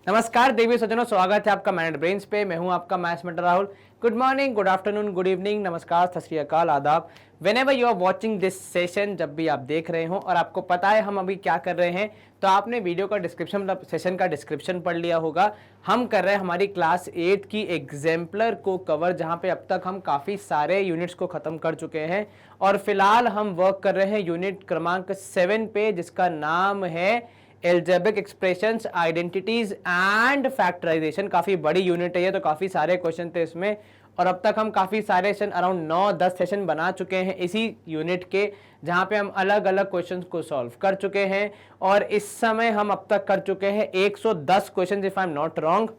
नमस्कार देवी सज्जनों, स्वागत है आपका मैनेड ब्रेन्स पे। मैं हूं आपका maths mentor Rahul. Good morning, good afternoon, good evening, नमस्कार, सत श्री अकाल, आदाब। Whenever you are watching this session, जब भी आप देख रहे हो और आपको पता है हम अभी क्या कर रहे हैं, तो आपने वीडियो का डिस्क्रिप्शन मतलब सेशन का डिस्क्रिप्शन पढ़ लिया होगा। हम कर रहे हैं हमारी क्लास 8 की एग्जाम्पलर को कवर, जहां पे अब तक हम काफ़ी सारे यूनिट्स को ख़त्म कर चुके हैं और फिलहाल हम वर्क कर रहे हैं यूनिट क्रमांक 7 पे, जिसका नाम है algebraic expressions, identities and factorisation. काफी बड़ी यूनिट है ये, तो काफी सारे क्वेश्चन थे इसमें और अब तक हम काफी सारे सेशन अराउंड 9-10 सेशन बना चुके हैं इसी यूनिट के, जहां पे हम अलग अलग क्वेश्चंस को सॉल्व कर चुके हैं और इस समय हम अब तक कर चुके हैं 110 question, if I am not wrong.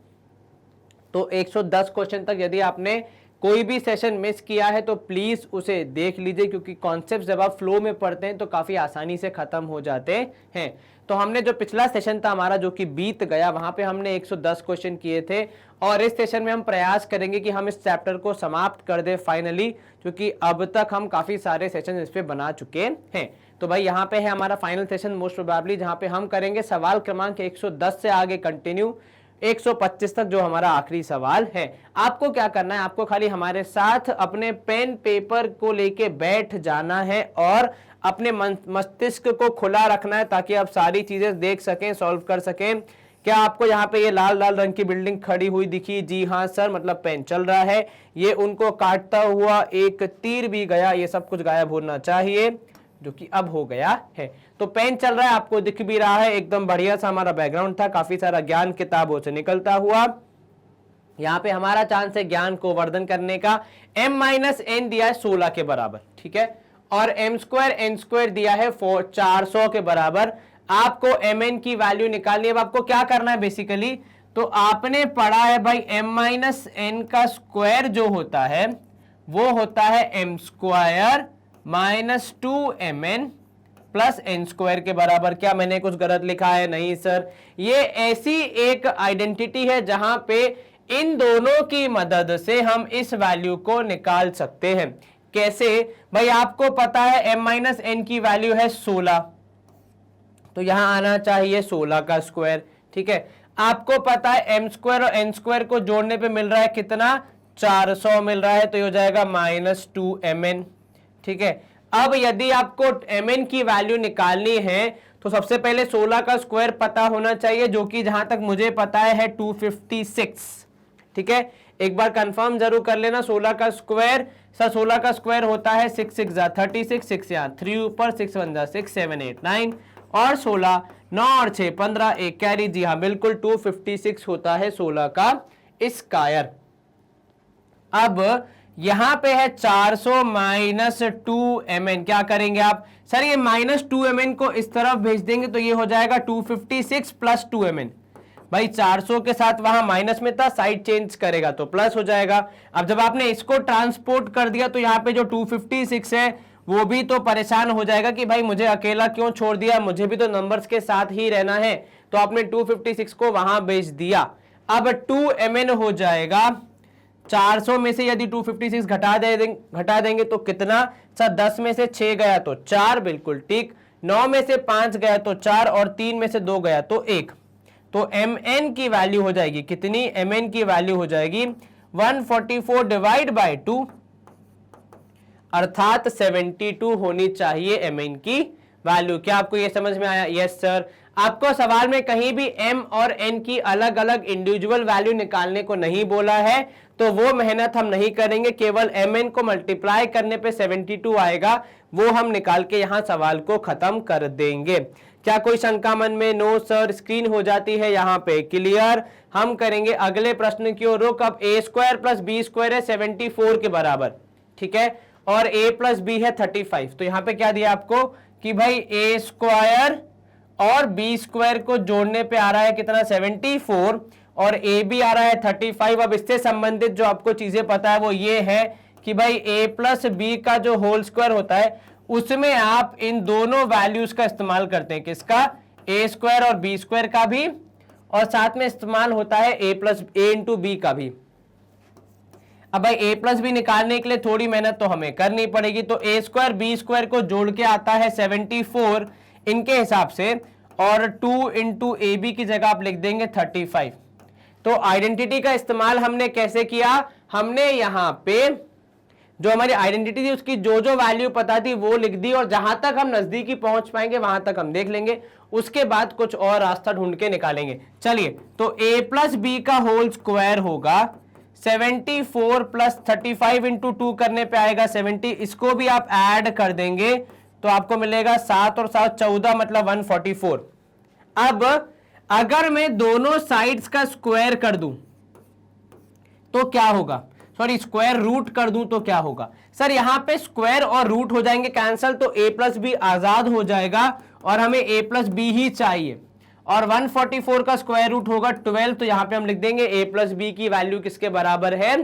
तो 110 क्वेश्चन तक यदि आपने कोई भी सेशन मिस किया है तो प्लीज उसे देख लीजिए, क्योंकि कॉन्सेप्ट जब आप फ्लो में पढ़ते हैं तो काफी आसानी से खत्म हो जाते हैं। तो हमने जो पिछला सेशन था हमारा, जो कि बीत गया, वहां पे हमने 110 क्वेश्चन किए थे और इस सेशन में हम प्रयास करेंगे कि हम इस चैप्टर को समाप्त कर दे फाइनली, क्योंकि अब तक हम काफी सारे सेशन इस पे बना चुके हैं। तो भाई यहाँ पे है हमारा फाइनल सेशन मोस्ट प्रोबेबली, जहां पे हम करेंगे सवाल क्रमांक 110 से आगे कंटिन्यू 125 तक, जो हमारा आखिरी सवाल है। आपको क्या करना है, आपको खाली हमारे साथ अपने पेन पेपर को लेके बैठ जाना है और अपने मस्तिष्क को खुला रखना है, ताकि आप सारी चीजें देख सकें, सॉल्व कर सकें। क्या आपको यहाँ पे ये लाल लाल रंग की बिल्डिंग खड़ी हुई दिखी? जी हाँ सर, मतलब पेन चल रहा है। ये उनको काटता हुआ एक तीर भी गया, ये सब कुछ गायब होना चाहिए, जो कि अब हो गया है। तो पेन चल रहा है, आपको दिख भी रहा है, एकदम बढ़िया सा हमारा बैकग्राउंड था, काफी सारा ज्ञान किताबों से निकलता हुआ। यहाँ पे हमारा चांस है ज्ञान को वर्धन करने का। m-n दिया है 16 के बराबर, ठीक है, और m² n² दिया है 400 के बराबर। आपको mn की वैल्यू निकालनी है। अब आपको क्या करना है बेसिकली, तो आपने पढ़ा है भाई m-n का स्क्वायर जो होता है वो होता है m² minus 2mn plus n² के बराबर। क्या मैंने कुछ गलत लिखा है? नहीं सर, ये ऐसी एक आइडेंटिटी है जहां पे इन दोनों की मदद से हम इस वैल्यू को निकाल सकते हैं। कैसे भाई? आपको पता है m-n की वैल्यू है 16, तो यहां आना चाहिए 16 का स्क्वायर, ठीक है। आपको पता है m² और n² को जोड़ने पे मिल रहा है कितना? 400 मिल रहा है, तो ये हो जाएगा -2mn, ठीक है। अब यदि आपको mn की वैल्यू निकालनी है तो सबसे पहले 16 का स्क्वायर पता होना चाहिए, जो कि जहां तक मुझे पता है 256, ठीक है। एक बार कंफर्म जरूर कर लेना। 16 का स्क्वायर, सर 16 का स्क्वायर होता है 6 6 जा 36, 6 यहाँ 3 ऊपर, 6 1 जा 6 7 8 9 और 16 9 और 6 15 1 कैरी। जी हाँ बिल्कुल 256 होता है 16 का स्क्वायर। अब यहां पे है 400 माइनस 2mn। क्या करेंगे आप? सर ये -2mn को इस तरफ भेज देंगे तो ये हो जाएगा 256 प्लस 2mn। भाई 400 के साथ वहां माइनस में था, साइड चेंज करेगा तो प्लस हो जाएगा। अब जब आपने इसको ट्रांसपोर्ट कर दिया तो यहाँ पे जो 256 है वो भी तो परेशान हो जाएगा कि भाई मुझे अकेला क्यों छोड़ दिया, मुझे भी तो नंबर्स के साथ ही रहना है। तो आपने 256 को वहां भेज दिया। अब 2mn हो जाएगा। 400 में से यदि 256 घटा देंगे तो कितना? सर 10 में से 6 गया तो 4, बिल्कुल ठीक। 9 में से 5 गया तो 4 और 3 में से 2 गया तो 1। तो mn की वैल्यू हो जाएगी कितनी? mn की वैल्यू हो जाएगी 144 डिवाइड बाय 2, अर्थात 72 होनी चाहिए mn की वैल्यू। क्या आपको यह समझ में आया? Yes sir. आपको सवाल में कहीं भी m और n की अलग अलग इंडिविजुअल वैल्यू निकालने को नहीं बोला है, तो वो मेहनत हम नहीं करेंगे। केवल mn को मल्टीप्लाई करने पे 72 आएगा, वो हम निकाल के यहां सवाल को खत्म कर देंगे। क्या कोई शंका मन में? No sir. स्क्रीन हो जाती है यहाँ पे क्लियर। हम करेंगे अगले प्रश्न की ओर रुख। अब a² प्लस b² है 74 के बराबर, ठीक है, और a प्लस b है 35। तो यहाँ पे क्या दिया आपको कि भाई a² और b² को जोड़ने पे आ रहा है कितना? 74, और a भी आ रहा है 35। अब इससे संबंधित जो आपको चीजें पता है वो ये है कि भाई a प्लस b का जो होल स्क्वायर होता है उसमें आप इन दोनों वैल्यूज का इस्तेमाल करते हैं। किसका? a² और b² का भी, और साथ में इस्तेमाल होता है a इंटू b का भी। अब भाई a प्लस बी निकालने के लिए थोड़ी मेहनत तो हमें करनी पड़ेगी। तो a² b² को जोड़ के आता है 74 इनके हिसाब से, और 2 इंटू ए बी की जगह आप लिख देंगे 35। तो आइडेंटिटी का इस्तेमाल हमने कैसे किया, हमने यहां पे जो हमारी आइडेंटिटी थी उसकी जो जो वैल्यू पता थी वो लिख दी, और जहां तक हम नजदीकी पहुंच पाएंगे वहां तक हम देख लेंगे, उसके बाद कुछ और रास्ता ढूंढ के निकालेंगे। चलिए, तो a प्लस बी का होल स्क्वायर होगा 74 प्लस 35 इंटू 2 करने पे आएगा 70, इसको भी आप ऐड कर देंगे तो आपको मिलेगा 7 और 7 14, मतलब 144। अब अगर मैं दोनों साइड्स का स्क्वायर कर दूं तो क्या होगा, सॉरी स्क्वायर रूट कर दूं तो क्या होगा। सर यहां पे स्क्वायर और रूट हो जाएंगे कैंसल, तो a प्लस बी आजाद हो जाएगा और हमें a प्लस बी ही चाहिए, और 144 का स्क्वायर रूट होगा 12, तो यहां पे हम लिख देंगे a प्लस बी की वैल्यू किसके बराबर है,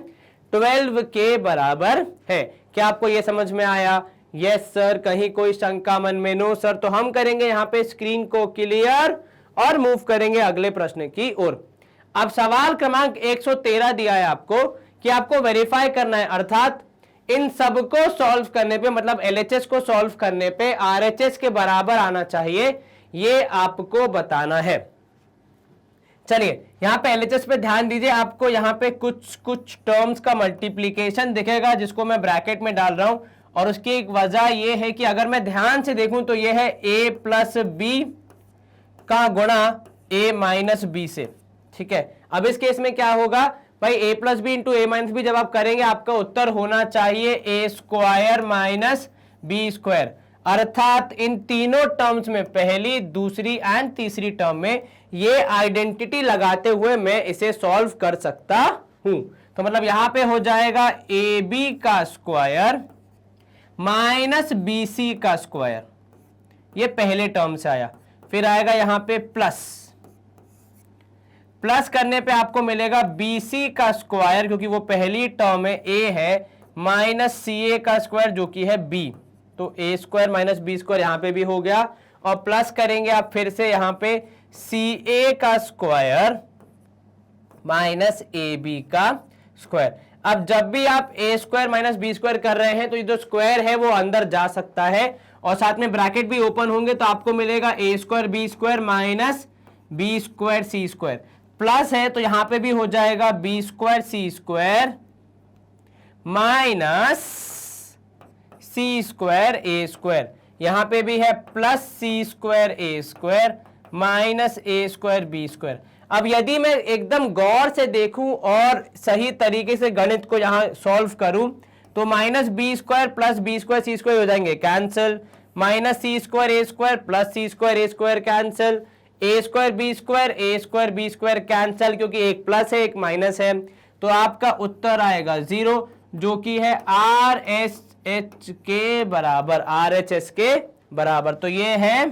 12 के बराबर है। क्या आपको यह समझ में आया? यस सर, कहीं कोई शंका मन में? No sir. तो हम करेंगे यहां पे स्क्रीन को क्लियर और मूव करेंगे अगले प्रश्न की ओर। अब सवाल क्रमांक 113 दिया है आपको कि आपको वेरीफाई करना है, अर्थात इन सबको सॉल्व करने पे, मतलब एलएचएस को सॉल्व करने पे आरएचएस के बराबर आना चाहिए, ये आपको बताना है। चलिए यहां पे एलएचएस पे ध्यान दीजिए, आपको यहां पे कुछ कुछ टर्म्स का मल्टीप्लीकेशन दिखेगा जिसको मैं ब्रैकेट में डाल रहा हूं, और उसकी एक वजह यह है कि अगर मैं ध्यान से देखूं तो यह है a प्लस बी का गुणा a माइनस बी से। ठीक है, अब इस केस में क्या होगा भाई, a plus B into A minus b जब आप करेंगे आपका उत्तर होना चाहिए a square minus B square, अर्थात इन तीनों टर्म्स में, पहली दूसरी एंड तीसरी टर्म में, ये आइडेंटिटी लगाते हुए मैं इसे सॉल्व कर सकता हूं। तो मतलब यहां पे हो जाएगा ए बी का स्क्वायर माइनस बी सी का स्क्वायर, ये पहले टर्म से आया, फिर आएगा यहां पे प्लस करने पे आपको मिलेगा बी सी का स्क्वायर, क्योंकि वो पहली टर्म है a है, माइनस सी ए का स्क्वायर जो कि है b, तो a square minus B square यहां पे भी हो गया, और प्लस करेंगे आप फिर से यहां पे सी ए का स्क्वायर माइनस ए बी का स्क्वायर। अब जब भी आप a square minus B square कर रहे हैं तो ये जो स्क्वायर है वो अंदर जा सकता है, और साथ में ब्रैकेट भी ओपन होंगे, तो आपको मिलेगा a square B square minus B square C square, plus है तो यहां पे भी हो जाएगा B square C square minus C square A square, यहां पे भी है plus C square A square minus A square B square. अब यदि मैं एकदम गौर से देखूं और सही तरीके से गणित को यहां सॉल्व करूं तो minus B square plus B square C square हो जाएंगे cancel, minus C square A square plus C square A square cancel, A square B square cancel, क्योंकि एक प्लस है एक माइनस है, तो आपका उत्तर आएगा 0, जो कि है आर एस एच के बराबर, आर एच एस के बराबर। तो ये है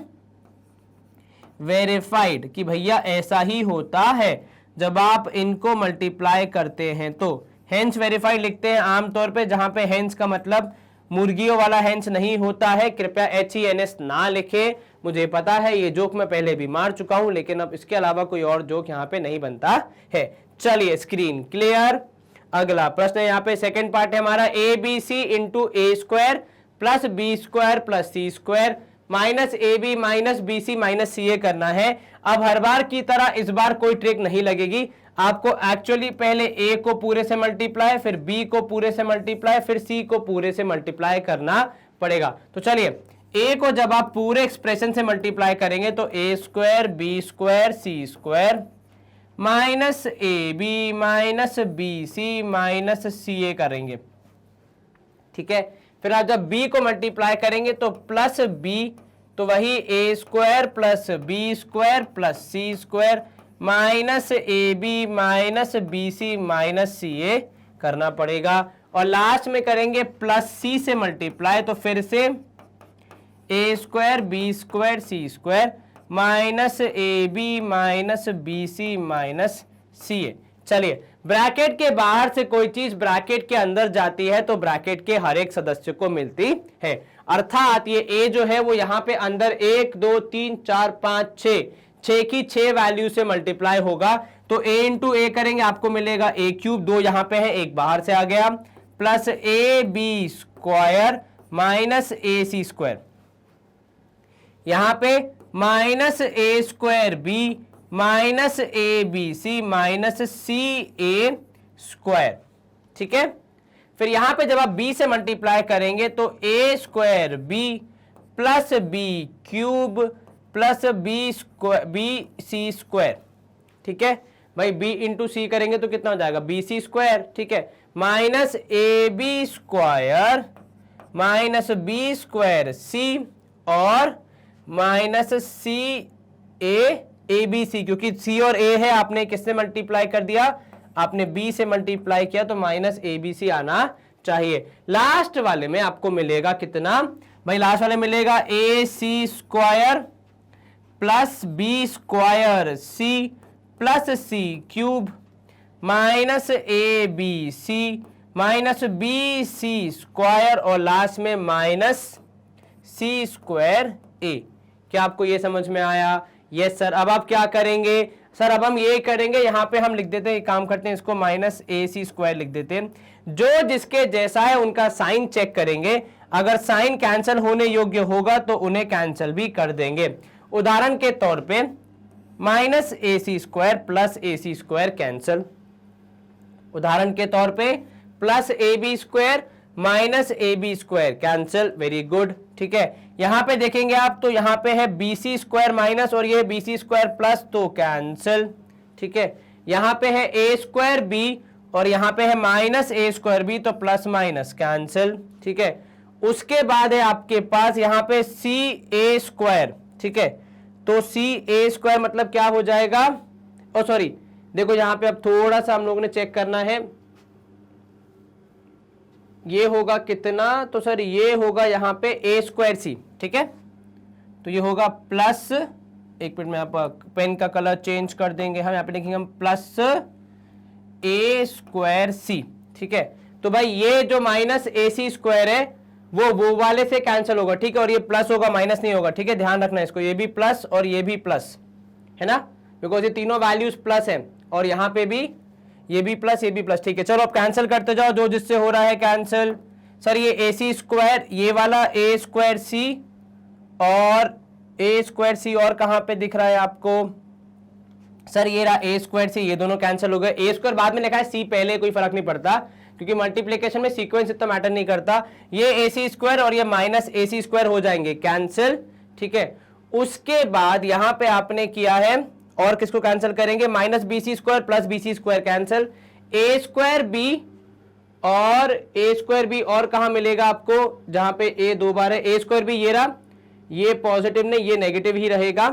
वेरीफाइड कि भैया ऐसा ही होता है जब आप इनको मल्टीप्लाई करते हैं, तो हेंस वेरीफाइड लिखते हैं आमतौर पे, जहां पे हेंस का मतलब मुर्गियों वाला हेंस नहीं होता है, कृपया HENS ना लिखे, मुझे पता है ये जोक मैं पहले भी मार चुका हूं, लेकिन अब इसके अलावा कोई और जोक यहां पे नहीं बनता है। चलिए स्क्रीन क्लियर, अगला प्रश्न है, यहाँ पे सेकंड पार्ट है हमारा, A B C into A square plus B square plus C square minus A B minus B C minus C A करना है। अब हर बार की तरह इस बार कोई ट्रिक नहीं लगेगी, आपको एक्चुअली पहले a को पूरे से मल्टीप्लाई, फिर b को पूरे से मल्टीप्लाई, फिर c को पूरे से मल्टीप्लाई करना पड़ेगा। तो चलिए a को जब आप पूरे एक्सप्रेशन से मल्टीप्लाई करेंगे तो a square B square C square minus A B minus B C minus C A करेंगे, ठीक है। फिर आप जब b को मल्टीप्लाई करेंगे तो प्लस b, तो वही a square plus B square plus C square minus A B minus B C minus C A करना पड़ेगा, और लास्ट में करेंगे प्लस सी से मल्टीप्लाई, तो फिर से A square B square C square minus A B minus B C minus C A. चलिए ब्रैकेट के बाहर से कोई चीज ब्रैकेट के अंदर जाती है तो ब्रैकेट के हर एक सदस्य को मिलती है, अर्थात ये a जो है वो यहाँ पे अंदर 1 2 3 4 5 6 की 6 वैल्यू से मल्टीप्लाई होगा, तो a इंटू ए करेंगे आपको मिलेगा a क्यूब, 2 यहाँ पे है एक बाहर से आ गया, plus A B square minus A C square, यहाँ पे minus A square B minus A B C minus C A square. ठीक है, फिर यहां पे जब आप b से मल्टीप्लाई करेंगे तो A square B plus B cube plus B C square. ठीक है भाई, b इंटू सी करेंगे तो कितना हो जाएगा बी सी स्क्वायर। ठीक है, माइनस ए B square minus B square C और माइनस सी ए बी सी, क्योंकि सी और ए है, आपने किससे मल्टीप्लाई कर दिया, आपने बी से मल्टीप्लाई किया, तो माइनस ए बी सी आना चाहिए। लास्ट वाले में आपको मिलेगा कितना भाई, लास्ट वाले मिलेगा A C square plus B square C plus C cube minus A B C minus B C square और लास्ट में माइनस सी स्क्वायर ए। क्या आपको ये समझ में आया? Yes sir. अब आप क्या करेंगे सर? अब हम ये करेंगे, यहां पे हम लिख देते हैं, काम करते हैं, इसको माइनस ए सी स्क्वायर लिख देते हैं। जो जिसके जैसा है उनका साइन चेक करेंगे, अगर साइन कैंसिल होने योग्य होगा तो उन्हें कैंसिल भी कर देंगे। उदाहरण के तौर पे minus A C square plus A C square cancel, उदाहरण के तौर पे plus A B square minus A B square cancel, very good. ठीक है, यहां पे देखेंगे आप तो यहां पे है बी सी स्क्वायर माइनस और ये बी सी स्क्वायर प्लस, तो कैंसिल। ठीक है, यहां पे है ए स्क्वायर बी और यहां पे है माइनस ए स्क्वायर बी, तो प्लस माइनस कैंसिल। ठीक है, उसके बाद है आपके पास यहां पे सी ए स्क्वायर। ठीक है, तो सी ए स्क्वायर मतलब क्या हो जाएगा, ओ सॉरी देखो यहां पे अब थोड़ा सा हम लोगों ने चेक करना है, ये होगा कितना, तो सर ये होगा यहां पे ए स्क्वायर सी। ठीक है, तो ये होगा प्लस, एक मिनट में आप पेन का कलर चेंज कर देंगे, हम यहां पे लिखेंगे हम प्लस ए स्क्वायर सी। ठीक है, तो भाई ये जो माइनस ए सी स्क्वायर है वो वाले से कैंसिल होगा। ठीक है, और ये प्लस होगा, माइनस नहीं होगा। ठीक है, ध्यान रखना इसको, ये भी प्लस और ये भी प्लस है ना, बिकॉज ये तीनों वैल्यूज प्लस है और यहां पे भी ये भी प्लस ये भी प्लस। ठीक है, चलो अब कैंसिल करते जाओ, जो जिससे हो रहा है कैंसिल। सर ये ए सी स्क्वायर, ये वाला ए स्क्वायर सी और ए स्क्वायर सी, और कहां पे दिख रहा है आपको सर, ये रहा ए स्क्वायर सी, ये दोनों कैंसिल हो गए। ए स्क्वायर बाद में लिखा है, सी पहले, कोई फर्क नहीं पड़ता क्योंकि मल्टीप्लिकेशन में सीक्वेंस इतना मैटर नहीं करता। ये ए सी स्क्वायर और ये माइनस ए सी स्क्वायर हो जाएंगे कैंसिल। ठीक है, उसके बाद यहां पे आपने किया है, और किसको कैंसिल करेंगे, minus B C square plus B C square cancel, A square B और ए स्क्वायर बी, और कहां मिलेगा आपको, जहां पे ए दो बार है, ए स्क्वायर बी ये रहा, ये पॉजिटिव नहीं ये नेगेटिव ही रहेगा,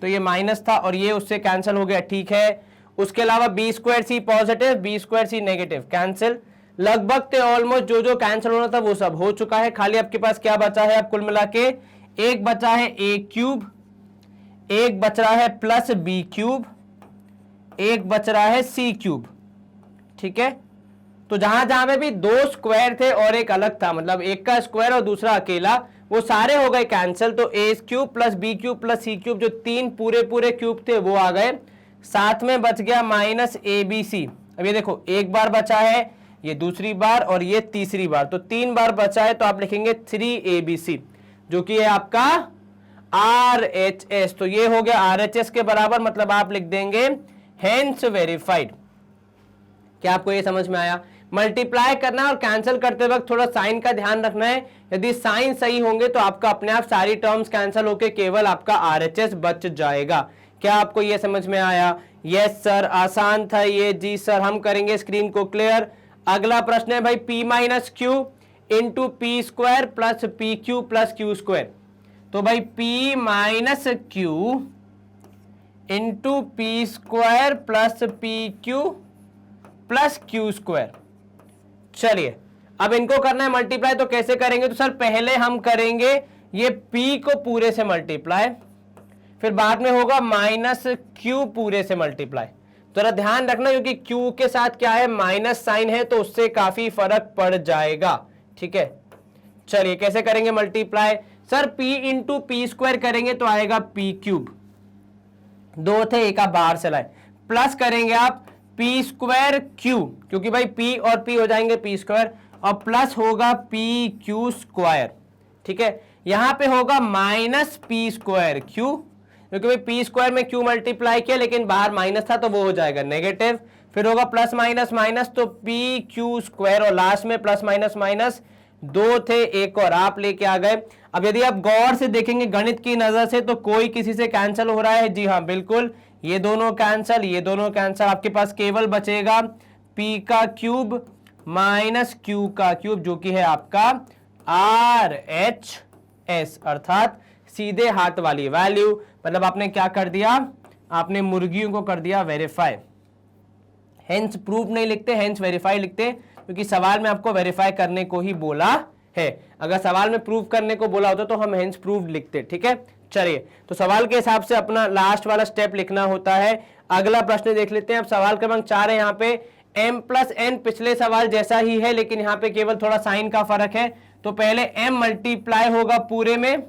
तो ये माइनस था और ये उससे कैंसिल हो गया। ठीक है, उसके अलावा बी स्क्वायर सी पॉजिटिव बी स्क्वायर सी नेगेटिव कैंसिल। लगभग थे ऑलमोस्ट, जो जो कैंसिल होना था वो सब हो चुका है। खाली आपके पास क्या बचा है, अब कुल मिला के एक बचा है ए क्यूब, एक बच रहा है प्लस बी क्यूब, एक बच रहा है सी क्यूब। ठीक है, तो जहां जहां पे भी दो स्क्वायर थे और एक अलग था, मतलब एक का स्क्वायर और दूसरा अकेला, वो सारे हो गए कैंसिल। तो A cube plus B cube plus C cube, जो तीन पूरे पूरे क्यूब थे वो आ गए। साथ में बच गया माइनस ए बी सी। अब ये देखो, एक बार बचा है, ये दूसरी बार और ये तीसरी बार, तो तीन बार बचा है, तो आप लिखेंगे 3ABC, जो कि है आपका RHS। तो ये हो गया RHS के बराबर, मतलब आप लिख देंगे हेंस वेरीफाइड। क्या आपको ये समझ में आया? मल्टीप्लाई करना और कैंसिल करते वक्त थोड़ा साइन का ध्यान रखना है। यदि साइन सही होंगे तो आपका अपने आप सारी टर्म्स कैंसिल होके केवल आपका RHS बच जाएगा। क्या आपको ये समझ में आया? यस सर, आसान था ये। जी सर, हम करेंगे स्क्रीन को क्लियर। अगला प्रश्न है भाई, P minus Q into P square plus P Q plus Q square. तो भाई P minus Q into P square plus P Q plus Q square. चलिए अब इनको करना है मल्टीप्लाई, तो कैसे करेंगे? तो सर पहले हम करेंगे ये P को पूरे से मल्टीप्लाई, फिर बाद में होगा माइनस क्यू पूरे से मल्टीप्लाई। जरा ध्यान रखना, क्योंकि क्यू के साथ क्या है, माइनस साइन है, तो उससे काफी फर्क पड़ जाएगा। ठीक है, चलिए कैसे करेंगे multiply? Sir P into P square करेंगे तो आएगा पी क्यूब, दो थे एक आप बाहर से लाए, प्लस करेंगे आप पी स्क्वायर क्यू, क्योंकि भाई P और P हो जाएंगे पी स्क्वायर, और प्लस होगा पी क्यू स्क्वायर। ठीक है, यहां पे होगा माइनस पी स्क्वायर क्यू, क्योंकि भाई पी स्क्वायर में क्यू मल्टीप्लाई किया लेकिन बाहर माइनस था तो वो हो जाएगा नेगेटिव, फिर होगा प्लस माइनस माइनस तो पी क्यू स्क्वायर, और लास्ट में प्लस माइनस माइनस दो थे, एक और आप लेके आ गए। अब यदि आप गौर से देखेंगे गणित की नजर से तो कोई किसी से कैंसिल हो रहा है, जी हाँ बिल्कुल, ये दोनों कैंसिल, ये दोनों कैंसिल, आपके पास केवल बचेगा p का क्यूब माइनस q का क्यूब, जो कि है आपका RHS, अर्थात सीधे हाथ वाली वैल्यू। मतलब आपने क्या कर दिया, आपने मुर्गियों को कर दिया वेरीफाई। हेंस प्रूफ नहीं लिखते, हेंस वेरीफाई लिखते, क्योंकि सवाल में आपको वेरीफाई करने को ही बोला है। अगर सवाल में प्रूफ करने को बोला होता तो हम हेंस प्रूफ लिखते, ठीक है। चलिए, तो सवाल के हिसाब से अपना लास्ट वाला स्टेप लिखना होता है। अगला प्रश्न देख लेते हैं। अब सवाल क्रमांक 4 है, यहाँ पे m प्लस n पिछले सवाल जैसा ही है, लेकिन यहाँ पे केवल थोड़ा साइन का फर्क है। तो पहले m मल्टीप्लाई होगा पूरे में,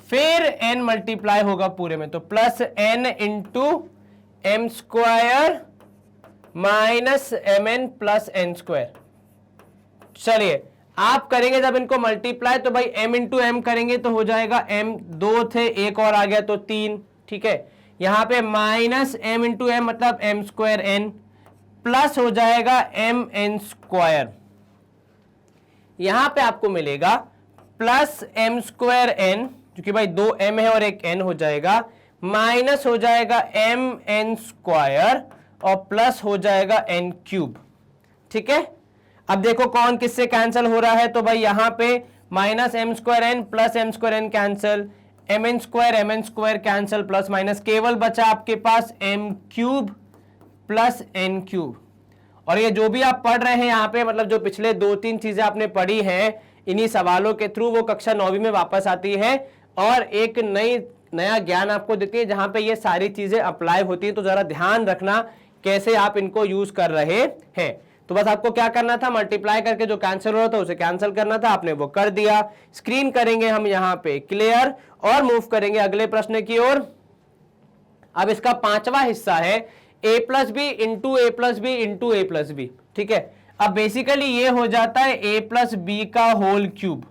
फिर n मल्टीप्लाई होगा पूरे में, तो plus n into M square minus M N plus N square. चलिए, आप करेंगे जब इनको मल्टीप्लाई तो भाई m इंटू एम करेंगे तो हो जाएगा m, दो थे एक और आ गया तो 3, ठीक है। यहां पे माइनस m इंटू एम मतलब m स्क्वायर n, प्लस हो जाएगा m n स्क्वायर। यहां पे आपको मिलेगा प्लस m स्क्वायर n, क्योंकि भाई दो m है और एक n हो जाएगा, माइनस हो जाएगा m n स्क्वायर और प्लस हो जाएगा n क्यूब, ठीक है। अब देखो कौन किससे कैंसिल हो रहा है, तो भाई यहां पे minus M square N plus M square N cancel, M N square cancel, plus minus केवल बचा आपके पास M cube plus N cube. और ये जो भी आप पढ़ रहे हैं यहाँ पे, मतलब जो पिछले 2-3 चीजें आपने पढ़ी हैं इन्हीं सवालों के थ्रू, वो कक्षा 9वीं में वापस आती है और एक नया ज्ञान आपको देती है जहां पे ये सारी चीजें अप्लाई होती है। तो जरा ध्यान रखना कैसे आप इनको यूज कर रहे हैं। तो बस आपको क्या करना था, मल्टीप्लाई करके जो कैंसिल हो रहा था उसे कैंसिल करना था, आपने वो कर दिया। स्क्रीन करेंगे हम यहाँ पे क्लियर और मूव करेंगे अगले प्रश्न की ओर। अब इसका 5वां हिस्सा है a plus B into A plus B into A plus B, ठीक है। अब बेसिकली ये हो जाता है a प्लस बी का होल क्यूब,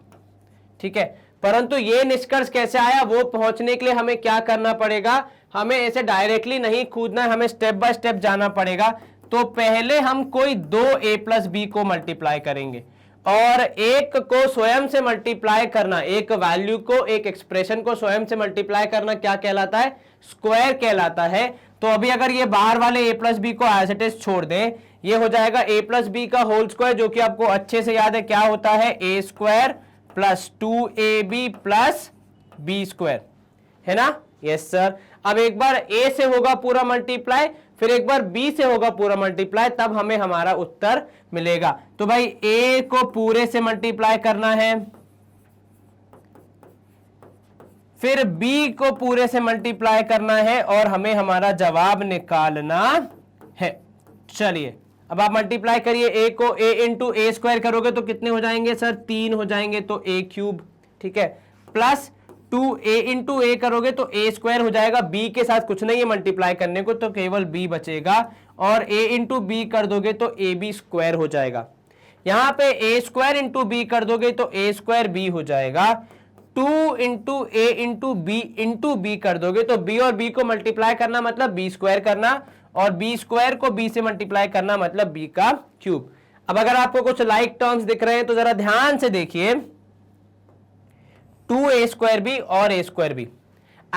ठीक है। परंतु ये निष्कर्ष कैसे आया वो पहुंचने के लिए हमें क्या करना पड़ेगा, हमें ऐसे डायरेक्टली नहीं कूदना है, हमें स्टेप बाय स्टेप जाना पड़ेगा। तो पहले हम कोई दो a प्लस बी को मल्टीप्लाई करेंगे और एक को स्वयं से मल्टीप्लाई करना, एक वैल्यू को, एक एक्सप्रेशन को स्वयं से मल्टीप्लाई करना क्या कहलाता है, स्क्वायर कहलाता है। तो अभी अगर ये बाहर वाले a प्लस बी को एज इट इज छोड़ दें, ये हो जाएगा a प्लस बी का होल स्क्वायर, जो कि आपको अच्छे से याद है क्या होता है, a square plus 2ab plus B square, है ना। Yes sir. अब एक बार a से होगा पूरा मल्टीप्लाई, फिर एक बार b से होगा पूरा मल्टीप्लाई, तब हमें हमारा उत्तर मिलेगा। तो भाई a को पूरे से मल्टीप्लाई करना है, फिर b को पूरे से मल्टीप्लाई करना है और हमें हमारा जवाब निकालना है। चलिए, अब आप मल्टीप्लाई करिए, a को a इंटू ए स्क्वायर करोगे तो कितने हो जाएंगे सर, 3 हो जाएंगे, तो a क्यूब, ठीक है। प्लस 2a इंटू ए करोगे तो a स्क्वायर हो जाएगा, b के साथ कुछ नहीं है मल्टीप्लाई करने को तो केवल b बचेगा, और a इंटू बी कर दोगे तो ab स्क्वायर हो जाएगा। यहां पे a स्क्वायर इंटू बी कर दोगे तो a स्क्वायर b हो जाएगा। 2 इंटू ए इंटू बी कर दोगे तो b और b को मल्टीप्लाई करना मतलब b स्क्वायर करना, और b स्क्वायर को b से मल्टीप्लाई करना मतलब b का क्यूब। अब अगर आपको कुछ लाइक टर्म्स दिख रहे हैं तो जरा ध्यान से देखिए, 2a स्क्वायर बी और a स्क्वायर बी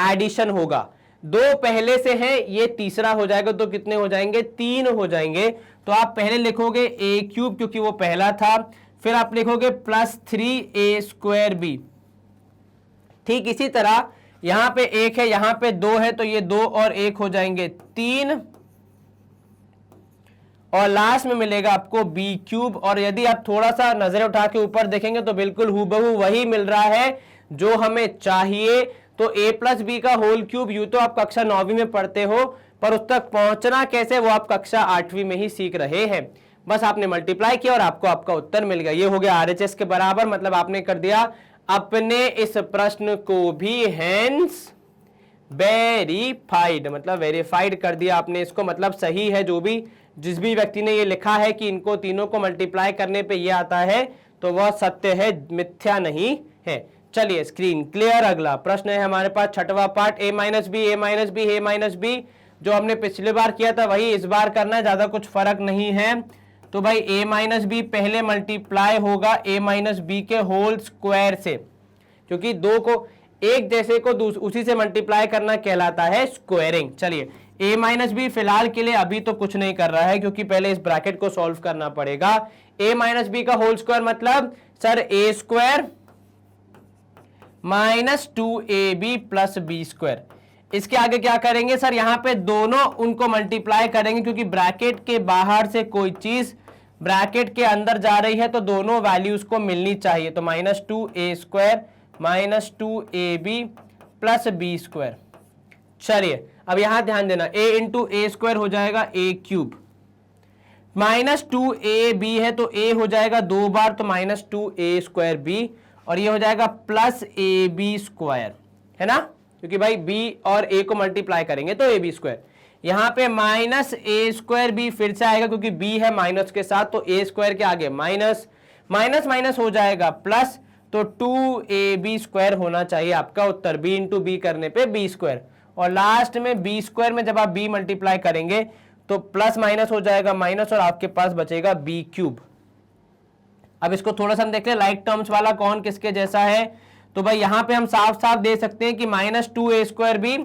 एडिशन होगा, दो पहले से हैं, ये तीसरा हो जाएगा, तो कितने हो जाएंगे, 3 हो जाएंगे। तो आप पहले लिखोगे a क्यूब क्योंकि वो पहला था, फिर आप लिखोगे प्लस 3a स्क्वायर बी। ठीक इसी तरह यहां पे 1 है, यहां पे 2 है, तो ये 2 और 1 हो जाएंगे 3, और लास्ट में मिलेगा आपको b क्यूब। और यदि आप थोड़ा सा नजर उठा के ऊपर देखेंगे तो बिल्कुल हूबहू वही मिल रहा है जो हमें चाहिए। तो a प्लस बी का होल क्यूब यूं तो आप कक्षा 9वीं में पढ़ते हो, पर उस तक पहुंचना कैसे वो आप कक्षा 8वीं में ही सीख रहे हैं। बस आपने मल्टीप्लाई किया और आपको आपका उत्तर मिल गया। ये हो गया RHS के बराबर, मतलब आपने कर दिया अपने इस प्रश्न को भी हेंस वेरीफाइड, मतलब वेरीफाइड कर दिया आपने इसको, मतलब सही है। जो भी जिस भी व्यक्ति ने ये लिखा है कि इनको तीनों को मल्टीप्लाई करने पे ये आता है, तो वह सत्य है, मिथ्या नहीं है। चलिए स्क्रीन क्लियर। अगला प्रश्न है हमारे पास छठवां part, a minus B A minus B A minus B. जो हमने पिछली बार किया था वही इस बार करना है, ज्यादा कुछ फर्क नहीं है। तो भाई a माइनस बी पहले मल्टीप्लाई होगा a माइनस बी के होल स्क्वायर से, क्योंकि दो को एक जैसे को उसी से मल्टीप्लाई करना कहलाता है स्क्वायरिंग। चलिए a माइनस बी फिलहाल के लिए अभी तो कुछ नहीं कर रहा है, क्योंकि पहले इस ब्रैकेट को सॉल्व करना पड़ेगा। a माइनस बी का होल स्क्वायर मतलब sir a square minus 2ab plus B square. इसके आगे क्या करेंगे सर, यहां पे दोनों उनको मल्टीप्लाई करेंगे, क्योंकि ब्रैकेट के बाहर से कोई चीज ब्रैकेट के अंदर जा रही है तो दोनों वैल्यूज को मिलनी चाहिए। तो minus 2a square minus 2ab plus B square. चलिए अब यहां ध्यान देना, a इंटू ए स्क्वायर हो जाएगा a क्यूब, माइनस 2ab है तो a हो जाएगा 2 बार, तो माइनस 2a स्क्वायर b, और ये हो जाएगा प्लस ab स्क्वायर, है ना, क्योंकि भाई b और a को मल्टीप्लाई करेंगे तो ab स्क्वायर। यहां पे माइनस a स्क्वायर b फिर से आएगा, क्योंकि b है माइनस के साथ, तो a स्क्वायर के आगे माइनस, माइनस माइनस हो जाएगा प्लस, तो 2ab स्क्वायर होना चाहिए आपका उत्तर, b इंटू बी करने पे b स्क्वायर। और लास्ट में b स्क्वायर में जब आप b मल्टीप्लाई करेंगे तो प्लस माइनस हो जाएगा माइनस, और आपके पास बचेगा b क्यूब। अब इसको थोड़ा सा हम देख लें, लाइक टर्म्स वाला कौन किसके जैसा है। तो भाई यहां पे हम साफ साफ दे सकते हैं कि माइनस 2a स्क्वायर बी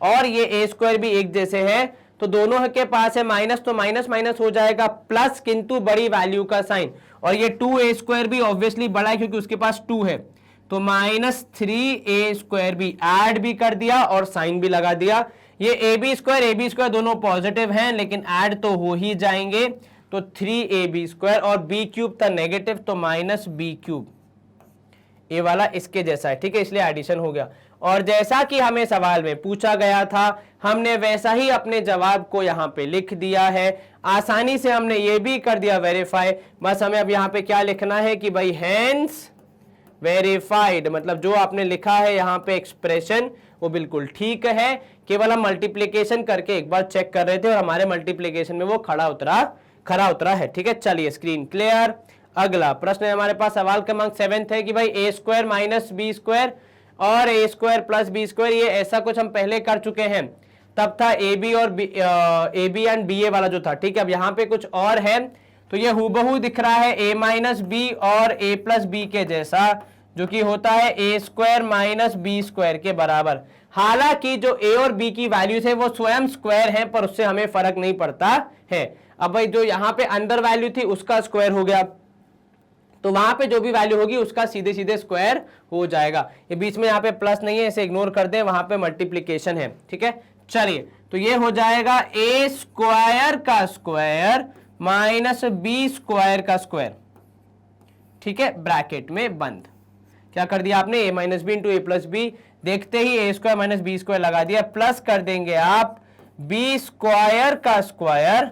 और ये a स्क्वायर भी एक जैसे है, तो दोनों के पास है माइनस, तो माइनस माइनस हो जाएगा प्लस, किंतु बड़ी वैल्यू का साइन, और ये 2a स्क्वायर भी ऑब्वियसली बड़ा है क्योंकि उसके पास 2 है, तो माइनस 3a स्क्वायर भी ऐड भी कर दिया और साइन भी लगा दिया। ये ab स्क्वायर दोनों पॉजिटिव हैं लेकिन ऐड तो हो ही जाएंगे, तो 3ab स्क्वायर, और b क्यूब था नेगेटिव तो माइनस b क्यूब, ये वाला इसके जैसा है, ठीक है, इसलिए एडिशन हो गया। और जैसा कि हमें सवाल में पूछा गया था हमने वैसा ही अपने जवाब को यहाँ पे लिख दिया है, आसानी से हमने ये भी कर दिया वेरीफाई। बस हमें अब यहाँ पे क्या लिखना है कि भाई हैंस वेरीफाइड, मतलब जो आपने लिखा है यहाँ पे एक्सप्रेशन वो बिल्कुल ठीक है, केवल हम मल्टीप्लीकेशन करके एक बार चेक कर रहे थे और हमारे मल्टीप्लीकेशन में वो खरा उतरा है, ठीक है। चलिए स्क्रीन क्लियर। अगला प्रश्न है हमारे पास, सवाल क्रमांक 7 है कि भाई a square minus B square और a square plus B square, ये ऐसा कुछ हम पहले कर चुके हैं, तब था ab और ab एंड ba वाला जो था, ठीक है। अब यहाँ पे कुछ और है, तो ये हूबहू दिख रहा है a माइनस बी और a प्लस बी के जैसा, जो कि होता है a square minus B square के बराबर। हालांकि जो a और b की वैल्यूज है वो स्वयं स्क्वायर हैं, पर उससे हमें फर्क नहीं पड़ता है। अब भाई जो यहाँ पे अंदर वैल्यू थी उसका स्क्वायर हो गया, तो वहां पे जो भी वैल्यू होगी उसका सीधे सीधे स्क्वायर हो जाएगा। ये बीच में यहाँ पे प्लस नहीं है, इसे इग्नोर कर दें, वहां पे मल्टीप्लीकेशन है, ठीक है। चलिए तो ये हो जाएगा a स्क्वायर का स्क्वायर माइनस बी स्क्वायर का स्क्वायर, ठीक है, ब्रैकेट में बंद। क्या कर दिया आपने, a minus B into A plus B, देखते ही a square minus B square लगा दिया, प्लस कर देंगे आप b स्क्वायर का स्क्वायर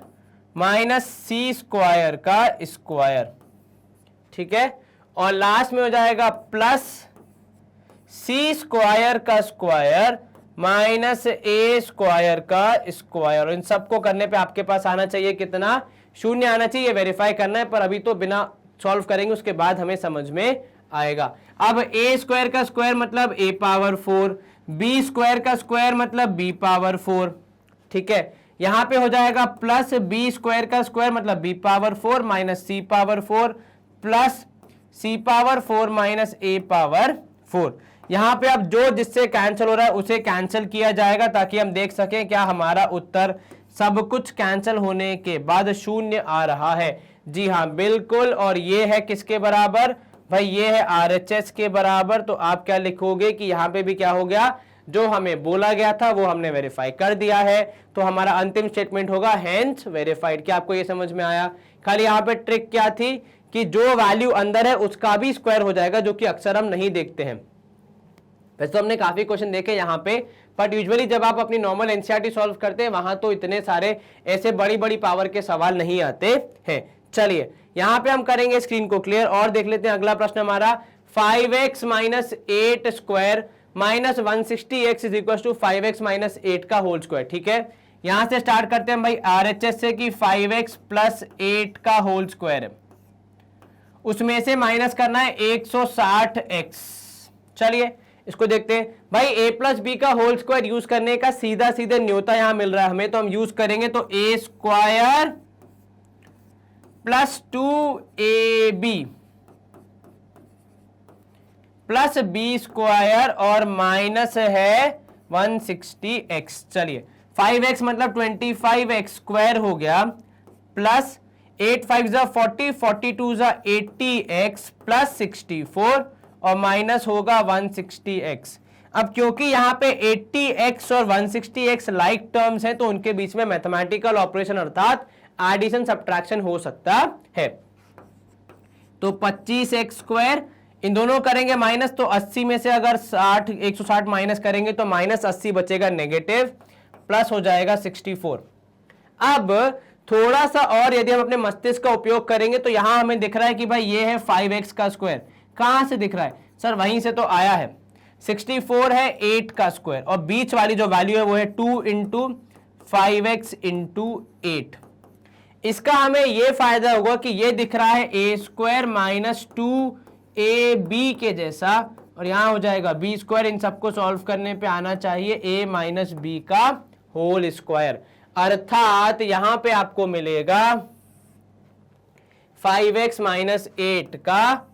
माइनस सी स्क्वायर का स्क्वायर, ठीक है, और लास्ट में हो जाएगा प्लस सी स्क्वायर का स्क्वायर माइनस ए स्क्वायर का स्क्वायर। इन सबको करने पे आपके पास आना चाहिए कितना, 0 आना चाहिए, वेरीफाई करना है, पर अभी तो बिना सॉल्व करेंगे, उसके बाद हमें समझ में आएगा। अब ए स्क्वायर का स्क्वायर मतलब a पावर 4, बी स्क्वायर का स्क्वायर मतलब b पावर 4, ठीक है। यहां पे हो जाएगा प्लस बी स्क्वायर का स्क्वायर मतलब b पावर 4 माइनस सी पावर 4 प्लस सी पावर 4 माइनस ए पावर 4। यहां पे अब जो जिससे कैंसिल हो रहा है उसे कैंसिल किया जाएगा, ताकि हम देख सकें क्या हमारा उत्तर सब कुछ कैंसिल होने के बाद 0 आ रहा है। जी हाँ बिल्कुल, और ये है किसके बराबर भाई, ये है RHS के बराबर। तो आप क्या लिखोगे कि यहाँ पे भी क्या हो गया, जो हमें बोला गया था वो हमने वेरीफाई कर दिया है, तो हमारा अंतिम स्टेटमेंट होगा हेंस वेरीफाइड। क्या आपको ये समझ में आया? खाली यहाँ पे ट्रिक क्या थी कि जो वैल्यू अंदर है उसका भी स्क्वायर हो जाएगा, जो कि अक्सर हम नहीं देखते हैं। वैसे तो हमने काफी क्वेश्चन देखे यहाँ पे, बट यूजुअली जब आप अपनी नॉर्मल एनसीईआरटी सॉल्व करते हैं वहां तो इतने सारे ऐसे बड़ी बड़ी पावर के सवाल नहीं आते हैं। चलिए यहां पे हम करेंगे स्क्रीन को क्लियर और देख लेते हैं अगला प्रश्न हमारा, 5x minus 8 square minus 160x is equal to 5x minus 8 का होल स्क्वायर, ठीक है। यहां से स्टार्ट करते हैं भाई RHS से कि 5x प्लस 8 का होल स्क्वायर है, उसमें से माइनस करना है 160x। चलिए इसको देखते हैं भाई, a प्लस बी का होल स्क्वायर यूज करने का सीधा सीधे न्योता यहां मिल रहा है हमें, तो हम यूज करेंगे तो a square plus 2ab plus B square और माइनस है 160x। चलिए 5x मतलब 25x स्क्वायर हो गया, प्लस 8 5 40, 42 80x प्लस 64 और माइनस होगा 160x। अब क्योंकि यहां पे 80x और 160x लाइक टर्म्स हैं, तो उनके बीच में मैथमेटिकल ऑपरेशन अर्थात एडिशन सब्ट्रैक्शन हो सकता है। तो 25x स्क्वायर इन दोनों करेंगे माइनस, तो 80 में से अगर 160 माइनस करेंगे तो माइनस 80 बचेगा नेगेटिव, प्लस हो जाएगा 64। अब थोड़ा सा और यदि हम अपने मस्तिष्क का उपयोग करेंगे तो यहां हमें दिख रहा है कि भाई ये है 5x का स्क्वायर। कहां से दिख रहा है सर? वहीं से तो आया है। 64 है 8 का स्क्वायर और बीच वाली जो वैल्यू है वो है 2 इंटू 5x इंटू 8। इसका हमें यह फायदा होगा कि ये दिख रहा है ए स्क्वायर माइनस 2ab के जैसा, और यहां हो जाएगा बी स्क्वायर। इन सबको सॉल्व करने पे आना चाहिए a माइनस बी का होल स्क्वायर, अर्थात यहां पे आपको मिलेगा 5x माइनस 8 का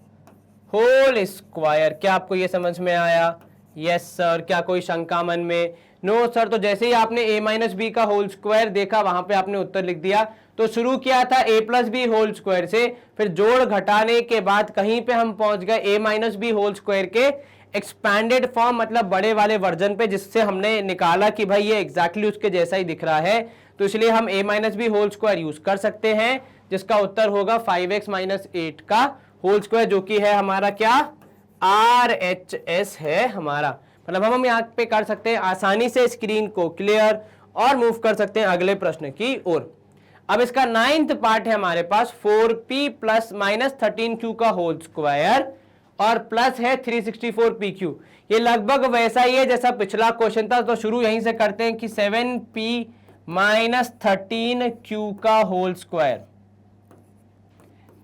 होल स्क्वायर। क्या आपको यह समझ में आया? Yes sir. क्या कोई शंका मन में? No sir. तो जैसे ही आपने a माइनस बी का होल स्क्वायर देखा वहां पे आपने उत्तर लिख दिया। तो शुरू किया था a plus B whole square से, फिर जोड़ घटाने के बाद कहीं पे हम पहुंच गए a minus B whole square के एक्सपैंडेड फॉर्म, मतलब बड़े वाले वर्जन पे, जिससे हमने निकाला कि भाई ये एग्जैक्टली उसके जैसा ही दिख रहा है। तो इसलिए हम a minus B whole square use कर सकते हैं, जिसका उत्तर होगा 5x माइनस 8 का होल स्क्वायर, जो कि है हमारा क्या? RHS है हमारा। मतलब हम यहाँ पे कर सकते हैं आसानी से स्क्रीन को क्लियर और मूव कर सकते हैं अगले प्रश्न की ओर। अब इसका 9th पार्ट है हमारे पास 4p प्लस माइनस 13q का होल स्क्वायर और प्लस है 364pq। ये लगभग वैसा ही है जैसा पिछला क्वेश्चन था, तो शुरू यहीं से करते हैं कि 7p माइनस 13q का होल स्क्वायर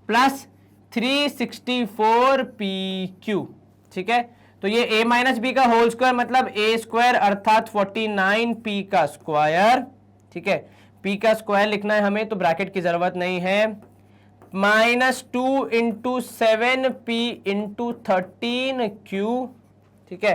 प्लस 364pq। ठीक है, तो ये a माइनस बी का होल स्क्वायर मतलब a स्क्वायर अर्थात 49p का स्क्वायर। ठीक है, p का स्क्वायर लिखना है हमें, तो ब्रैकेट की जरूरत नहीं है। Minus 2 into 7p into 13q। ठीक है,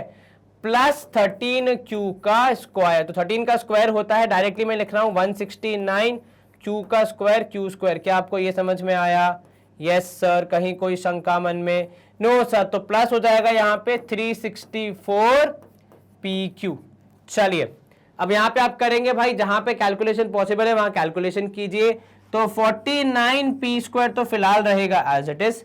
प्लस 13q का स्क्वायर। तो 13 का स्क्वायर होता है, डायरेक्टली मैं लिख रहा हूं 169 q का स्क्वायर q स्क्वायर। क्या आपको ये समझ में आया? Yes sir. कहीं कोई शंका मन में? No sir. तो प्लस हो जाएगा यहाँ पे 364pq। चलिए अब यहाँ पे आप करेंगे भाई, जहां पे कैलकुलेशन पॉसिबल है वहां कैलकुलेशन कीजिए। तो 49p स्क्वायर तो फिलहाल रहेगा एज इट इज।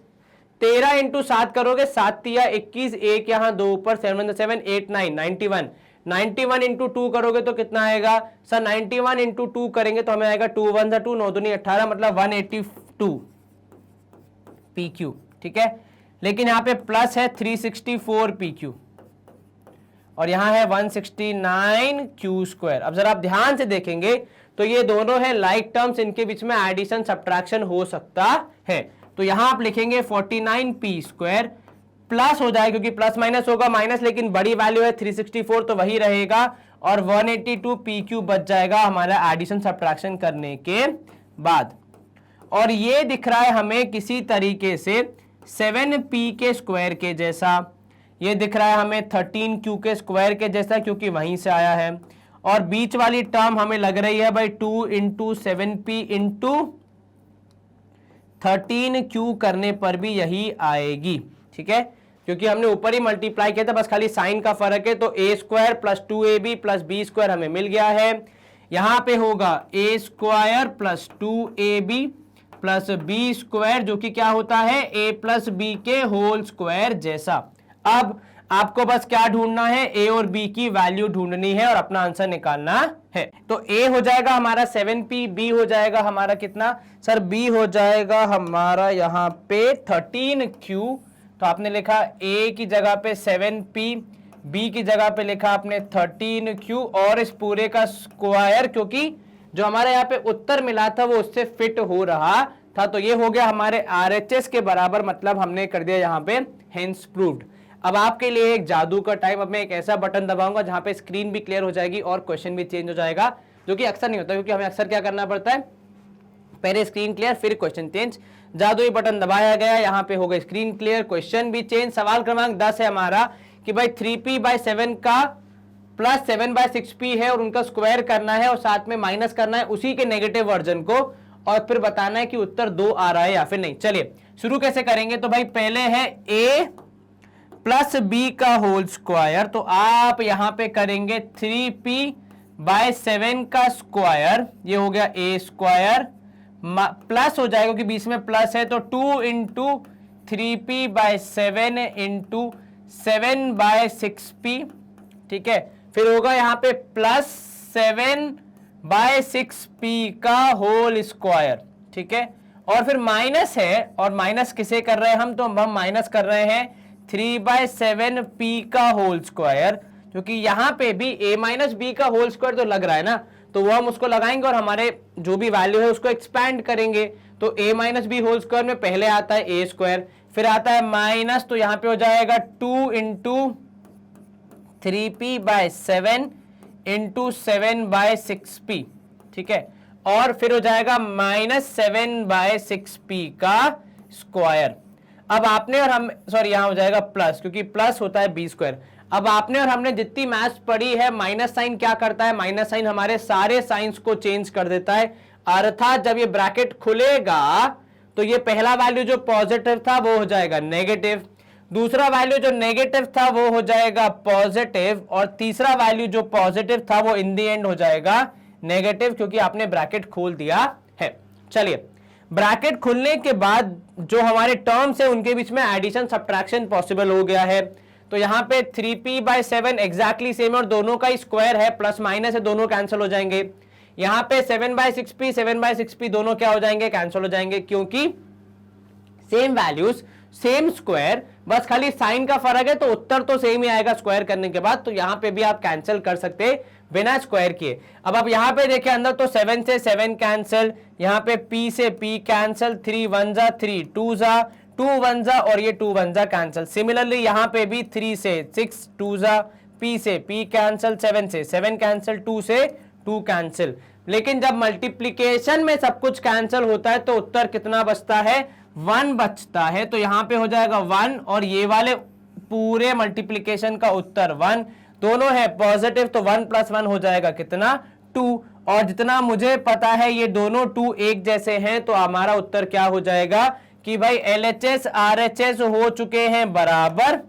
13 इंटू 7 करोगे, 7 तिया 21, एक यहाँ 2 ऊपर, 7 7 8 9 91। 91 इंटू 2 करोगे तो कितना आएगा सर? 91 इंटू 2 करेंगे तो हमें आएगा 2 1 2 9 दूनी 18, मतलब 182 pq। ठीक है, लेकिन यहाँ पे प्लस है 364pq और यहाँ है 169q स्क्वायर। अब जरा आप ध्यान से देखेंगे तो ये दोनों है लाइक टर्म्स, इनके बीच में एडिशन सब्ट्रैक्शन हो सकता है। तो यहां आप लिखेंगे 49p स्क्वायर प्लस हो जाए, क्योंकि प्लस माइनस होगा माइनस, लेकिन बड़ी वैल्यू है 364 तो वही रहेगा, और 182pq बच जाएगा हमारा एडिशन सब्ट्रैक्शन करने के बाद। और ये दिख रहा है हमें किसी तरीके से 7p के स्क्वायर के जैसा, ये दिख रहा है हमें 13q के स्क्वायर के जैसा, क्योंकि वहीं से आया है। और बीच वाली टर्म हमें लग रही है भाई 2 इंटू 7p इंटू 13q करने पर भी यही आएगी। ठीक है, क्योंकि हमने ऊपर ही मल्टीप्लाई किया था, बस खाली साइन का फर्क है। तो a square plus 2ab plus b square हमें मिल गया है। यहां पे होगा a square plus 2ab plus b square, जो कि क्या होता है? a प्लस b के होल स्क्वायर जैसा। अब आपको बस क्या ढूंढना है? a और b की वैल्यू ढूंढनी है और अपना आंसर निकालना है। तो a हो जाएगा हमारा 7p, b हो जाएगा हमारा कितना सर? b हो जाएगा हमारा यहाँ पे 13q। तो आपने लिखा a की जगह पे 7p, b की जगह पे लिखा आपने 13q और इस पूरे का स्क्वायर, क्योंकि जो हमारा यहाँ पे उत्तर मिला था वो उससे फिट हो रहा था, तो ये हो गया हमारे RHS के बराबर, मतलब हमने कर दिया यहाँ पे हेंस प्रूव्ड। अब आपके लिए एक जादू का टाइम, अब मैं एक ऐसा बटन दबाऊंगा जहां पे स्क्रीन भी क्लियर हो जाएगी और क्वेश्चन भी चेंज हो जाएगा, जो कि अक्सर नहीं होता, क्योंकि हमें अक्सर क्या करना पड़ता है, पहले स्क्रीन क्लियर फिर क्वेश्चन चेंज। जादुई बटन दबाया गया, यहाँ पे हो गई स्क्रीन क्लियर, क्वेश्चन भी चेंज। सवाल क्रमांक 10 है हमारा कि भाई 3p/7 का प्लस 7/6p है और उनका स्क्वायर करना है और साथ में माइनस करना है उसी के नेगेटिव वर्जन को, और फिर बताना है कि उत्तर 2 आ रहा है या फिर नहीं। चलिए शुरू कैसे करेंगे, तो भाई पहले है a प्लस बी का होल स्क्वायर, तो आप यहां पे करेंगे 3p/7 का स्क्वायर, ये हो गया a स्क्वायर, प्लस हो जाएगा क्योंकि बीच में प्लस है, तो 2 इंटू 3p/7 इंटू 7/6p, ठीक है। फिर होगा यहाँ पे प्लस 7/6p का होल स्क्वायर, ठीक है। और फिर माइनस है, और माइनस किसे कर रहे हैं हम, तो हम माइनस कर रहे हैं 3/7p का होल स्क्वायर, क्योंकि यहां पे भी a माइनस बी का होल स्क्वायर तो लग रहा है ना, तो वो हम उसको लगाएंगे और हमारे जो भी वैल्यू है उसको एक्सपैंड करेंगे। तो a minus B whole square में पहले आता है a स्क्वायर, फिर आता है माइनस, तो यहां पे हो जाएगा 2 इंटू 3p/7 इंटू 7/6p, ठीक है। और फिर हो जाएगा माइनस 7/6p का स्क्वायर। अब आपने और हम, सॉरी यहां हो जाएगा प्लस, क्योंकि प्लस होता है बी स्क्वायर। अब आपने और हमने जितनी मैथ्स पढ़ी है, माइनस साइन क्या करता है, माइनस साइन हमारे सारे साइंस को चेंज कर देता है, अर्थात जब ये ब्रैकेट खुलेगा तो ये पहला वैल्यू जो पॉजिटिव था वो हो जाएगा नेगेटिव, दूसरा वैल्यू जो नेगेटिव था वो हो जाएगा पॉजिटिव, और तीसरा वैल्यू जो पॉजिटिव था वो इन द एंड हो जाएगा नेगेटिव, क्योंकि आपने ब्रैकेट खोल दिया है। चलिए ब्रैकेट खुलने के बाद जो हमारे टर्म्स है उनके बीच में एडिशन सब्ट्रैक्शन पॉसिबल हो गया है, तो यहां पे 3p/7 एग्जैक्टली सेम और दोनों का स्क्वायर है, प्लस माइनस है दोनों कैंसिल हो जाएंगे। यहां पे 7/6p दोनों क्या हो जाएंगे, कैंसिल हो जाएंगे, क्योंकि सेम वैल्यूज सेम स्क्वायर, बस खाली साइन का फर्क है, तो उत्तर तो सेम ही आएगा स्क्वायर करने के बाद, तो यहां पे भी आप कैंसिल कर सकते हैं बिना स्क्वायर किए। अब आप यहां पे देखिए अंदर तो 7 से 7 कैंसिल, यहां पे p से p कैंसिल, 3 1 जा 3 2 जा 2 1 जा और ये 2 1 जा कैंसिल। सिमिलरली यहां पे भी 3 से 6 2 जा, p से p कैंसिल, 7 से 7 कैंसिल, 2 से 2 कैंसिल। लेकिन जब मल्टीप्लीकेशन में सब कुछ कैंसिल होता है तो उत्तर कितना बचता है, 1 बचता है। तो यहां पे हो जाएगा 1 और ये वाले पूरे मल्टीप्लीकेशन का उत्तर 1, दोनों है पॉजिटिव, तो 1 + 1 हो जाएगा कितना, 2। और जितना मुझे पता है ये दोनों 2 एक जैसे हैं, तो हमारा उत्तर क्या हो जाएगा कि भाई LHS RHS हो चुके हैं बराबर,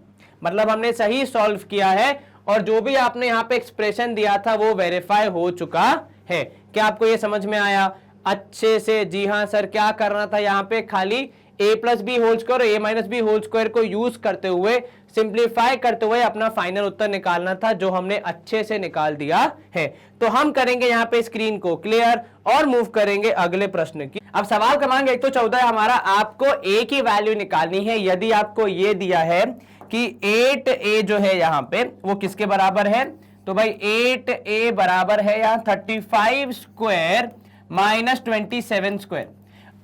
मतलब हमने सही सॉल्व किया है और जो भी आपने यहाँ पे एक्सप्रेशन दिया था वो वेरीफाई हो चुका है। क्या आपको ये समझ में आया अच्छे से? जी हाँ सर, क्या करना था यहाँ पे, खाली a + b होल स्क्वायर और a - b होल स्क्वायर को यूज करते हुए, सिंप्लीफाई करते हुए अपना फाइनल उत्तर निकालना था, जो हमने अच्छे से निकाल दिया है। तो हम करेंगे यहाँ पे स्क्रीन को क्लियर और मूव करेंगे अगले प्रश्न की। अब सवाल क्रमांक 114 है हमारा, आपको a की वैल्यू निकालनी है। यदि आपको ये दिया है कि 8a जो है यहाँ पे वो किसके बराबर है, तो भाई 8a बराबर है यहाँ 35 स्क्वायर माइनस 27 स्क्वायर।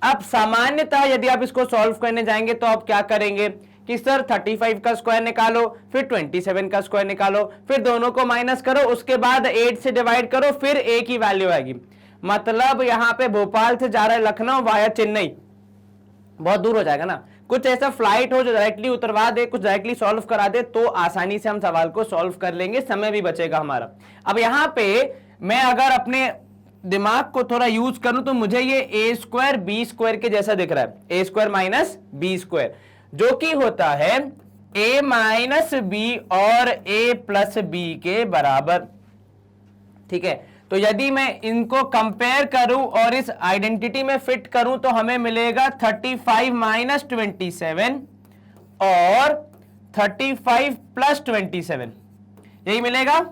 अब सामान्यतः यदि आप इसको सॉल्व करने जाएंगे तो आप क्या करेंगे कि सर 35 का स्क्वायर निकालो, फिर 27 का स्क्वायर निकालो, फिर दोनों को माइनस करो, उसके बाद 8 से डिवाइड करो, फिर a की वैल्यू आएगी। मतलब यहाँ पे भोपाल से जा रहा है लखनऊ वाया चेन्नई, बहुत दूर हो जाएगा ना। कुछ ऐसा फ्लाइट हो जो डायरेक्टली उतरवा दे, कुछ डायरेक्टली सॉल्व करा दे, तो आसानी से हम सवाल को सॉल्व कर लेंगे, समय भी बचेगा हमारा। अब यहाँ पे मैं अगर अपने दिमाग को थोड़ा यूज करूं तो मुझे ये a स्क्वायर b स्क्वायर के जैसा दिख रहा है, a square minus b square, जो कि होता है a माइनस b और a प्लस b के बराबर। ठीक है, तो यदि मैं इनको कंपेयर करूं और इस आइडेंटिटी में फिट करूं तो हमें मिलेगा 35 माइनस 27 और 35 प्लस 27, यही मिलेगा,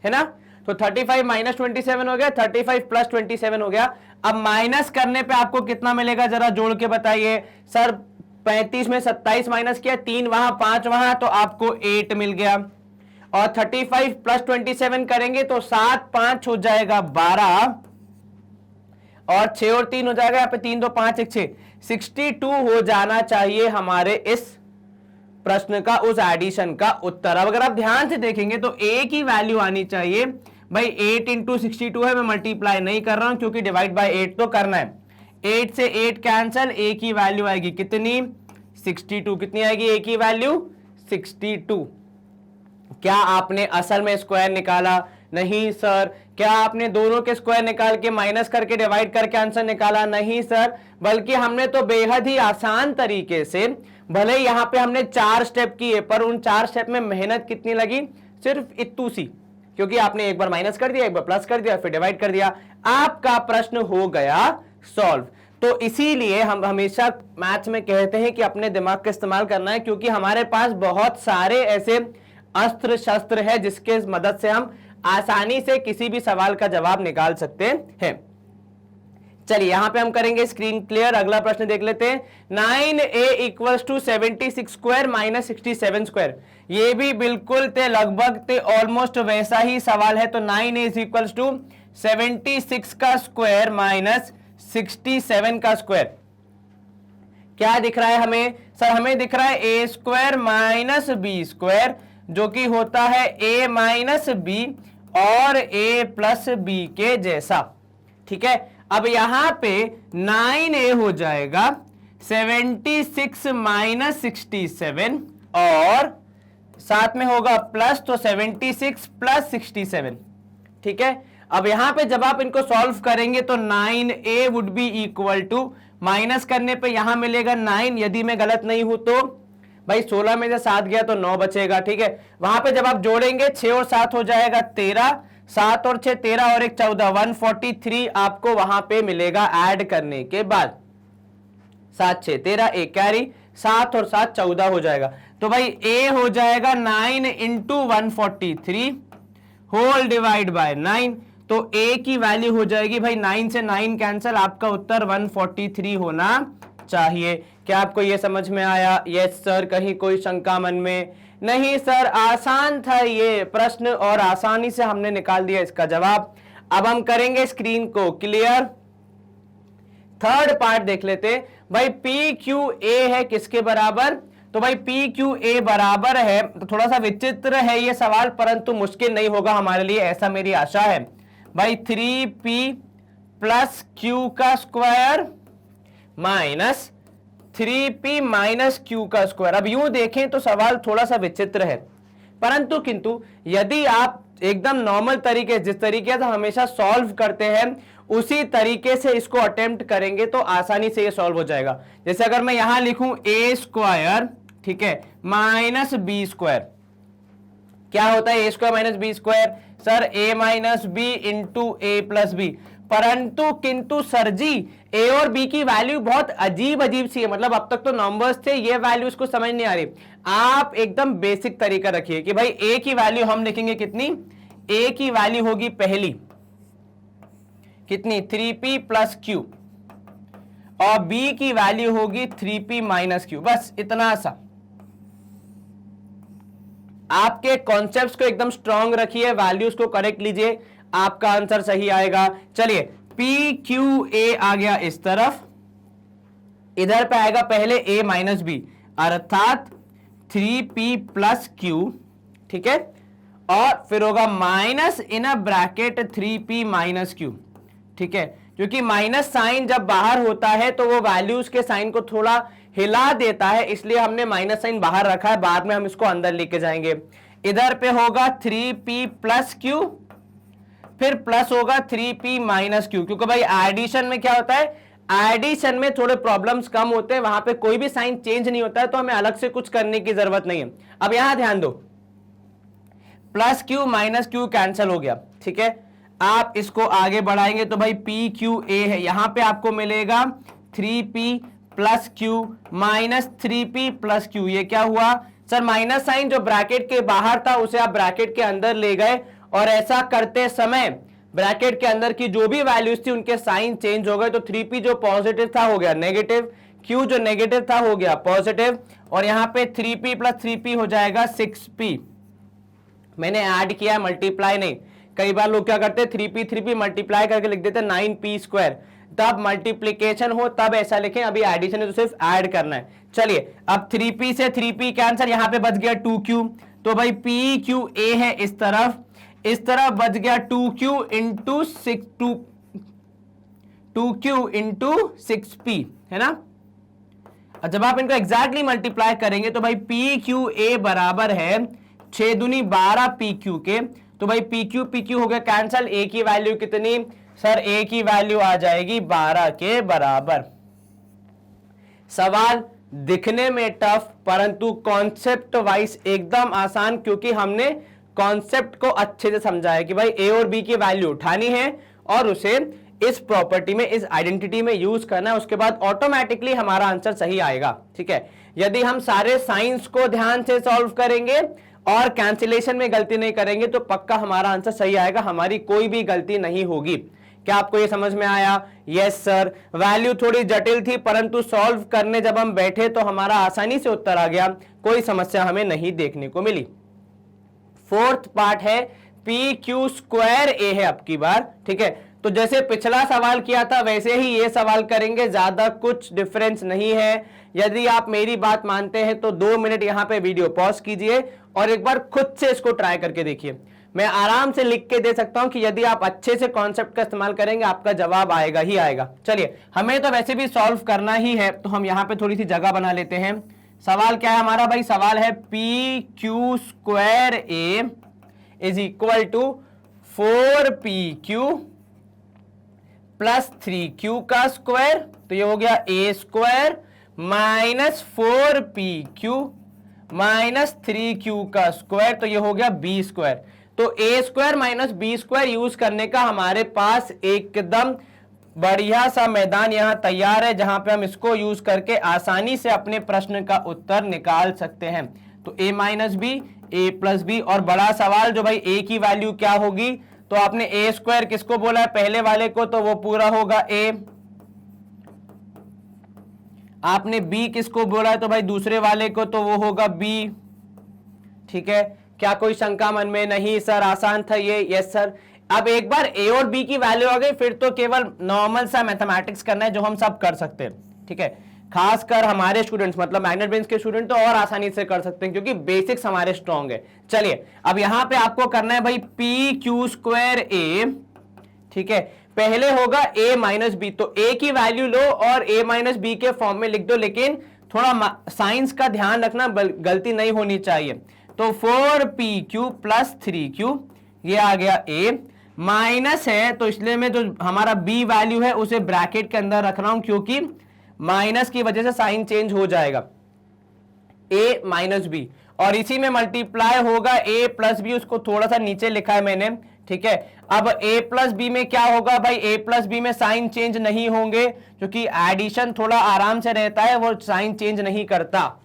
है ना। तो 35 माइनस 27 हो गया, 35 प्लस 27 हो गया। अब माइनस करने पे आपको कितना मिलेगा जरा जोड़ के बताइए। सर 35 में 27 माइनस किया, 3 वहां 5 वहां, तो आपको 8 मिल गया। और 35 प्लस 27 करेंगे तो 7 5 हो जाएगा 12। और 6 और 3 हो जाएगा, यहाँ पे 3 2 5 1 6, 62 हो जाना चाहिए हमारे इस प्रश्न का, उस एडिशन का उत्तर। अब अगर आप ध्यान से देखेंगे तो a की वैल्यू आनी चाहिए भाई 8 इंटू 62 है, मैं मल्टीप्लाई नहीं कर रहा हूं क्योंकि डिवाइड बाय 8 तो करना है। 8 से 8 कैंसल, a की वैल्यू आएगी कितनी 62। कितनी आएगी a की वैल्यू 62। क्या आपने असल में स्क्वायर निकाला? नहीं सर। क्या आपने दोनों के स्क्वायर निकाल के माइनस करके डिवाइड करके आंसर निकाला? नहीं सर। बल्कि हमने तो बेहद ही आसान तरीके से, भले यहां पे हमने 4 स्टेप किए पर उन 4 स्टेप में मेहनत कितनी लगी? सिर्फ इतू सी, क्योंकि आपने एक बार माइनस कर दिया, एक बार प्लस कर दिया, फिर डिवाइड कर दिया, आपका प्रश्न हो गया सॉल्व। तो इसीलिए हम हमेशा मैथ्स में कहते हैं कि अपने दिमाग का इस्तेमाल करना है, क्योंकि हमारे पास बहुत सारे ऐसे अस्त्र शस्त्र है जिसके मदद से हम आसानी से किसी भी सवाल का जवाब निकाल सकते हैं। चलिए यहां पे हम करेंगे स्क्रीन क्लियर। अगला प्रश्न देख लेते हैं। 9a equals to 76 square minus 67 square. ये भी बिल्कुल ते लगभग ते ऑलमोस्ट वैसा ही सवाल है। तो 9a इज इक्वल्स टू 76 का स्क्वायर माइनस 67 का स्क्वायर। क्या दिख रहा है हमें? सर हमें दिख रहा है A square minus B square, जो कि होता है a माइनस बी और a प्लस बी के जैसा। ठीक है, अब यहां पे 9a हो जाएगा 76 माइनस 67 और साथ में होगा प्लस, तो 76 प्लस 67। ठीक है, अब यहां पे जब आप इनको सॉल्व करेंगे तो 9a would be equal to, minus करने पे यहां मिलेगा 9, यदि मैं गलत नहीं हूं तो भाई 16 में से 7 गया तो 9 बचेगा। ठीक है, वहां पे जब आप जोड़ेंगे 6 और 7 हो जाएगा 13, 7 और 6 13 और 1 14, 143 आपको वहां पे मिलेगा ऐड करने के बाद। 7 6 13, 1 कैरी, 7 और 7 14 हो जाएगा। तो भाई a हो जाएगा 9 इंटू 143 होल डिवाइड बाय 9। तो a की वैल्यू हो जाएगी भाई 9 से 9 कैंसल, आपका उत्तर 143 होना चाहिए। क्या आपको यह समझ में आया? Yes sir. कहीं कोई शंका मन में? नहीं सर, आसान था ये प्रश्न और आसानी से हमने निकाल दिया इसका जवाब। अब हम करेंगे स्क्रीन को क्लियर। थर्ड पार्ट देख लेते हैं। भाई पी क्यू ए है किसके बराबर? तो भाई पी क्यू ए बराबर है, तो थोड़ा सा विचित्र है ये सवाल, परंतु मुश्किल नहीं होगा हमारे लिए, ऐसा मेरी आशा है। भाई 3p प्लस क्यू का square minus 3p minus Q का स्क्वायर। अब यूं देखें तो सवाल थोड़ा सा विचित्र है, परंतु किंतु यदि आप एकदम नॉर्मल तरीके, जिस तरीके से हमेशा सॉल्व करते हैं उसी तरीके से इसको अटेम्प्ट करेंगे तो आसानी से ये सॉल्व हो जाएगा। जैसे अगर मैं यहां लिखूं a स्क्वायर, ठीक है, माइनस बी स्क्वायर, क्या होता है a square minus B square? Sir a minus B into A plus B. परंतु किंतु सर जी a और b की वैल्यू बहुत अजीब अजीब सी है, मतलब अब तक तो नंबर्स थे, ये वैल्यू इसको समझ नहीं आ रही। आप एकदम बेसिक तरीका रखिए कि भाई a की वैल्यू हम लिखेंगे कितनी? a की वैल्यू होगी पहली कितनी? 3p प्लस क्यू, और b की वैल्यू होगी 3p माइनस क्यू। बस इतना सा। आपके कॉन्सेप्ट्स को एकदम स्ट्रांग रखिए, वैल्यूज को करेक्ट लीजिए, आपका आंसर सही आएगा। चलिए पी क्यू ए आ गया इस तरफ, इधर पे आएगा पहले a माइनस बी, अर्थात 3p प्लस क्यू। ठीक है, और फिर होगा minus in a bracket 3p minus Q. ठीक है, क्योंकि माइनस साइन जब बाहर होता है तो वो वैल्यूज के साइन को थोड़ा हिला देता है, इसलिए हमने माइनस साइन बाहर रखा है, बाद में हम इसको अंदर लेके जाएंगे। इधर पे होगा 3p प्लस क्यू, फिर प्लस होगा 3p माइनस क्यू, क्योंकि भाई एडिशन में क्या होता है, एडिशन में थोड़े प्रॉब्लम्स कम होते हैं, वहां पे कोई भी साइन चेंज नहीं होता है, तो हमें अलग से कुछ करने की जरूरत नहीं है। अब यहां ध्यान दो, plus Q minus Q cancel हो गया। ठीक है, आप इसको आगे बढ़ाएंगे तो भाई पी क्यू ए है, यहां पे आपको मिलेगा 3p plus Q minus 3p plus Q. ये क्या हुआ सर? माइनस साइन जो ब्रैकेट के बाहर था उसे आप ब्रैकेट के अंदर ले गए, और ऐसा करते समय ब्रैकेट के अंदर की जो भी वैल्यूज थी उनके साइन चेंज हो गए। तो 3p जो पॉजिटिव था हो गया नेगेटिव, q जो नेगेटिव था हो गया पॉजिटिव, और यहां पे 3p प्लस 3p हो जाएगा 6p। मैंने ऐड किया, मल्टीप्लाई नहीं। कई बार लोग क्या करते हैं 3p 3p मल्टीप्लाई करके लिख देते 9p स्क्वायर, तब मल्टीप्लीकेशन हो तब ऐसा लिखें, अभी एडिशन है तो सिर्फ ऐड करना है। चलिए अब 3p से 3p कैंसर, यहां पे बच गया 2q, तो भाई pqa है इस तरफ बच गया 2q इंटू 6p है ना। जब आप इनको एग्जैक्टली मल्टीप्लाई करेंगे तो भाई pqa बराबर है 6 दूनी 12 pq के, तो भाई pq हो गया कैंसल, a की वैल्यू कितनी सर, a की वैल्यू आ जाएगी 12 के बराबर। सवाल दिखने में टफ परंतु कॉन्सेप्ट वाइज एकदम आसान, क्योंकि हमने कॉन्सेप्ट को अच्छे से समझा है कि भाई a और b की वैल्यू उठानी है और उसे इस प्रॉपर्टी में, इस आइडेंटिटी में यूज करना है, उसके बाद ऑटोमेटिकली हमारा आंसर सही आएगा। ठीक है, यदि हम सारे साइंस को ध्यान से सॉल्व करेंगे और कैंसिलेशन में गलती नहीं करेंगे तो पक्का हमारा आंसर सही आएगा, हमारी कोई भी गलती नहीं होगी। क्या आपको ये समझ में आया? Yes sir. वैल्यू थोड़ी जटिल थी परंतु सॉल्व करने जब हम बैठे तो हमारा आसानी से उत्तर आ गया, कोई समस्या हमें नहीं देखने को मिली। फोर्थ पार्ट है pq² है आपकी बार। ठीक है, तो जैसे पिछला सवाल किया था वैसे ही ये सवाल करेंगे, ज्यादा कुछ डिफरेंस नहीं है। यदि आप मेरी बात मानते हैं तो 2 मिनट यहां पे वीडियो पॉज कीजिए और एक बार खुद से इसको ट्राई करके देखिए। मैं आराम से लिख के दे सकता हूं कि यदि आप अच्छे से कॉन्सेप्ट का इस्तेमाल करेंगे आपका जवाब आएगा ही आएगा। चलिए, हमें तो वैसे भी सॉल्व करना ही है तो हम यहां पे थोड़ी सी जगह बना लेते हैं। सवाल क्या है हमारा भाई? सवाल है pq² is equal to 4pq plus 3q का स्क्वायर, तो ये हो गया a² minus 4pq minus 3q का स्क्वायर, तो ये हो गया b²। तो a² माइनस b² यूज करने का हमारे पास एकदम बढ़िया सा मैदान यहां तैयार है, जहां पे हम इसको यूज करके आसानी से अपने प्रश्न का उत्तर निकाल सकते हैं। तो a minus b, a plus b, और बड़ा सवाल जो भाई a की वैल्यू क्या होगी, तो आपने a² किसको बोला है? पहले वाले को, तो वो पूरा होगा a। आपने b किसको बोला है? तो भाई दूसरे वाले को, तो वो होगा b। ठीक है, क्या कोई शंका मन में? नहीं सर, आसान था ये। Yes sir. अब एक बार a और b की वैल्यू आ गई फिर तो केवल नॉर्मल सा मैथमेटिक्स करना है जो हम सब कर सकते हैं। ठीक है, खासकर हमारे स्टूडेंट्स, मतलब मैग्नेट ब्रेन्स के स्टूडेंट तो और आसानी से कर सकते हैं क्योंकि बेसिक्स हमारे स्ट्रांग है। चलिए, अब यहां पे आपको करना है भाई pq²a। ठीक है, पहले होगा a माइनस बी, तो a की वैल्यू लो और a माइनस बी के फॉर्म में लिख दो, लेकिन थोड़ा साइंस का ध्यान रखना, गलती नहीं होनी चाहिए। तो 4pq प्लस 3q, ये आ गया a, माइनस है तो इसलिए मैं जो हमारा b वैल्यू है उसे ब्रैकेट के अंदर रख रहा हूं क्योंकि माइनस की वजह से साइन चेंज हो जाएगा, a माइनस बी, और इसी में मल्टीप्लाई होगा a प्लस बी, उसको थोड़ा सा नीचे लिखा है मैंने। ठीक है, अब a प्लस बी में क्या होगा भाई? a प्लस बी में साइन चेंज नहीं होंगे क्योंकि एडिशन थोड़ा आराम से रहता है, वो साइन चेंज नहीं करता।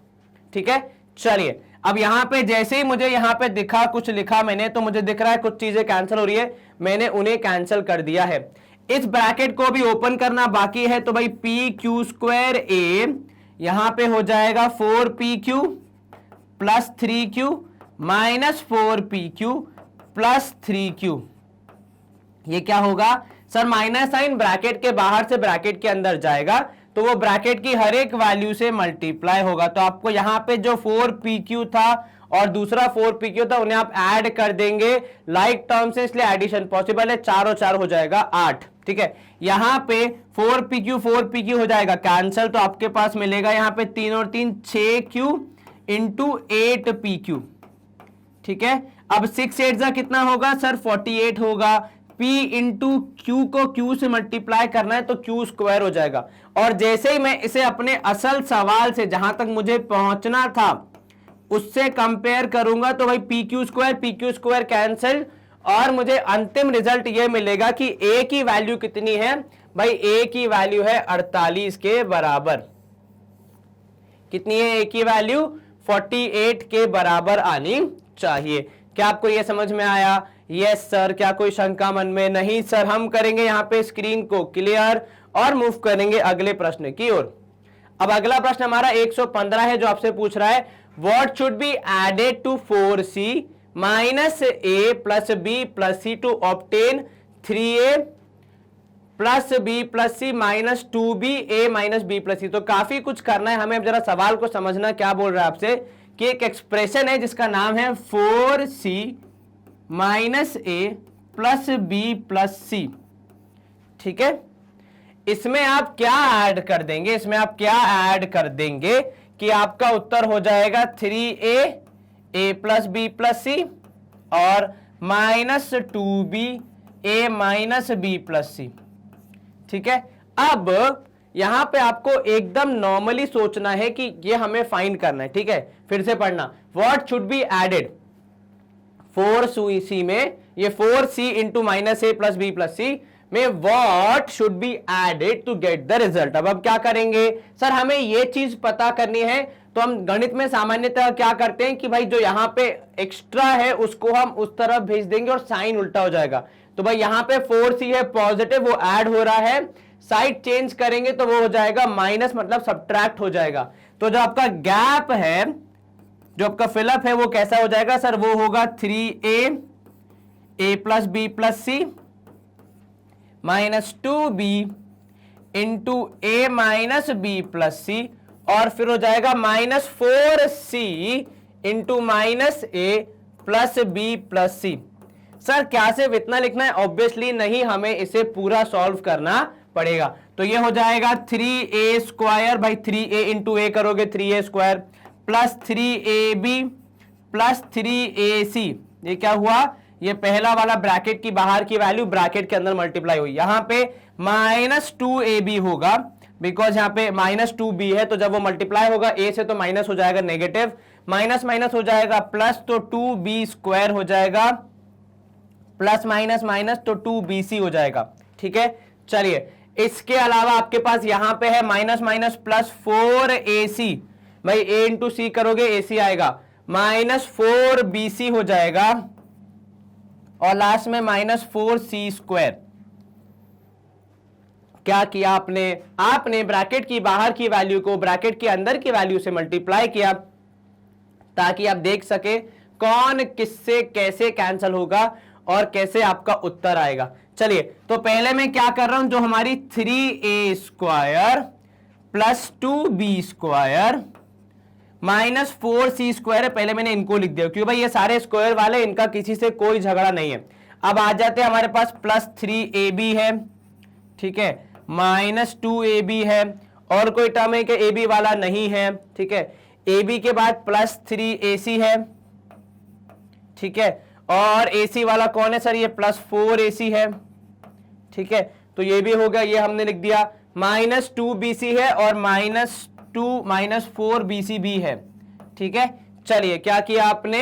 ठीक है, चलिए अब यहां पे जैसे ही मुझे यहां पे दिखा, कुछ लिखा मैंने, तो मुझे दिख रहा है कुछ चीजें कैंसिल हो रही है, मैंने उन्हें कैंसिल कर दिया है। इस ब्रैकेट को भी ओपन करना बाकी है, तो भाई pq²a यहां पे हो जाएगा 4pq plus 3q minus 4pq plus 3q। ये क्या होगा सर? माइनस साइन ब्रैकेट के बाहर से ब्रैकेट के अंदर जाएगा तो वो ब्रैकेट की हर एक वैल्यू से मल्टीप्लाई होगा। तो आपको यहां पे जो 4pq था और दूसरा 4pq था उन्हें आप ऐड कर देंगे लाइक टर्म से, इसलिए एडिशन पॉसिबल है, 4 और 4 हो जाएगा 8। ठीक है, यहां पे 4pq हो जाएगा कैंसल, तो आपके पास मिलेगा यहां पे 3 और 3 6q इंटू 8pq। ठीक है, अब 6 8 कितना होगा सर? 48 होगा। p इंटू क्यू को q से मल्टीप्लाई करना है तो q² हो जाएगा। और जैसे ही मैं इसे अपने असल सवाल से जहां तक मुझे पहुंचना था उससे कंपेयर करूंगा तो भाई pq² कैंसिल, और मुझे अंतिम रिजल्ट ये मिलेगा कि a की वैल्यू कितनी है भाई? a की वैल्यू है 48 के बराबर। कितनी है a की वैल्यू? 48 के बराबर आनी चाहिए। क्या आपको यह समझ में आया? Yes sir. क्या कोई शंका मन में? नहीं सर। हम करेंगे यहाँ पे स्क्रीन को क्लियर और मूव करेंगे अगले प्रश्न की ओर। अब अगला प्रश्न हमारा 115 है जो आपसे पूछ रहा है what should be added to 4c minus a plus b plus c to obtain 3a plus B plus C minus 2b a minus B plus C. तो काफी कुछ करना है हमें। अब जरा सवाल को समझना, क्या बोल रहा है आपसे कि एक एक्सप्रेशन है जिसका नाम है 4c minus a plus B plus C, ठीक है। इसमें आप क्या ऐड कर देंगे, इसमें आप क्या ऐड कर देंगे कि आपका उत्तर हो जाएगा 3a a plus B plus C और minus 2b a minus B plus C, ठीक है। अब यहां पे आपको एकदम नॉर्मली सोचना है कि ये हमें फाइंड करना है, ठीक है। फिर से पढ़ना, what should be added 4c में, ये 4c into minus A plus B plus C में what should be added to get the result. अब क्या करेंगे सर, हमें ये चीज पता करनी है, तो हम गणित में सामान्यतः क्या करते हैं कि भाई जो यहां पे एक्स्ट्रा है उसको हम उस तरफ भेज देंगे और साइन उल्टा हो जाएगा। तो भाई यहां पे 4c है पॉजिटिव, वो ऐड हो रहा है, साइड चेंज करेंगे तो वो हो जाएगा माइनस, मतलब सब्ट्रैक्ट हो जाएगा। तो जो आपका गैप है, जो आपका फिलअप है, वो कैसा हो जाएगा सर, वो होगा 3a a plus B plus C minus 2b into a minus B plus C और फिर हो जाएगा minus 4c into minus a plus B plus C. Sir क्या सिर्फ इतना लिखना है? ऑब्वियसली नहीं, हमें इसे पूरा सॉल्व करना पड़ेगा। तो ये हो जाएगा 3a स्क्वायर, भाई 3a इंटू a करोगे 3a square plus 3ab plus 3ac। ये क्या हुआ, ये पहला वाला ब्रैकेट की बाहर की वैल्यू ब्रैकेट के अंदर मल्टीप्लाई हुई। यहां पे माइनस 2ab होगा बिकॉज यहां पे माइनस 2b है, तो जब वो मल्टीप्लाई होगा a से तो माइनस हो जाएगा नेगेटिव, माइनस माइनस हो जाएगा प्लस, तो 2b स्क्वायर हो जाएगा प्लस माइनस माइनस तो 2bc हो जाएगा, ठीक है। चलिए इसके अलावा आपके पास यहां पे है माइनस माइनस प्लस 4ac, भाई a इंटू सी करोगे ac आएगा, माइनस 4bc हो जाएगा और लास्ट में माइनस 4c स्क्वायर। क्या किया आपने, आपने ब्रैकेट की बाहर की वैल्यू को ब्रैकेट के अंदर की वैल्यू से मल्टीप्लाई किया ताकि आप देख सके कौन किससे कैसे कैंसिल होगा और कैसे आपका उत्तर आएगा। चलिए तो पहले मैं क्या कर रहा हूं, जो हमारी 3a square plus 2b square minus 4c square है, पहले मैंने इनको लिख दिया क्योंकि भाई ये सारे स्क्वायर वाले, इनका किसी से कोई झगड़ा नहीं है। अब आ जाते हैं हमारे पास प्लस 3ab है, ठीक है, माइनस 2ab है, और कोई टर्म है कि ab वाला नहीं है, ठीक है। ab के बाद प्लस 3ac है, ठीक है, और ac वाला कौन है सर, ये प्लस 4ac है, ठीक है। तो ये भी हो गया, ये हमने लिख दिया, माइनस 2bc है और माइनस 4bc भी है, ठीक है। चलिए क्या किया आपने,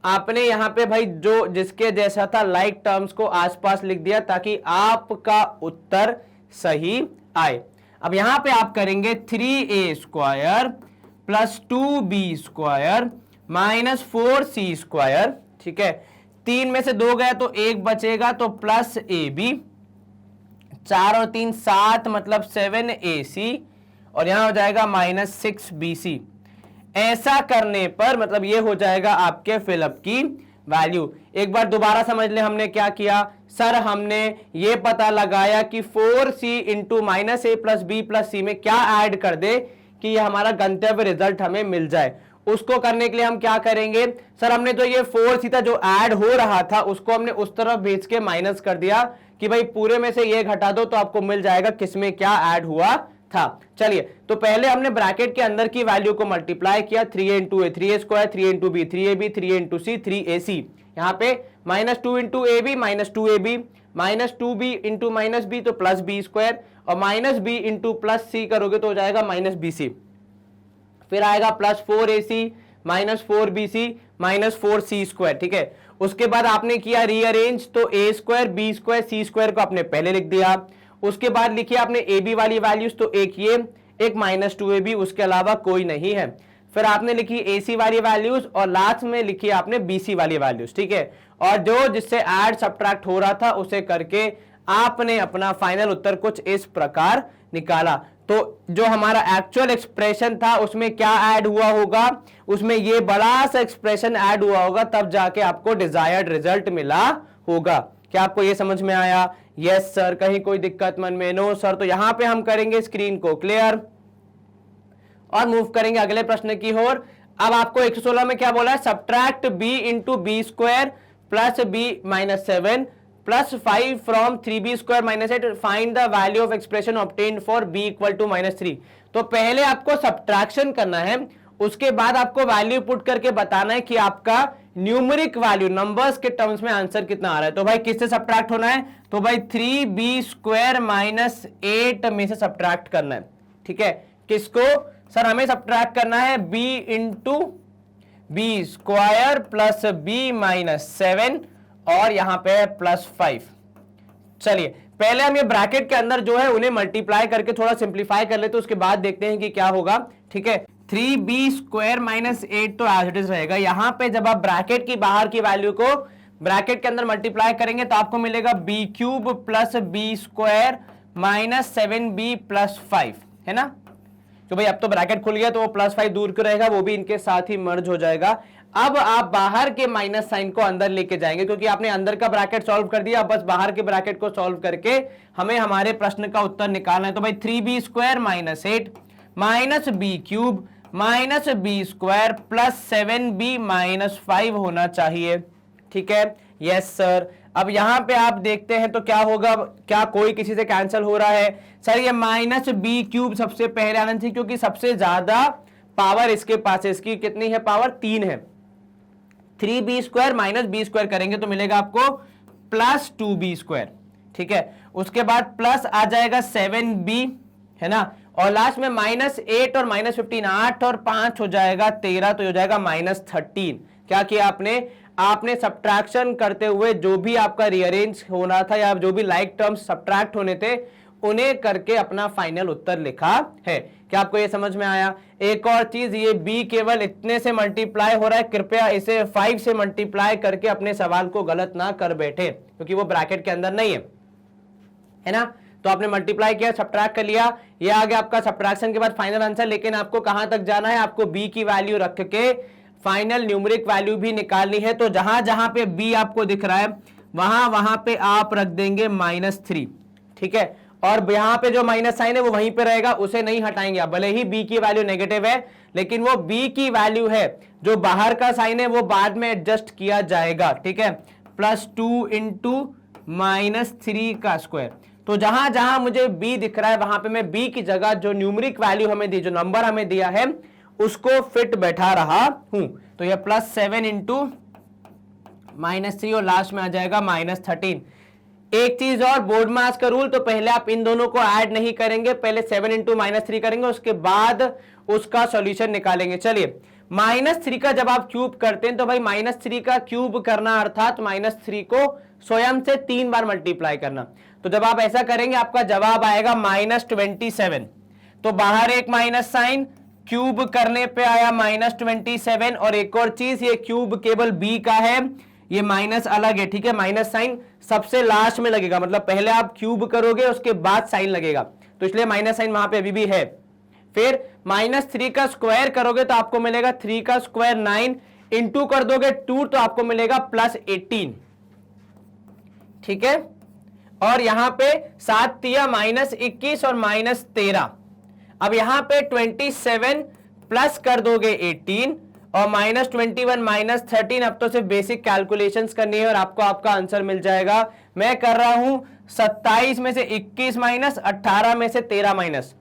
आपने यहां पे भाई जो जिसके जैसा था लाइक टर्म्स को आसपास लिख दिया ताकि आपका उत्तर सही आए। अब यहां पे आप करेंगे 3a square plus 2b square minus 4c square, ठीक है। 3 में से 2 गया तो 1 बचेगा, तो प्लस ab, 4 और 3 7 मतलब 7ac और यहां हो जाएगा माइनस 6bc। ऐसा करने पर मतलब ये हो जाएगा आपके फिलअप की वैल्यू। एक बार दोबारा समझ ले हमने क्या किया सर, हमने ये पता लगाया कि 4c into minus A plus B plus C में क्या ऐड कर दे कि ये हमारा गंतव्य रिजल्ट हमें मिल जाए। उसको करने के लिए हम क्या करेंगे सर, हमने तो ये 4c था जो ऐड हो रहा था उसको हमने उस तरफ भेज के माइनस कर दिया कि भाई पूरे में से ये घटा दो तो आपको मिल जाएगा किसमें क्या ऐड हुआ था। चलिए तो पहले हमने ब्रैकेट के अंदर की वैल्यू को मल्टीप्लाई किया, 3a into A 3a square, 3a into B 3ab, 3a into C 3ac। यहाँ पे minus 2 into A B minus 2ab, minus 2b into minus B तो प्लस बी स्क्वायर, और minus B into plus C करोगे तो हो जाएगा minus bc। फिर आएगा plus 4ac minus 4bc minus 4c square, ठीक है। उसके बाद आपने किया रीअरेंज, तो a square B square C square को आपने पहले लिख दिया। उसके बाद लिखिए आपने ab वाली वैल्यूज, तो एक ये एक माइनस 2ab, उसके अलावा कोई नहीं है। फिर आपने लिखी ac वाली वैल्यूज और लास्ट में लिखी आपने bc वाली वैल्यूज, ठीक है। और जो जिससे ऐड सब्ट्रैक्ट हो रहा था उसे करके आपने अपना फाइनल उत्तर कुछ इस प्रकार निकाला। तो जो हमारा एक्चुअल एक्सप्रेशन था उसमें क्या ऐड हुआ होगा, उसमें ये बड़ा सा एक्सप्रेशन ऐड हुआ होगा, तब जाके आपको डिजायर्ड रिजल्ट मिला होगा। क्या आपको ये समझ में आया? यस सर, कहीं कोई दिक्कत मन में? No sir. तो यहां पे हम करेंगे स्क्रीन को क्लियर और मूव करेंगे अगले प्रश्न की ओर। अब आपको 116 में क्या बोला है? Subtract B into B square plus B minus 7 plus 5 from 3b square minus 8, find the value of expression obtained for b equal to -3। तो पहले आपको सब्ट्रैक्शन करना है, उसके बाद आपको वैल्यू पुट करके बताना है कि आपका न्यूमेरिक वैल्यू नंबर्स के टर्म्स में आंसर कितना आ रहा है। तो भाई किससे सब्ट्रैक्ट होना है? तो भाई 3b स्क्वायर माइनस 8 में से सब्ट्रैक्ट करना है। ठीक है, किसको सर? हमें सब्ट्रैक्ट करना है b into B square plus B minus 7 और यहां पे प्लस 5। चलिए पहले हम ये ब्रैकेट के अंदर जो है उन्हें मल्टीप्लाई करके थोड़ा सिंप्लीफाई कर लेते, उसके बाद देखते हैं कि क्या होगा। ठीक है, 3b स्क्वायर माइनस 8 तो एज इट इज रहेगा। यहां पे जब आप ब्रैकेट की बाहर की वैल्यू को ब्रैकेट के अंदर मल्टीप्लाई करेंगे तो आपको मिलेगा b cube plus B square minus 7b plus 5, है ना? तो भाई अब तो ब्रैकेट खुल गया तो वो प्लस 5 दूर क्यों रहेगा, वो भी इनके साथ ही मर्ज हो जाएगा। अब आप बाहर के माइनस साइन को अंदर लेके जाएंगे, क्योंकि आपने अंदर का ब्रैकेट सॉल्व कर दिया। अब बस बाहर के ब्रैकेट को सॉल्व करके हमें हमारे प्रश्न का उत्तर निकालना है। तो भाई 3b square minus 8 minus B cube minus B square plus 7b minus 5 होना चाहिए। ठीक है, यस सर। अब यहां पे आप देखते हैं तो क्या होगा? क्या कोई किसी से कैंसिल हो रहा है? सर ये माइनस बी क्यूब सबसे पहले आना चाहिए, क्योंकि सबसे ज्यादा पावर इसके पास है। इसकी कितनी है पावर? 3 है। 3b square minus B square करेंगे तो मिलेगा आपको प्लस 2b स्क्वायर। ठीक है, उसके बाद प्लस आ जाएगा 7b, है ना? और लास्ट में माइनस 8 और माइनस 15, 8 और 5 हो जाएगा 13, तो हो जाएगा माइनस 13। क्या किया आपने सब्ट्रैक्शन करते हुए जो भी आपका रीअरेंज होना था या जो भी लाइक टर्म्स सब्ट्रैक्ट होने थे उन्हें करके अपना फाइनल उत्तर लिखा है। क्या आपको ये समझ में आया? एक और चीज, ये b केवल इतने से मल्टीप्लाई हो रहा है, कृपया इसे 5 से मल्टीप्लाई करके अपने सवाल को गलत ना कर बैठे, क्योंकि वो ब्रैकेट के अंदर नहीं है ना? तो आपने मल्टीप्लाई किया, सब्ट्रैक्ट कर लिया, ये आ गया आपका सब्ट्रैक्शन के बाद फाइनल आंसर। लेकिन आपको कहां तक जाना है? आपको b की वैल्यू रख के फाइनल न्यूमेरिक वैल्यू भी निकालनी है। तो जहां जहां पे b आपको दिख रहा है वहां पे आप रख देंगे -3। ठीक है, और यहां पे जो माइनस साइन है वो वहीं पे रहेगा, उसे नहीं हटाएंगे आप। भले ही b की वैल्यू नेगेटिव है, लेकिन वो b की वैल्यू है, जो बाहर का साइन है वो बाद में एडजस्ट किया जाएगा। ठीक है, +2 इंटू -3 का स्क्वायर। तो जहां जहां मुझे b दिख रहा है वहां पे मैं b की जगह जो न्यूमेरिक वैल्यू हमें दी, जो नंबर हमें दिया है, उसको फिट बैठा रहा हूं। तो यह +7 इंटू -3 और लास्ट में आ जाएगा -13। एक चीज और, बोर्ड मास का रूल, तो पहले आप इन दोनों को ऐड नहीं करेंगे, पहले 7 इंटू -3 करेंगे, उसके बाद उसका सॉल्यूशन निकालेंगे। चलिए, -3 का जब आप क्यूब करते हैं तो भाई -3 का क्यूब करना अर्थात -3 को स्वयं से 3 बार मल्टीप्लाई करना। तो जब आप ऐसा करेंगे आपका जवाब आएगा -27। तो बाहर एक माइनस साइन, क्यूब करने पे आया -27। और एक और चीज, ये क्यूब केवल b का है, ये माइनस अलग है। ठीक है, माइनस साइन सबसे लास्ट में लगेगा, मतलब पहले आप क्यूब करोगे उसके बाद साइन लगेगा, तो इसलिए माइनस साइन वहां पे अभी भी है। फिर -3 का स्क्वायर करोगे तो आपको मिलेगा 3 का स्क्वायर 9, इंटू कर दोगे 2 तो आपको मिलेगा +18। ठीक है, और यहां पे 7 तिया -21 और -13। अब यहां पे 27 प्लस कर दोगे 18 और -21 -13। अब तो सिर्फ बेसिक कैलकुलेशंस करनी है और आपको आपका आंसर मिल जाएगा। मैं कर रहा हूं 27 में से 21 माइनस, 18 में से 13 माइनस।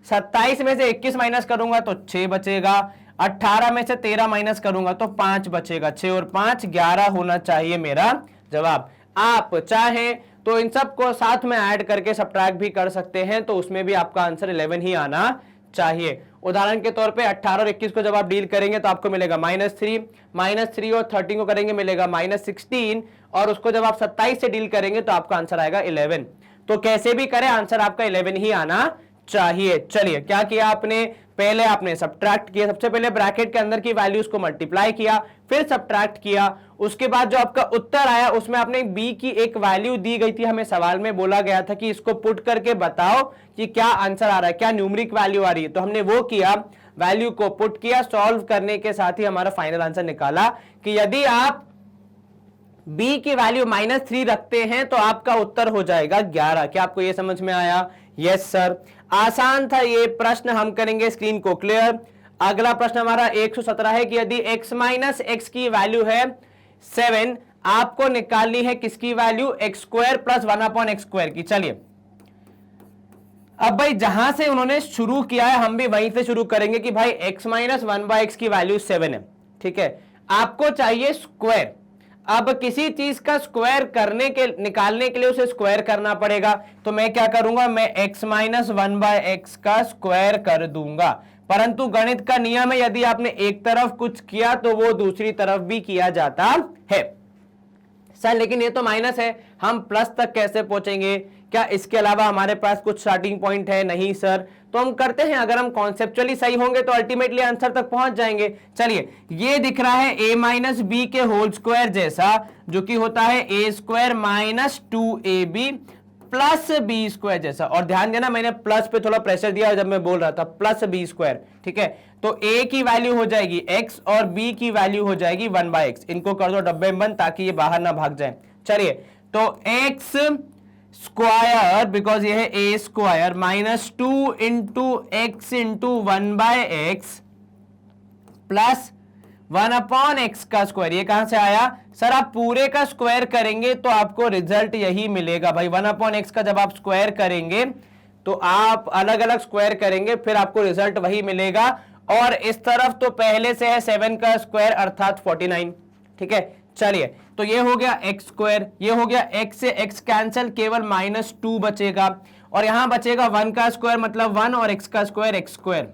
27 में से 21 माइनस करूंगा तो 6 बचेगा, 18 में से 13 माइनस करूंगा तो 5 बचेगा। 6 और 5 11 होना चाहिए मेरा जवाब। आप चाहें तो इन सब को साथ में ऐड करके सब्ट्रैक्ट भी कर सकते हैं, तो उसमें भी आपका आंसर 11 ही आना चाहिए। उदाहरण के तौर पे 18 और 21 को जब आप डील करेंगे तो आपको मिलेगा -3 और 13 को करेंगे मिलेगा -16, और उसको जब आप 27 से डील करेंगे तो आपका आंसर आएगा 11। तो कैसे भी करें आंसर आपका 11 ही आना चाहिए। चलिए, क्या किया आपने? पहले आपने सब्ट्रैक्ट किया, सबसे पहले ब्रैकेट के अंदर की वैल्यूज को मल्टीप्लाई किया, फिर सब्ट्रैक्ट किया, उसके बाद जो आपका उत्तर आया उसमें आपने b की एक वैल्यू दी गई थी, हमें सवाल में बोला गया था कि इसको पुट करके बताओ कि क्या आंसर आ रहा है, क्या न्यूमेरिक वैल्यू आ रही है। तो हमने वो किया, वैल्यू को पुट किया, सॉल्व करने के साथ ही हमारा फाइनल आंसर निकाला कि यदि आप b की वैल्यू -3 रखते हैं तो आपका उत्तर हो जाएगा 11। क्या आपको ये समझ में आया? यस सर, आसान था ये प्रश्न। हम करेंगे स्क्रीन को क्लियर। अगला प्रश्न हमारा 117 है कि यदि x माइनस एक्स की वैल्यू है 7, आपको निकालनी है किसकी value? x square plus 1/x² की। चलिए अब भाई जहां से उन्होंने शुरू किया है हम भी वहीं से शुरू करेंगे कि भाई x माइनस 1/x की वैल्यू 7 है, ठीक है। आपको चाहिए स्क्वायर। अब किसी चीज का स्क्वायर निकालने के लिए उसे स्क्वायर करना पड़ेगा, तो मैं क्या करूंगा? मैं x माइनस 1/x का स्क्वायर कर दूंगा। परंतु गणित का नियम है, यदि आपने एक तरफ कुछ किया तो वो दूसरी तरफ भी किया जाता है। सर लेकिन ये तो माइनस है, हम प्लस तक कैसे पहुंचेंगे? क्या इसके अलावा हमारे पास कुछ स्टार्टिंग पॉइंट है? नहीं सर। तो हम करते हैं, अगर हम कॉन्सेप्चुअली सही होंगे तो अल्टीमेटली आंसर तक पहुंच जाएंगे। चलिए, ये दिख रहा है a माइनस बी के होल स्क्वायर जैसा, जो कि होता है a square minus 2ab plus B square जैसा। और ध्यान देना, मैंने प्लस पे थोड़ा प्रेशर दिया जब मैं बोल रहा था, प्लस बी स्क्वायर, ठीक है। तो a की वैल्यू हो जाएगी x और b की वैल्यू हो जाएगी 1/x। इनको कर दो डब्बे में बंद ताकि ये बाहर ना भाग जाए। चलिए, तो x स्क्वायर, बिकॉज ये है a square minus 2 into x into 1/x plus 1/x का स्क्वायर। ये कहां से आया सर? आप पूरे का स्क्वायर करेंगे तो आपको रिजल्ट यही मिलेगा भाई। 1/x का जब आप स्क्वायर करेंगे तो आप अलग अलग स्क्वायर करेंगे, फिर आपको रिजल्ट वही मिलेगा। और इस तरफ तो पहले से है 7 का स्क्वायर अर्थात 49, ठीक है। चलिए, तो ये हो गया x स्क्वायर, ये हो गया x से x कैंसिल, केवल -2 बचेगा। और यहां बचेगा 1 का स्क्वायर मतलब 1 और x का स्क्वायर x स्क्वायर,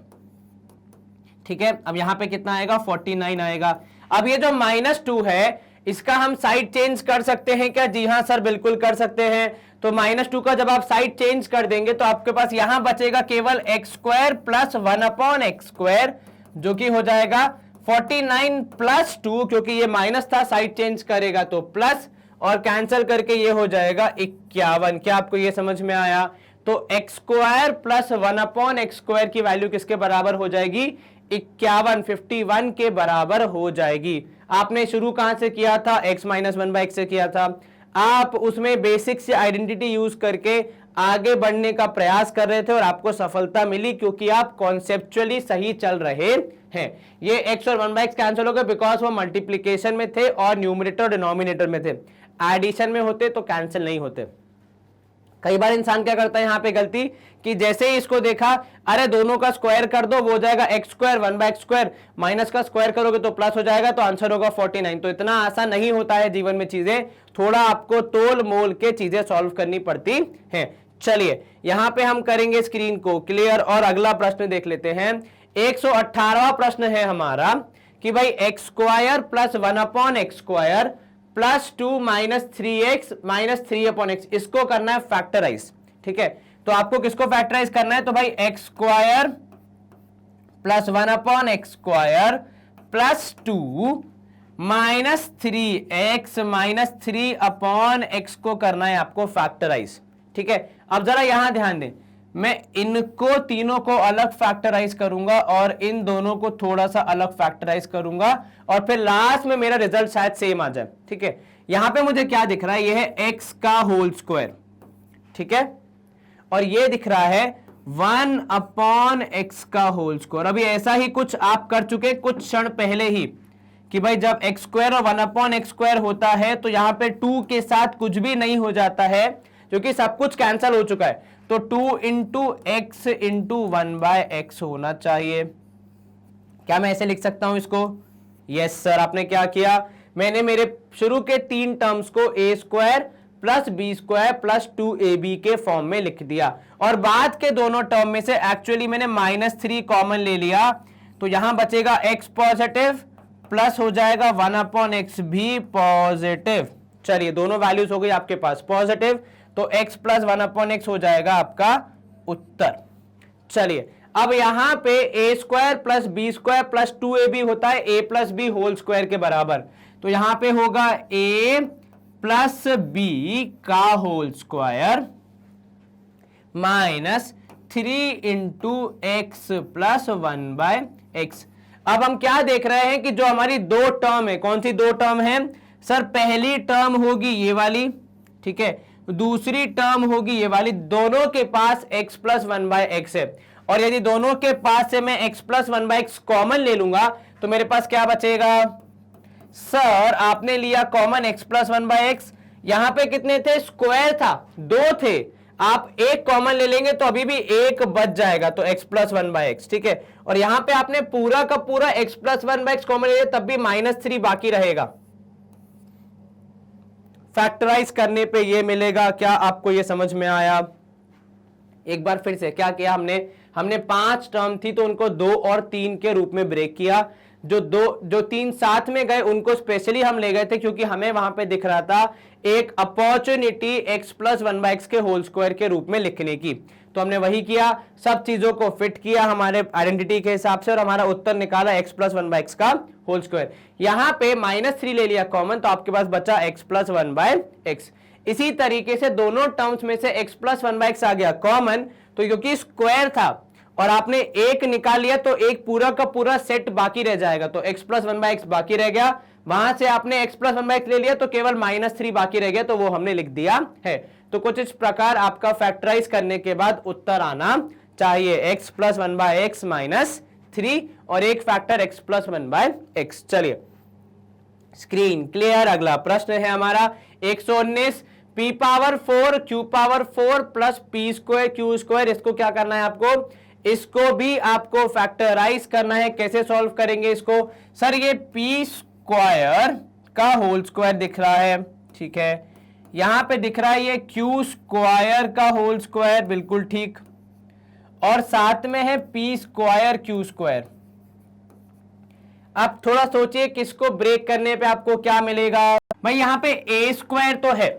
ठीक है। अब यहां पे कितना आएगा? 49 आएगा। अब ये जो -2 है इसका हम साइड चेंज कर सकते हैं क्या? जी हां सर, बिल्कुल कर सकते हैं। तो -2 का जब आप साइड चेंज कर देंगे तो आपके पास यहां बचेगा केवल x स्क्वायर प्लस 1/x², जो कि हो जाएगा 49 प्लस 2, क्योंकि ये माइनस था, साइड चेंज करेगा तो प्लस, और कैंसिल करके ये हो जाएगा 51। क्या आपको ये समझ में आया? तो x स्क्वायर प्लस 1/x² की वैल्यू किसके बराबर हो जाएगी? 51 के बराबर हो जाएगी। आपने शुरू कहां से किया था? x माइनस 1/x से किया था। आप उसमें बेसिक से आइडेंटिटी यूज करके आगे बढ़ने का प्रयास कर रहे थे और आपको सफलता मिली, क्योंकि आप कॉन्सेप्चुअली सही चल रहे हैं। ये x और 1/x कैंसिल हो गए बिकॉज वो मल्टीप्लीकेशन में थे और न्यूमरेटर और डिनोमिनेटर में थे। एडिशन में होते तो कैंसिल नहीं होते। कई बार इंसान क्या करता है यहाँ पे गलती, कि जैसे ही इसको देखा, अरे दोनों का स्क्वायर कर दो, वो हो जाएगा x स्क्वायर 1/x², माइनस का स्क्वायर करोगे तो प्लस हो जाएगा, तो आंसर होगा 49। तो इतना आसान नहीं होता है जीवन में चीजें, थोड़ा आपको तोल मोल के चीजें सॉल्व करनी पड़ती हैं। चलिए, यहां पे हम करेंगे स्क्रीन को क्लियर और अगला प्रश्न देख लेते हैं। 118वां प्रश्न है हमारा कि भाई x square plus 1/x² plus 2 minus 3x minus 3/x, इसको करना है फैक्टराइज, ठीक है। तो आपको किसको फैक्टराइज करना है? तो भाई x square plus 1/x² plus 2 minus 3x minus 3/x को करना है आपको फैक्टराइज, ठीक है। अब जरा यहां ध्यान दें, मैं इनको तीनों को अलग फैक्टराइज करूंगा और इन दोनों को थोड़ा सा अलग फैक्टराइज करूंगा, और फिर लास्ट में मेरा रिजल्ट शायद सेम आ जाए, ठीक है। यहां पे मुझे क्या दिख रहा है? ये है x का होल स्क्वायर, ठीक है, और ये दिख रहा है 1/x का होल स्क्वायर। अभी ऐसा ही कुछ आप कर चुके कुछ क्षण पहले ही, कि भाई जब x स्क्वायर और 1/x² होता है तो यहां पे 2 के साथ कुछ भी नहीं हो जाता है, क्योंकि सब कुछ कैंसिल हो चुका है। तो 2 इंटू एक्स इंटू 1/x होना चाहिए। क्या मैं ऐसे लिख सकता हूं इसको? यस सर, आपने क्या किया? मैंने मेरे शुरू के 3 टर्म्स को a square plus B square plus 2ab के फॉर्म में लिख दिया, और बाद के दोनों टर्म में से एक्चुअली मैंने -3 कॉमन ले लिया, तो यहां बचेगा x पॉजिटिव प्लस हो जाएगा 1/x भी पॉजिटिव। चलिए, दोनों वैल्यूज हो गई आपके पास पॉजिटिव, तो x प्लस 1/x हो जाएगा आपका उत्तर। चलिए, अब यहां पे a square plus B square plus 2ab होता है a plus B whole square के बराबर, तो यहां पे होगा a प्लस बी का whole square minus 3 into X plus 1/x। अब हम क्या देख रहे हैं कि जो हमारी दो टर्म है, कौन सी दो टर्म है? सर पहली टर्म होगी ये वाली, ठीक है, दूसरी टर्म होगी ये वाली, दोनों के पास x प्लस 1/x है, और यदि दोनों के पास से मैं x प्लस 1/x कॉमन ले लूंगा तो मेरे पास क्या बचेगा? सर आपने लिया कॉमन x प्लस 1/x, यहां पे कितने थे? स्क्वायर था, 2 थे, आप एक कॉमन ले लेंगे तो अभी भी एक बच जाएगा, तो x प्लस 1/x, ठीक है, और यहां पे आपने पूरा का पूरा x प्लस 1/x कॉमन ले लिया तब भी -3 बाकी रहेगा। फैक्टराइज करने पे ये मिलेगा। क्या आपको ये समझ में आया? एक बार फिर से क्या किया हमने 5 टर्म थी तो उनको 2 और 3 के रूप में ब्रेक किया। जो 3 साथ में गए उनको स्पेशली हम ले गए थे क्योंकि हमें वहां पे दिख रहा था एक अपॉर्चुनिटी x प्लस 1/x के होल स्क्वायर के रूप में लिखने की, तो हमने वही किया, सब चीजों को फिट किया हमारे आइडेंटिटी के हिसाब से और हमारा उत्तर निकाला x प्लस 1/x का होल स्क्वायर। यहां पे -3 ले लिया कॉमन तो आपके पास बचा x प्लस 1/x। इसी तरीके से दोनों टर्म्स में से x प्लस 1/x आ गया कॉमन, तो क्योंकि स्क्वायर था और आपने एक निकाल लिया तो एक पूरा का पूरा सेट बाकी रह जाएगा, तो x प्लस 1/x बाकी रह गया। वहां से आपने x प्लस 1/x ले लिया तो केवल -3 बाकी रह गया, तो वो हमने लिख दिया है। तो कुछ इस प्रकार आपका फैक्टराइज करने के बाद उत्तर आना चाहिए x प्लस 1/x -3 और एक फैक्टर x प्लस 1/x। चलिए स्क्रीन क्लियर। अगला प्रश्न है हमारा 119, p power 4 q power 4 plus p square q square, इसको क्या करना है आपको? इसको भी आपको फैक्टराइज करना है। कैसे सॉल्व करेंगे इसको? सर ये p स्क्वायर का होल स्क्वायर दिख रहा है, ठीक है, यहां पे दिख रहा है ये q स्क्वायर का होल स्क्वायर, बिल्कुल ठीक, और साथ में है p स्क्वायर q स्क्वायर। अब थोड़ा सोचिए किसको ब्रेक करने पे आपको क्या मिलेगा? भाई यहां पे a स्क्वायर तो है,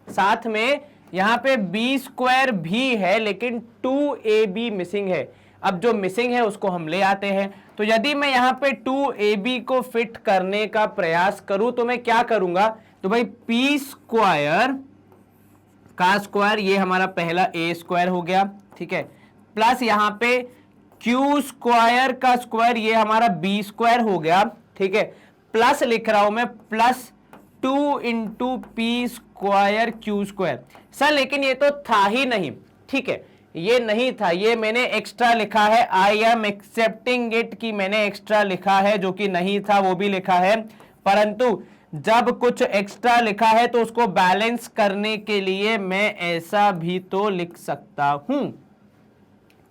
साथ में यहां पे b स्क्वायर भी है, लेकिन 2ab मिसिंग है। अब जो मिसिंग है उसको हम ले आते हैं। तो यदि मैं यहां पे 2ab को फिट करने का प्रयास करूं तो मैं क्या करूंगा? तो भाई p स्क्वायर का स्क्वायर, ये हमारा पहला a स्क्वायर हो गया, ठीक है, प्लस यहां पे q स्क्वायर का स्क्वायर, ये हमारा b स्क्वायर हो गया, ठीक है, प्लस लिख रहा हूं मैं plus 2 into P square Q square. Sir लेकिन ये तो था ही नहीं, ठीक है, ये नहीं था, ये मैंने एक्स्ट्रा लिखा है, आई एम एक्सेप्टिंग इट कि मैंने एक्स्ट्रा लिखा है, जो कि नहीं था वो भी लिखा है, परंतु जब कुछ एक्स्ट्रा लिखा है तो उसको बैलेंस करने के लिए मैं ऐसा भी तो लिख सकता हूं।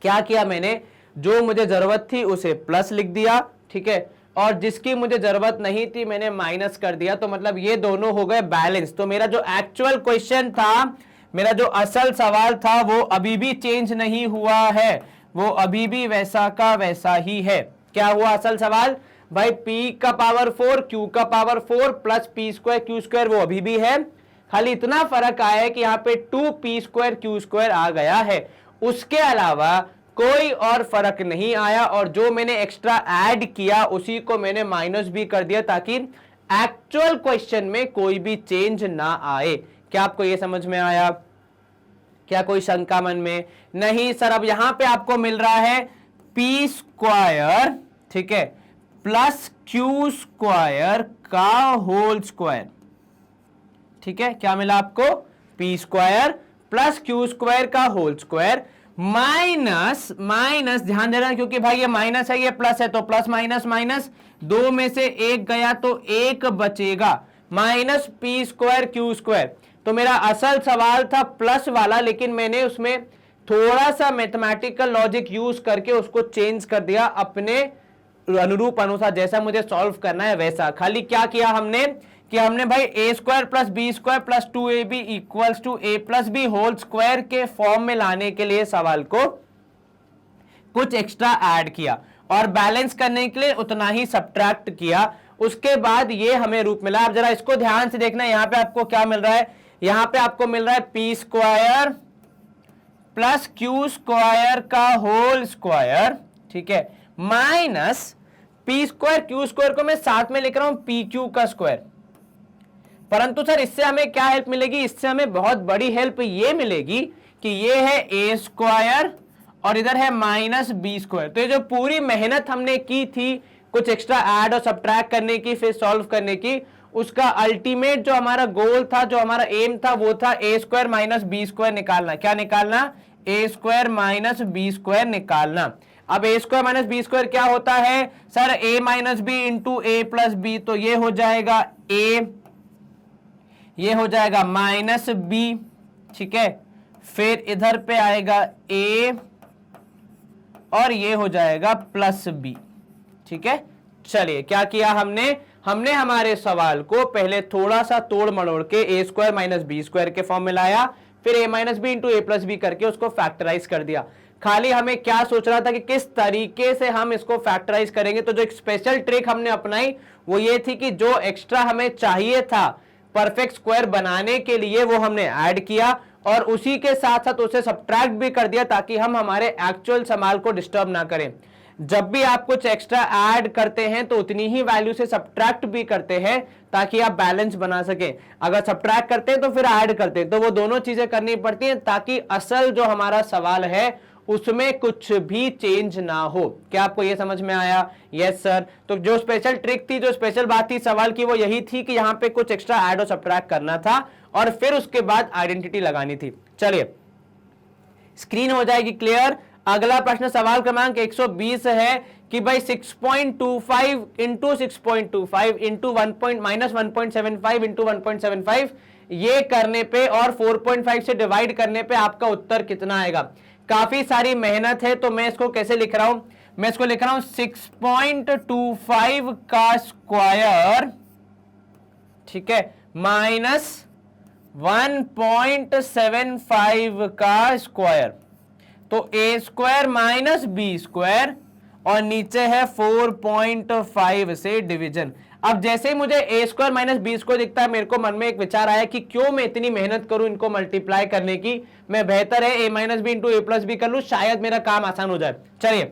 क्या किया मैंने? जो मुझे जरूरत थी उसे प्लस लिख दिया, ठीक है, और जिसकी मुझे जरूरत नहीं थी मैंने माइनस कर दिया, तो मतलब ये दोनों हो गए बैलेंस। तो मेरा जो एक्चुअल क्वेश्चन था, मेरा जो असल सवाल था, वो अभी भी चेंज नहीं हुआ है, वो अभी भी वैसा का वैसा ही है। क्या हुआ असल सवाल? भाई p का पावर 4 q का power 4 plus p square q square वो अभी भी है, खाली इतना फर्क आया है कि यहाँ पे 2p स्क्वायर q स्क्वायर आ गया है, उसके अलावा कोई और फर्क नहीं आया। और जो मैंने एक्स्ट्रा ऐड किया उसी को मैंने माइनस भी कर दिया ताकि एक्चुअल क्वेश्चन में कोई भी चेंज ना आए। क्या आपको यह समझ में आया? क्या कोई शंका मन में? नहीं सर, अब यहां पे आपको मिल रहा है p स्क्वायर, ठीक है, प्लस q स्क्वायर का होल स्क्वायर, ठीक है, क्या मिला आपको? p square plus q square का होल स्क्वायर माइनस माइनस, ध्यान देना क्योंकि भाई ये माइनस है ये प्लस है, तो प्लस माइनस माइनस, 2 में से 1 गया तो 1 बचेगा, minus p square q square. तो मेरा असल सवाल था प्लस वाला, लेकिन मैंने उसमें थोड़ा सा मैथमेटिकल लॉजिक यूज करके उसको चेंज कर दिया अपने अनुरूप अनुसार, जैसा मुझे सॉल्व करना है वैसा। खाली क्या किया हमने कि हमने भाई a square plus b square plus 2ab equals to a plus b whole square के फॉर्म में लाने के लिए सवाल को कुछ एक्स्ट्रा ऐड किया और बैलेंस करने के लिए उतना ही सब्ट्रैक्ट किया। उसके बाद ये हमें रूप मिला। अब जरा इसको ध्यान से देखना, यहां पे आपको क्या मिल रहा है? यहां पे आपको मिल रहा है p square plus q square का होल स्क्वायर, ठीक है, minus p square q square को मैं साथ में लिख रहा हूं pq का स्क्वायर। परंतु सर इससे हमें क्या हेल्प मिलेगी? इससे हमें बहुत बड़ी हेल्प ये मिलेगी कि ये है a स्क्वायर और इधर है माइनस b स्क्वायर। तो ये जो पूरी मेहनत हमने की थी कुछ एक्स्ट्रा ऐड और सब्ट्रैक्ट करने की, फिर सॉल्व करने की, उसका अल्टीमेट जो हमारा गोल था, जो हमारा एम था, वो था ए स्क्वायर माइनस बी स्क्वायर निकालना। क्या निकालना? ए स्क्वायर माइनस बी स्क्वायर निकालना। अब ए स्क्वायर माइनस बी स्क्वायर क्या होता है sir? A minus B into A plus B. तो ये हो जाएगा ए, ये हो जाएगा माइनस बी, ठीक है। फिर इधर पे आएगा ए और ये हो जाएगा प्लस बी, ठीक है। चलिए क्या किया हमने हमारे सवाल को पहले थोड़ा सा तोड़ मड़ोड़ के ए स्क्वायर माइनस बी स्क्वायर के फॉर्म में लाया, फिर ए minus B into A plus B करके उसको फैक्टराइज कर दिया। खाली हमें क्या सोच रहा था कि किस तरीके से हम इसको फैक्टराइज करेंगे। तो जो एक स्पेशल ट्रिक हमने अपनाई वो ये थी कि जो एक्स्ट्रा हमें चाहिए था परफेक्ट स्क्वायर बनाने के लिए वो हमने ऐड किया और उसी के साथ साथ उसे सब्ट्रैक्ट भी कर दिया ताकि हम हमारे एक्चुअल सवाल को डिस्टर्ब ना करें। जब भी आप कुछ एक्स्ट्रा ऐड करते हैं तो उतनी ही वैल्यू से सब्ट्रैक्ट भी करते हैं ताकि आप बैलेंस बना सकें। अगर सब्ट्रैक्ट करते हैं तो फिर ऐड करते हैं, तो वो दोनों चीजें करनी पड़ती हैं ताकि असल जो हमारा सवाल है उसमें कुछ भी चेंज ना हो। क्या आपको ये समझ में आया? Yes sir. तो जो स्पेशल ट्रिक थी, जो स्पेशल बात थी सवाल की, वो यही थी कि यहाँ पे कुछ एक्स्ट्रा ऐड और सब्ट्रैक्ट करना था और फिर उसके बाद आइडेंटिटी लगानी थी। चलिए स्क्रीन हो जाएगी क्लियर। अगला प्रश्न सवाल क्रमांक 120 है कि भाई 6.25 इंटू 6.25 इंटू माइनस 1.75 इंटू 1.75 ये करने पे और 4.5 से डिवाइड करने पे आपका उत्तर कितना आएगा? काफी सारी मेहनत है, तो मैं इसको कैसे लिख रहा हूं? मैं इसको लिख रहा हूं 6.25 का स्क्वायर, ठीक है, माइनस 1.75 का स्क्वायर। तो A square minus B square और नीचे है 4.5 से डिवीजन। अब जैसे ही मुझे ए स्क्वायर माइनस बी स्क्वायर दिखता है, मेरे को मन में एक विचार आया कि क्यों मैं इतनी मेहनत करूं इनको मल्टीप्लाई करने की, मैं बेहतर है A minus B into A plus B कर लूं, शायद मेरा काम आसान हो जाए। चलिए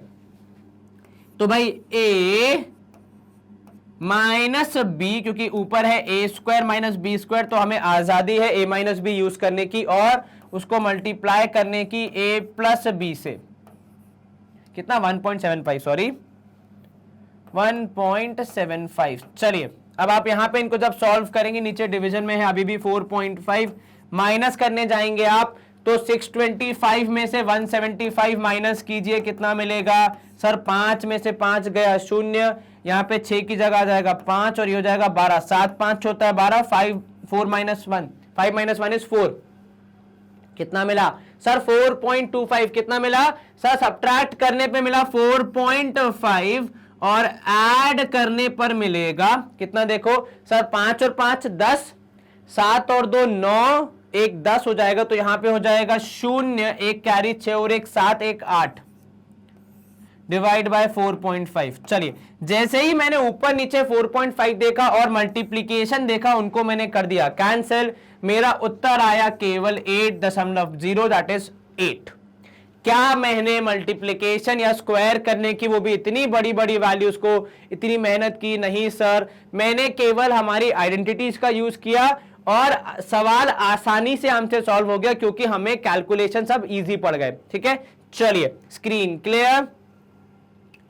तो भाई ए माइनस बी, क्योंकि ऊपर है A square minus B square, तो हमें आजादी है ए माइनस बी यूज करने की और उसको मल्टीप्लाई करने की ए प्लस बी से। कितना? 1.75, सॉरी 1.75। चलिए अब आप यहां पे इनको जब सॉल्व करेंगे, नीचे डिवीजन में है अभी भी 4.5, माइनस करने जाएंगे आप तो 625 में से 175 माइनस कीजिए, कितना मिलेगा सर? 5 में से 5 गया 0, यहां पे 6 की जगह आ जाएगा 5 और ये हो जाएगा 12, 7 5 होता है 12, 4 माइनस 1, 5 माइनस 1 इज 4। कितना मिला सर? 4.25। कितना मिला सर? सब्ट्रैक्ट करने पे मिला 4.5 और ऐड करने पर मिलेगा कितना? देखो सर 5 और 5 10, 7 और 2 9, 1 10 हो जाएगा, तो यहां पे हो जाएगा 0, 1 कैरी 6 और 1 7, 1 8 डिवाइड बाय 4.5। चलिए जैसे ही मैंने ऊपर नीचे 4.5 देखा और मल्टीप्लीकेशन देखा, उनको मैंने कर दिया कैंसिल। मेरा उत्तर आया केवल 8.0, दैट इज 8। क्या मैंने मल्टीप्लिकेशन या स्क्वायर करने की, वो भी इतनी बड़ी बड़ी वैल्यूज को, इतनी मेहनत की? नहीं सर, मैंने केवल हमारी आइडेंटिटीज का यूज किया और सवाल आसानी से हमसे सॉल्व हो गया क्योंकि हमें कैलकुलेशन सब इजी पड़ गए। ठीक है, चलिए स्क्रीन क्लियर।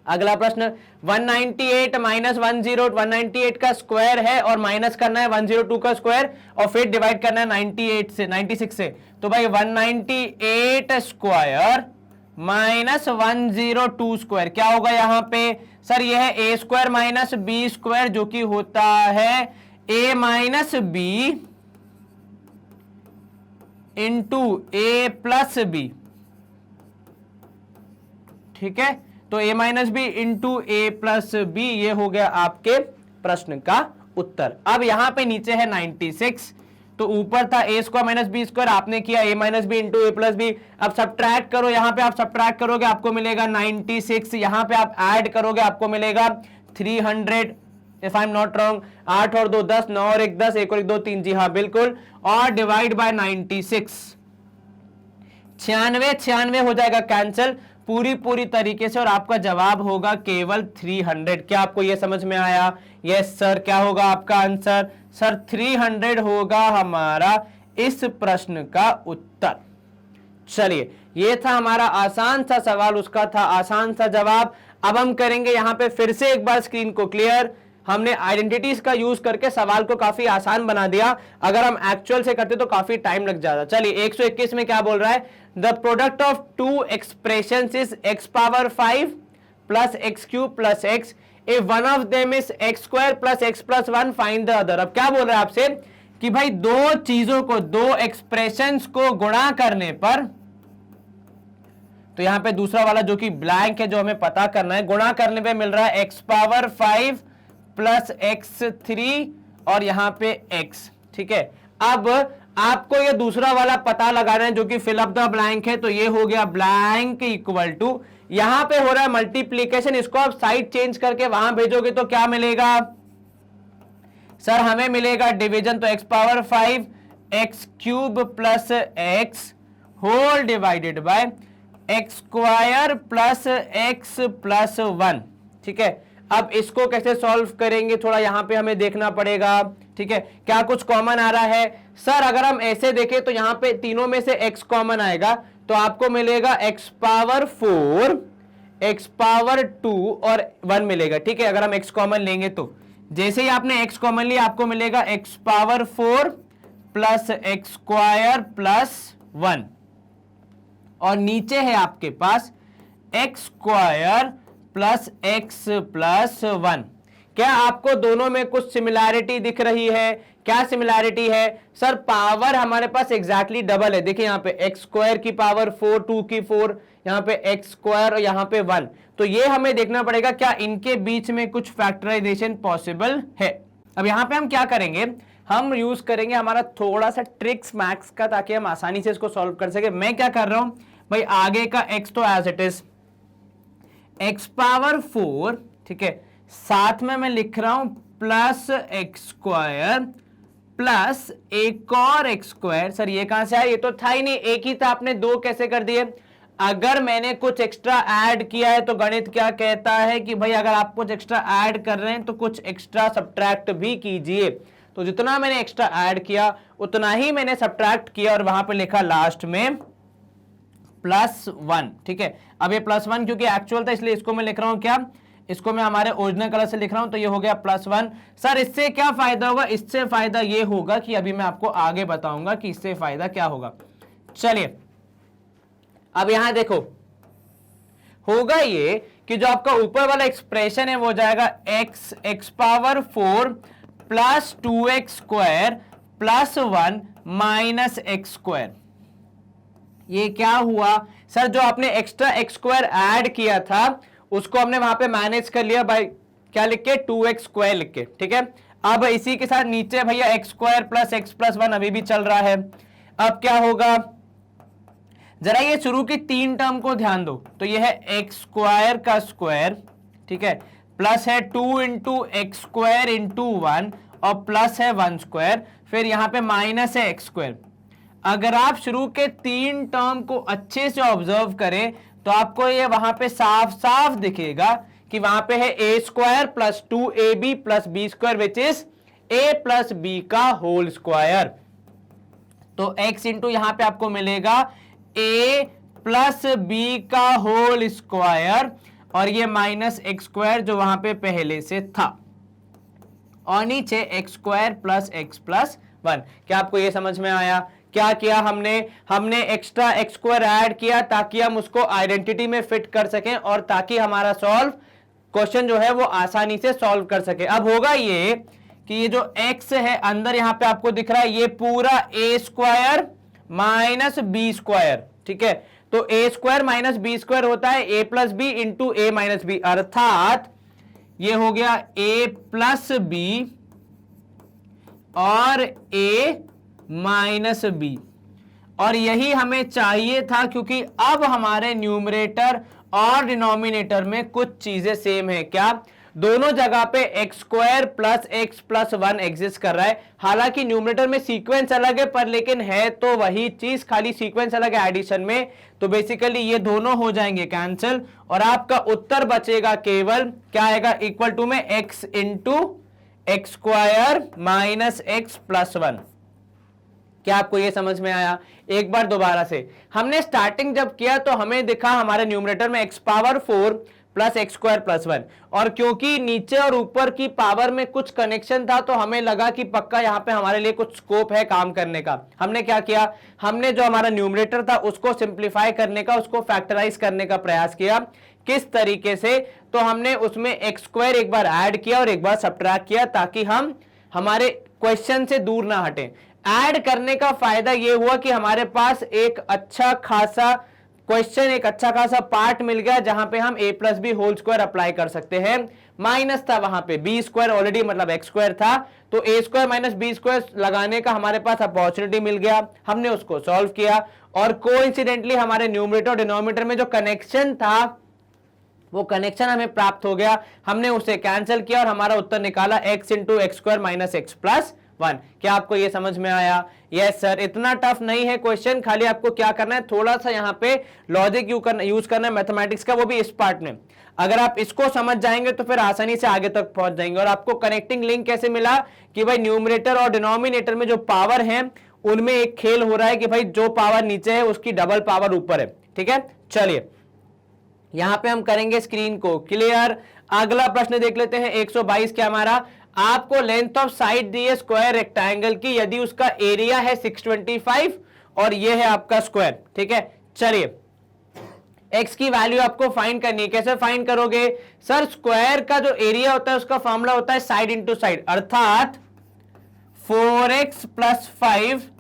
अगला प्रश्न 198 माइनस 198 का स्क्वायर है और माइनस करना है 102 का स्क्वायर और फिर डिवाइड करना है 96 से। तो भाई 198 स्क्वायर माइनस 102 स्क्वायर क्या होगा यहाँ पे? सर यह है A square minus B square, जो कि होता है A minus B into A plus B. ठीक है, तो a minus B into A plus B, ये हो गया आपके प्रश्न का उत्तर। अब यहां पे नीचे है 96, तो ऊपर था a square minus B square, आपने किया a minus B into A plus B. अब सब्ट्रैक्ट करो, यहां पे आप सब्ट्रैक्ट करोगे आपको मिलेगा 96, यहां पे आप ऐड करोगे आपको मिलेगा 300, if I am not wrong. 8 और 2 10, 9 और 1 10, 1 और 1 2 3, जी हाँ बिल्कुल, और डिवाइड बाय 96, 96 हो जाएगा कैंसिल पूरी तरीके से और आपका जवाब होगा केवल 300। क्या आपको यह समझ में आया? Yes sir. क्या होगा आपका आंसर? सर 300 होगा हमारा इस प्रश्न का उत्तर। चलिए यह था हमारा आसान सा सवाल, उसका था आसान सा जवाब। अब हम करेंगे यहां पे फिर से एक बार स्क्रीन को क्लियर। हमने आइडेंटिटीज का यूज करके सवाल को काफी आसान बना दिया। अगर हम एक्चुअल से करते तो काफी टाइम लग जाता। चलिए 121 में क्या बोल रहा है, the product of two expressions is x power 5 plus X cube plus X, if one of them is X square plus X plus 1 find the other. अब क्या बोल रहा है आपसे कि भाई दो चीजों को, दो एक्सप्रेशंस को गुणा करने पर, तो यहां पे दूसरा वाला जो कि ब्लैंक है जो हमें पता करना है, गुणा करने पे मिल रहा है x पावर 5 प्लस एक्स 3 और यहां पे x। ठीक है, अब आपको ये दूसरा वाला पता लगाना है जो कि फिल अप द ब्लैंक है। तो ये हो गया ब्लैंक इक्वल टू, यहां पे हो रहा है मल्टीप्लीकेशन, इसको आप साइड चेंज करके वहां भेजोगे तो क्या मिलेगा सर, हमें मिलेगा डिवीजन। तो x power 5 X cube plus X whole divided by X square plus X plus 1। ठीक है, अब इसको कैसे सॉल्व करेंगे थोड़ा यहां पे हमें देखना पड़ेगा। ठीक है, क्या कुछ कॉमन आ रहा है सर? अगर हम ऐसे देखें तो यहां पे तीनों में से x कॉमन आएगा, तो आपको मिलेगा x पावर 4, x पावर 2 और 1 मिलेगा। ठीक है, अगर हम x कॉमन लेंगे तो जैसे ही आपने x कॉमन लिया आपको मिलेगा x power 4 plus X square plus 1 और नीचे है आपके पास X square plus X plus 1। क्या आपको दोनों में कुछ सिमिलैरिटी दिख रही है? क्या सिमिलैरिटी है सर? पावर हमारे पास एग्जैक्टली डबल है। देखिए यहां पे एक्स स्क्वायर की पावर 4, 2 की 4, यहां पे एक्स स्क्वायर और यहां पे 1। तो ये हमें देखना पड़ेगा क्या इनके बीच में कुछ फैक्टराइजेशन पॉसिबल है। अब यहां पे हम क्या करेंगे, हम यूज करेंगे हमारा थोड़ा सा ट्रिक्स मैथ्स का, ताकि हम आसानी से इसको सॉल्व कर सके। मैं क्या कर रहा हूं भाई, आगे का x तो as it is x power 4, ठीक है, साथ में मैं लिख रहा हूं प्लस एक्स स्क्वायर प्लस एक और एक्स स्क्वायर। सर ये कहां से आया, ये तो था ही नहीं, एक ही था, आपने दो कैसे कर दिए? अगर मैंने कुछ एक्स्ट्रा ऐड किया है तो गणित क्या कहता है कि भाई अगर आप कुछ एक्स्ट्रा ऐड कर रहे हैं तो कुछ एक्स्ट्रा सब्ट्रैक्ट भी कीजिए। तो जितना मैंने एक्स्ट्रा ऐड किया उतना ही मैंने सब्ट्रैक्ट किया और वहां पे लिखा लास्ट में +1। ठीक है, अब ये +1 क्योंकि एक्चुअल था इसलिए इसको मैं लिख रहा हूं क्या, इसको मैं हमारे ओरिजिनल कलर से लिख रहा हूं, तो ये हो गया +1। सर इससे क्या फायदा होगा? इससे फायदा ये होगा कि अभी मैं आपको आगे बताऊंगा कि इससे फायदा क्या होगा। चलिए अब यहां देखो, होगा ये कि जो आपका ऊपर वाला एक्सप्रेशन है वो जाएगा x power 4 plus 2x square plus 1 minus x square. ये क्या हुआ सर? जो आपने एक्स्ट्रा एक्स स्क्वायर ऐड किया था उसको हमने वहां पे मैनेज कर लिया बाय क्या लिख के, 2x स्क्वायर लिख के। ठीक है, अब इसी के साथ नीचे भैया x square plus X plus 1 अभी भी चल रहा है। अब क्या होगा, जरा ये शुरू की 3 टर्म को ध्यान दो। तो ये है एक्स स्क्वायर का स्क्वायर, ठीक है, प्लस है 2 इंटू एक्स स्क्वायर इंटू 1 और प्लस है 1 स्क्वायर, फिर यहां पे माइनस है एक्स स्क्वायर। अगर आप शुरू के 3 टर्म को अच्छे से ऑब्जर्व करें तो आपको ये वहां पे साफ साफ दिखेगा कि वहां पे है A square plus 2ab plus B square which is a plus B का होल स्क्वायर। तो x इंटू यहां पे आपको मिलेगा a प्लस बी का होल स्क्वायर और ये माइनस एक्स स्क्वायर जो वहां पे पहले से था, और नीचे x square plus X plus 1। क्या आपको ये समझ में आया? क्या किया हमने एक्स्ट्रा एक्स स्क्वायर ऐड किया ताकि हम उसको आइडेंटिटी में फिट कर सकें और ताकि हमारा क्वेश्चन जो है वो आसानी से सॉल्व कर सके। अब होगा ये कि ये जो x है अंदर यहां पे आपको दिख रहा है ये पूरा a square minus B square. ठीक है, तो a square minus B square होता है a plus B into A minus B, अर्थात ये हो गया a प्लस बी और a माइनस बी। और यही हमें चाहिए था क्योंकि अब हमारे न्यूमरेटर और डिनोमिनेटर में कुछ चीजें सेम है। क्या? दोनों जगह पे x square plus X plus 1 exist कर रहा है। हालांकि न्यूमरेटर में सीक्वेंस अलग है पर लेकिन है तो वही चीज, खाली सीक्वेंस अलग है एडिशन में। तो बेसिकली ये दोनों हो जाएंगे कैंसिल और आपका उत्तर बचेगा केवल क्या आएगा, इक्वल टू में x into x square minus x plus 1। क्या आपको ये समझ में आया? एक बार दोबारा से, हमने स्टार्टिंग जब किया तो हमें दिखा हमारे न्यूमरेटर में x power 4 plus X square plus 1। और क्योंकि नीचे और ऊपर की पावर में कुछ कनेक्शन था तो हमें लगा कि पक्का यहाँ पे हमारे लिए कुछ स्कोप है काम करने का। हमने क्या किया, हमने जो हमारा न्यूमरेटर था उसको सिंप्लीफाई करने का, उसको फैक्टराइज करने का प्रयास किया। किस तरीके से, तो हमने उसमें एक्स स्क्वायर एक बार ऐड किया और एक बार सब्ट्रैक्ट किया ताकि हम हमारे क्वेश्चन से दूर ना हटें। ऐड करने का फायदा यह हुआ कि हमारे पास एक अच्छा खासा क्वेश्चन, एक अच्छा खासा पार्ट मिल गया जहां पे हम a plus B whole square apply कर सकते हैं। माइनस था वहां पे बी स्क्वायर ऑलरेडी मतलब एक्स स्क्वायर था, तो a square minus B square लगाने का हमारे पास अपॉर्चुनिटी मिल गया। हमने उसको सॉल्व किया और कोइंसिडेंटली हमारे न्यूमरेटर और डिनोमिनेटर में जो कनेक्शन था वो कनेक्शन हमें प्राप्त हो गया। हमने उसे कैंसिल किया और हमारा उत्तर निकाला x into x square minus x plus 1। क्या आपको ये समझ में आया? यस सर, इतना टफ नहीं है क्वेश्चन, खाली आपको क्या करना है, थोड़ा सा यहाँ पे लॉजिक यूज करना है मैथमेटिक्स का, वो भी इस पार्ट में। अगर आप इसको समझ जाएंगे तो फिर आसानी से आगे तक पहुंच जाएंगे। और आपको कनेक्टिंग लिंक कैसे मिला कि भाई न्यूमरेटर और डिनोमिनेटर में जो पावर है उनमें एक खेल हो रहा है कि भाई जो पावर नीचे है उसकी डबल पावर ऊपर है। ठीक है, चलिए यहां पे हम करेंगे स्क्रीन को क्लियर। अगला प्रश्न देख लेते हैं 122 क्या हमारा, आपको लेंथ ऑफ साइड दी है स्क्वायर रेक्टेंगल की, यदि उसका एरिया है 625 और ये है आपका स्क्वायर। ठीक है, चलिए x की वैल्यू आपको फाइंड करनी है। कैसे फाइंड करोगे सर? स्क्वायर का जो एरिया होता है उसका फॉर्मूला होता है साइड इंटू साइड, अर्थात 4x plus 5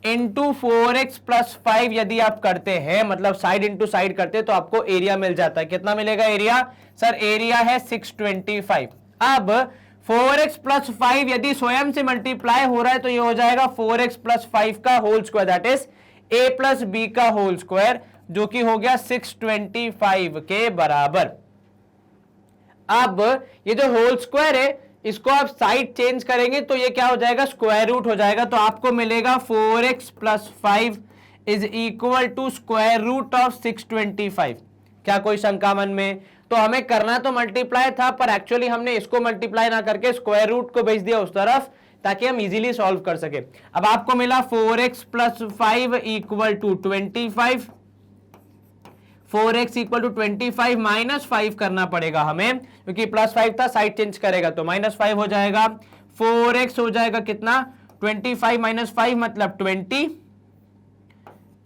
into 4x plus 5 यदि आप करते हैं, मतलब साइड इंटू साइड करते हैं, तो आपको एरिया मिल जाता है। कितना मिलेगा एरिया? सर एरिया है 625। अब 4x प्लस 5 यदि स्वयं से मल्टीप्लाई हो रहा है तो ये हो जाएगा 4x प्लस 5 का whole square, that is a plus B का होल स्क्वायर, जो कि हो गया 625 के बराबर। अब ये जो होल स्क्वायर है इसको आप साइड चेंज करेंगे तो ये क्या हो जाएगा? स्क्वायर रूट हो जाएगा। तो आपको मिलेगा 4x plus 5 is equal to square root of 625। क्या कोई शंका मन में? तो हमें करना तो मल्टीप्लाई था, पर एक्चुअली हमने इसको मल्टीप्लाई ना करके स्क्वायर रूट को भेज दिया उस तरफ ताकि हम इजीली सॉल्व कर सके। अब आपको मिला 4x plus 5 equal to 25, 4x equal to 25 minus 5 करना पड़ेगा हमें, क्योंकि प्लस 5 था, साइड चेंज करेगा तो माइनस 5 हो जाएगा। 4x हो जाएगा कितना? 25 माइनस 5 मतलब 20,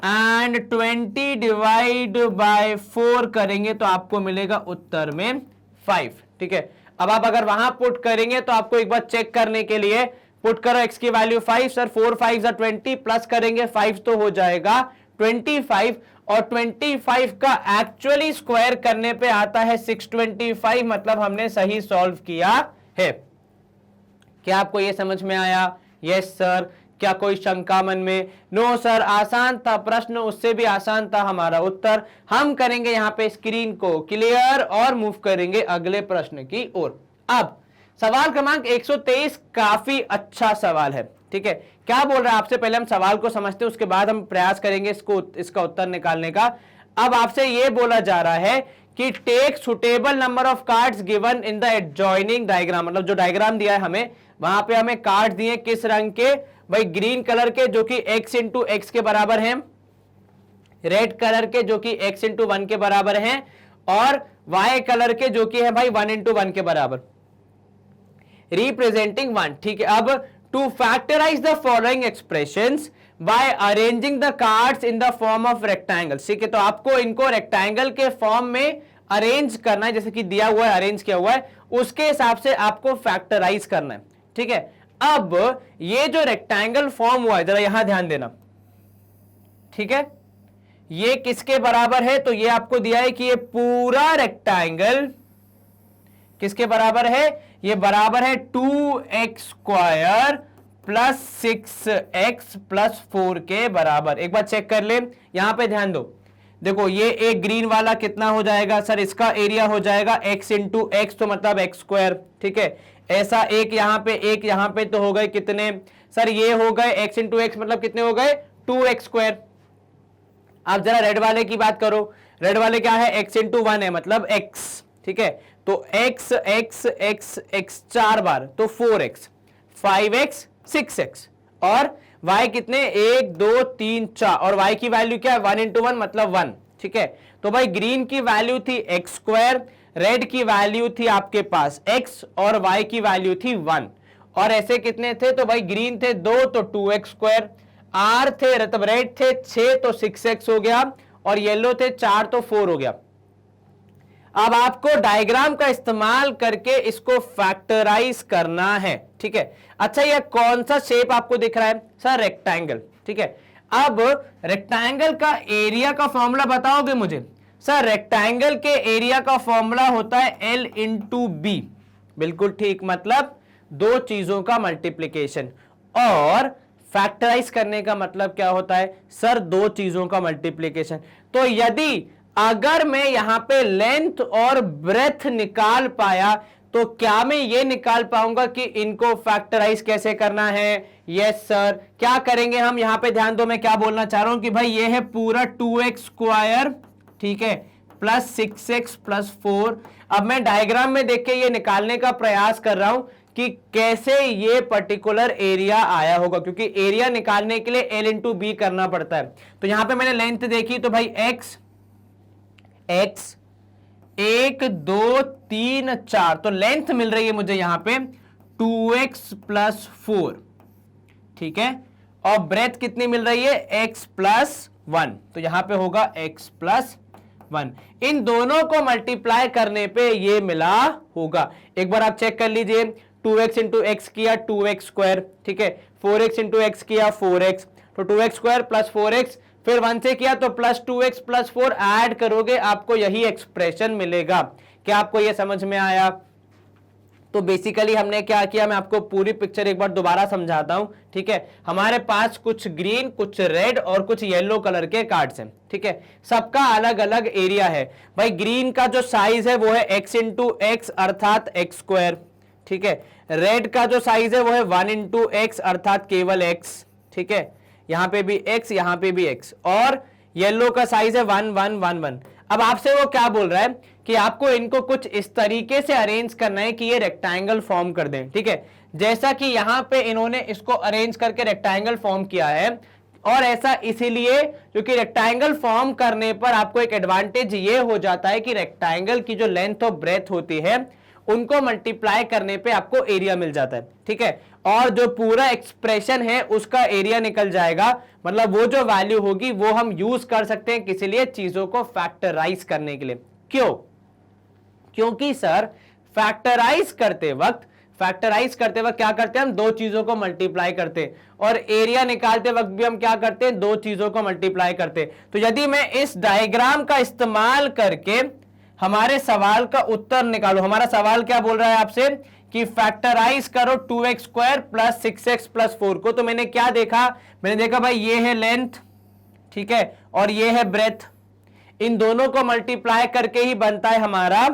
एंड 20 डिवाइड बाय 4 करेंगे तो आपको मिलेगा उत्तर में 5। ठीक है, अब आप अगर वहां पुट करेंगे तो आपको एक बार चेक करने के लिए पुट करो x की वैल्यू 5, सर 4 5 20 प्लस करेंगे 5 तो हो जाएगा 25, और 25 का एक्चुअली स्क्वायर करने पे आता है 625, मतलब हमने सही सॉल्व किया है। क्या आपको यह समझ में आया? Yes sir. क्या कोई शंका मन में? नो सर, आसान था प्रश्न, उससे भी आसान था हमारा उत्तर। हम करेंगे यहाँ पे स्क्रीन को क्लियर और मूव करेंगे अगले प्रश्न की ओर। अब सवाल क्रमांक 123 काफी अच्छा सवाल है। ठीक है, क्या बोल रहा है आपसे? पहले हम सवाल को समझते हैं, उसके बाद हम प्रयास करेंगे इसका उत्तर निकालने का। अब आपसे यह बोला जा रहा है कि take suitable number of cards given in the adjoining diagram, मतलब जो डायग्राम दिया है हमें, वहां पे हमें कार्ड दिए किस रंग के? भाई ग्रीन कलर के जो कि x इंटू एक्स के बराबर हैं, रेड कलर के जो कि x इंटू 1 के बराबर हैं, और y कलर के जो कि है भाई 1 इंटू 1 के बराबर, रिप्रेजेंटिंग 1। ठीक है, अब to factorise the following expressions by arranging the cards in the form of rectangle. ठीक है, तो आपको इनको रेक्टेंगल के फॉर्म में अरेंज करना है, जैसे कि दिया हुआ है, अरेंज किया हुआ है, उसके हिसाब से आपको फैक्टराइज करना है। ठीक है, अब ये जो रेक्टेंगल फॉर्म हुआ है, जरा यहां ध्यान देना। ठीक है, ये किसके बराबर है? तो ये आपको दिया है कि ये पूरा रेक्टेंगल किसके बराबर है? ये बराबर है 2x square plus 6x plus 4 के बराबर। एक बार चेक कर ले, यहां पे ध्यान दो। देखो ये एक ग्रीन वाला कितना हो जाएगा सर? इसका एरिया हो जाएगा x इंटू एक्स, तो मतलब एक्स स्क्वायर। ठीक है, ऐसा एक यहां पे तो हो गए कितने सर? ये हो गए x इंटू एक्स, मतलब कितने हो गए? 2x square. आप जरा रेड वाले की बात करो, रेड वाले क्या है? x इंटू 1 है, मतलब x। ठीक है, तो x x x x 4 बार तो 4x, 5x 6x, और y कितने? 1 2 3 4, और y की वैल्यू क्या है? 1 इंटू 1 मतलब 1। ठीक है, तो भाई ग्रीन की वैल्यू थी एक्स स्क्वायर, रेड की वैल्यू थी आपके पास एक्स और वाई की वैल्यू थी 1। और ऐसे कितने थे, तो भाई ग्रीन थे 2 तो 2x स्क्वायर, आर थे मतलब रेड थे 6 तो 6x हो गया, और येलो थे 4 तो 4 हो गया। अब आपको डायग्राम का इस्तेमाल करके इसको फैक्टराइज करना है, ठीक है। अच्छा ये कौन सा शेप आपको दिख रहा है, सर रेक्टेंगल, ठीक है। अब रेक्टेंगल का एरिया का फॉर्मूला बताओगे मुझे, सर रेक्टेंगल के एरिया का फॉर्मूला होता है L इंटू बी, बिल्कुल ठीक, मतलब दो चीजों का मल्टीप्लीकेशन। और फैक्टराइज करने का मतलब क्या होता है, सर दो चीजों का मल्टीप्लीकेशन। तो यदि अगर मैं यहां पे लेंथ और ब्रेथ निकाल पाया तो क्या मैं ये निकाल पाऊंगा कि इनको फैक्टराइज कैसे करना है। यस सर, क्या करेंगे हम, यहां पे ध्यान दो, मैं क्या बोलना चाह रहा हूं कि भाई ये है पूरा 2x स्क्वायर, ठीक है, प्लस 6x प्लस 4। अब मैं डायग्राम में देख के ये निकालने का प्रयास कर रहा हूं कि कैसे ये पर्टिकुलर एरिया आया होगा, क्योंकि एरिया निकालने के लिए L इंटू बी करना पड़ता है। तो यहां पे मैंने लेंथ देखी, तो भाई x 1 2 3 4, तो लेंथ मिल रही है मुझे यहां पे 2x प्लस 4, ठीक है। और ब्रेथ कितनी मिल रही है, x प्लस 1, तो यहां पे होगा x प्लस 1। इन दोनों को मल्टीप्लाई करने पे ये मिला होगा। एक बार आप चेक कर लीजिए, 2x इंटू एक्स किया 2x स्क्वायर, ठीक है, 4x इंटू एक्स किया 4x, तो 2x स्क्वायर प्लस 4x, फिर 1 से किया तो प्लस 2x प्लस 4, ऐड करोगे आपको यही एक्सप्रेशन मिलेगा। क्या आपको यह समझ में आया। तो बेसिकली हमने क्या किया, मैं आपको पूरी पिक्चर एक बार दोबारा समझाता हूं, ठीक है। हमारे पास कुछ ग्रीन, कुछ रेड और कुछ येलो कलर के कार्ड्स हैं, ठीक है, सबका अलग अलग एरिया है। भाई ग्रीन का जो साइज है वो है x इंटू एक्स अर्थात एक्स स्क्वायर, ठीक है। रेड का जो साइज है वो है 1 इंटू एक्स अर्थात केवल x, ठीक है, यहां पे भी x, यहां पे भी x। और येलो का साइज है 1 1 1 1। अब आपसे वो क्या बोल रहा है कि आपको इनको कुछ इस तरीके से अरेंज करना है कि ये रेक्टेंगल फॉर्म कर दें, ठीक है, जैसा कि यहां पे इन्होंने इसको अरेंज करके रेक्टेंगल फॉर्म किया है। और ऐसा इसीलिए क्योंकि रेक्टेंगल फॉर्म करने पर आपको एक एडवांटेज ये हो जाता है कि रेक्टेंगल की जो लेंथ और ब्रेथ होती है उनको मल्टीप्लाई करने पे आपको एरिया मिल जाता है, ठीक है। और जो पूरा एक्सप्रेशन है उसका एरिया निकल जाएगा, मतलब वो जो वैल्यू होगी वो हम यूज कर सकते हैं किसी लिए, चीजों को फैक्टराइज करने के लिए। क्यों, क्योंकि सर फैक्टराइज करते वक्त क्या करते हैं हम, दो चीजों को मल्टीप्लाई करते हैं, और एरिया निकालते वक्त भी हम क्या करते हैं, दो चीजों को मल्टीप्लाई करते हैं। तो यदि मैं इस डायग्राम का इस्तेमाल करके हमारे सवाल का उत्तर निकालो, हमारा सवाल क्या बोल रहा है आपसे कि फैक्टराइज करो 2x square plus 6x plus 4 को। तो मैंने क्या देखा, मैंने देखा भाई ये है लेंथ, ठीक है, और ये है ब्रेथ, इन दोनों को मल्टीप्लाई करके ही बनता है हमारा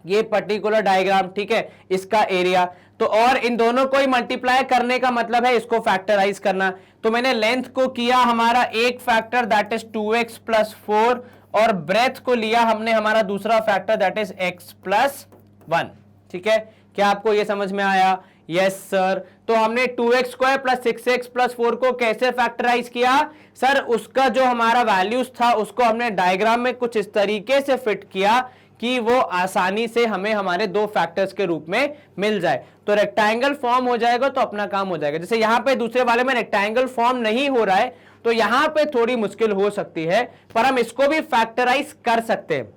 ये पर्टिकुलर डायग्राम, ठीक है, इसका एरिया। तो और इन दोनों को ही मल्टीप्लाई करने का मतलब है इसको फैक्टराइज करना। तो मैंने लेंथ को किया हमारा एक factor that is 2x plus 4, और ब्रेथ को लिया हमने हमारा दूसरा factor that is x plus 1, ठीक है। क्या आपको यह समझ में आया। Yes sir. तो हमने 2x square plus 6x plus 4 को कैसे फैक्टराइज किया, सर उसका जो हमारा वैल्यूज था उसको हमने डायग्राम में कुछ इस तरीके से फिट किया कि वो आसानी से हमें हमारे दो फैक्टर्स के रूप में मिल जाए। तो रेक्टेंगल फॉर्म हो जाएगा तो अपना काम हो जाएगा। जैसे यहां पे दूसरे वाले में रेक्टेंगल फॉर्म नहीं हो रहा है तो यहां पे थोड़ी मुश्किल हो सकती है, पर हम इसको भी फैक्टराइज कर सकते हैं।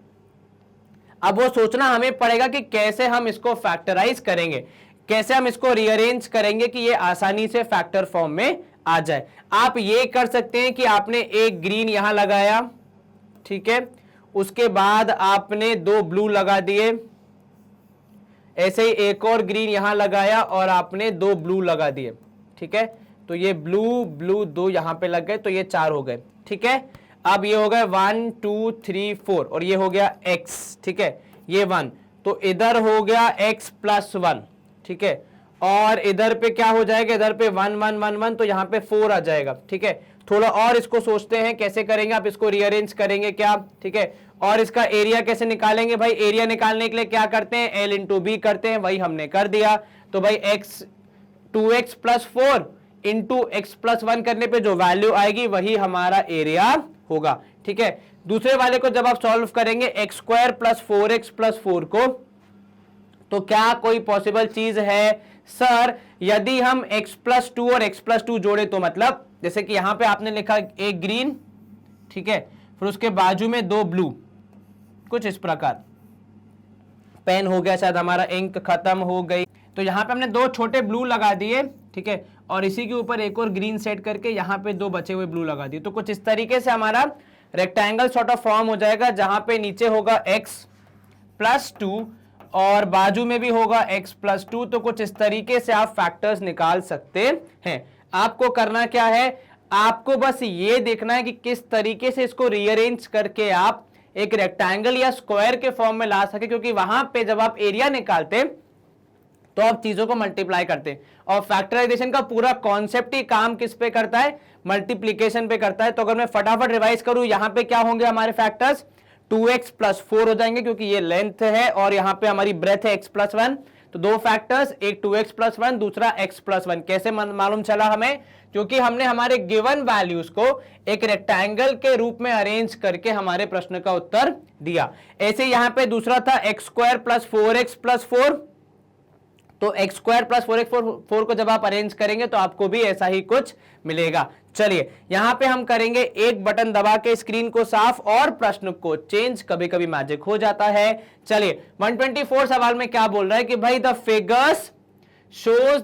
अब वो सोचना हमें पड़ेगा कि कैसे हम इसको फैक्टराइज करेंगे, कैसे हम इसको रीअरेंज करेंगे कि ये आसानी से फैक्टर फॉर्म में आ जाए। आप ये कर सकते हैं कि आपने एक ग्रीन यहां लगाया, ठीक है, उसके बाद आपने दो ब्लू लगा दिए, ऐसे ही एक और ग्रीन यहां लगाया और आपने दो ब्लू लगा दिए, ठीक है। तो ये ब्लू ब्लू दो यहां पे लग गए तो ये 4 हो गए, ठीक है। अब ये हो गए 1 2 3 4 और ये हो गया x, ठीक है, ये 1, तो इधर हो गया x प्लस 1, ठीक है। और इधर पे क्या हो जाएगा, इधर पे 1 1 1 1, तो यहां पे 4 आ जाएगा, ठीक है। थोड़ा और इसको सोचते हैं कैसे करेंगे, आप इसको रीअरेंज करेंगे क्या, ठीक है। और इसका एरिया कैसे निकालेंगे, भाई एरिया निकालने के लिए क्या करते हैं, L इंटू बी करते हैं, वही हमने कर दिया। तो भाई x 2x plus 4 into X plus 1 करने पे जो वैल्यू आएगी वही हमारा एरिया होगा, ठीक है। दूसरे वाले को जब आप सॉल्व करेंगे x square plus 4x plus 4 को, तो क्या कोई पॉसिबल चीज है सर यदि हम x प्लस 2 और x प्लस 2 जोड़े, तो मतलब जैसे कि यहां पे आपने लिखा एक ग्रीन, ठीक है, फिर उसके बाजू में 2 ब्लू, कुछ इस प्रकार। पेन हो गया शायद हमारा, इंक खत्म हो गई, तो यहां पे हमने 2 छोटे ब्लू लगा दिए, ठीक है, और इसी के ऊपर एक और ग्रीन सेट करके यहां पे 2 बचे हुए ब्लू लगा दिए। तो कुछ इस तरीके से हमारा रेक्टेंगल सॉर्ट ऑफ फॉर्म हो जाएगा, जहां पे नीचे होगा x प्लस 2 और बाजू में भी होगा x प्लस 2। तो कुछ इस तरीके से आप फैक्टर्स निकाल सकते हैं। आपको करना क्या है, आपको बस ये देखना है कि किस तरीके से इसको रीअरेंज करके आप एक रेक्टेंगल या स्क्वायर के फॉर्म में ला सके, क्योंकि वहां पे जब आप एरिया निकालते तो आप चीजों को मल्टीप्लाई करते हैं, और फैक्टराइजेशन का पूरा कॉन्सेप्ट ही काम किस पे करता है, मल्टीप्लीकेशन पे करता है। तो अगर मैं फटाफट रिवाइज करूं, यहां पे क्या होंगे हमारे फैक्टर्स, 2x प्लस 4 हो जाएंगे, क्योंकि ये लेंथ है और यहां पे हमारी ब्रेथ है x प्लस 1। तो 2 फैक्टर्स, एक 2x प्लस 1, दूसरा x प्लस 1। कैसे मालूम चला हमें, क्योंकि हमने हमारे गिवन वैल्यूज को एक रेक्टेंगल के रूप में अरेंज करके हमारे प्रश्न का उत्तर दिया। ऐसे यहां पे दूसरा था x square plus 4x plus 4, तो एक्स स्क्वायर प्लस 4x4 को जब आप अरेंज करेंगे तो आपको भी ऐसा ही कुछ मिलेगा। चलिए यहां पे हम करेंगे एक बटन दबा के स्क्रीन को साफ और प्रश्न को चेंज, कभी कभी मैजिक हो जाता है। चलिए 124 सवाल में क्या बोल रहा है कि भाई the figure shows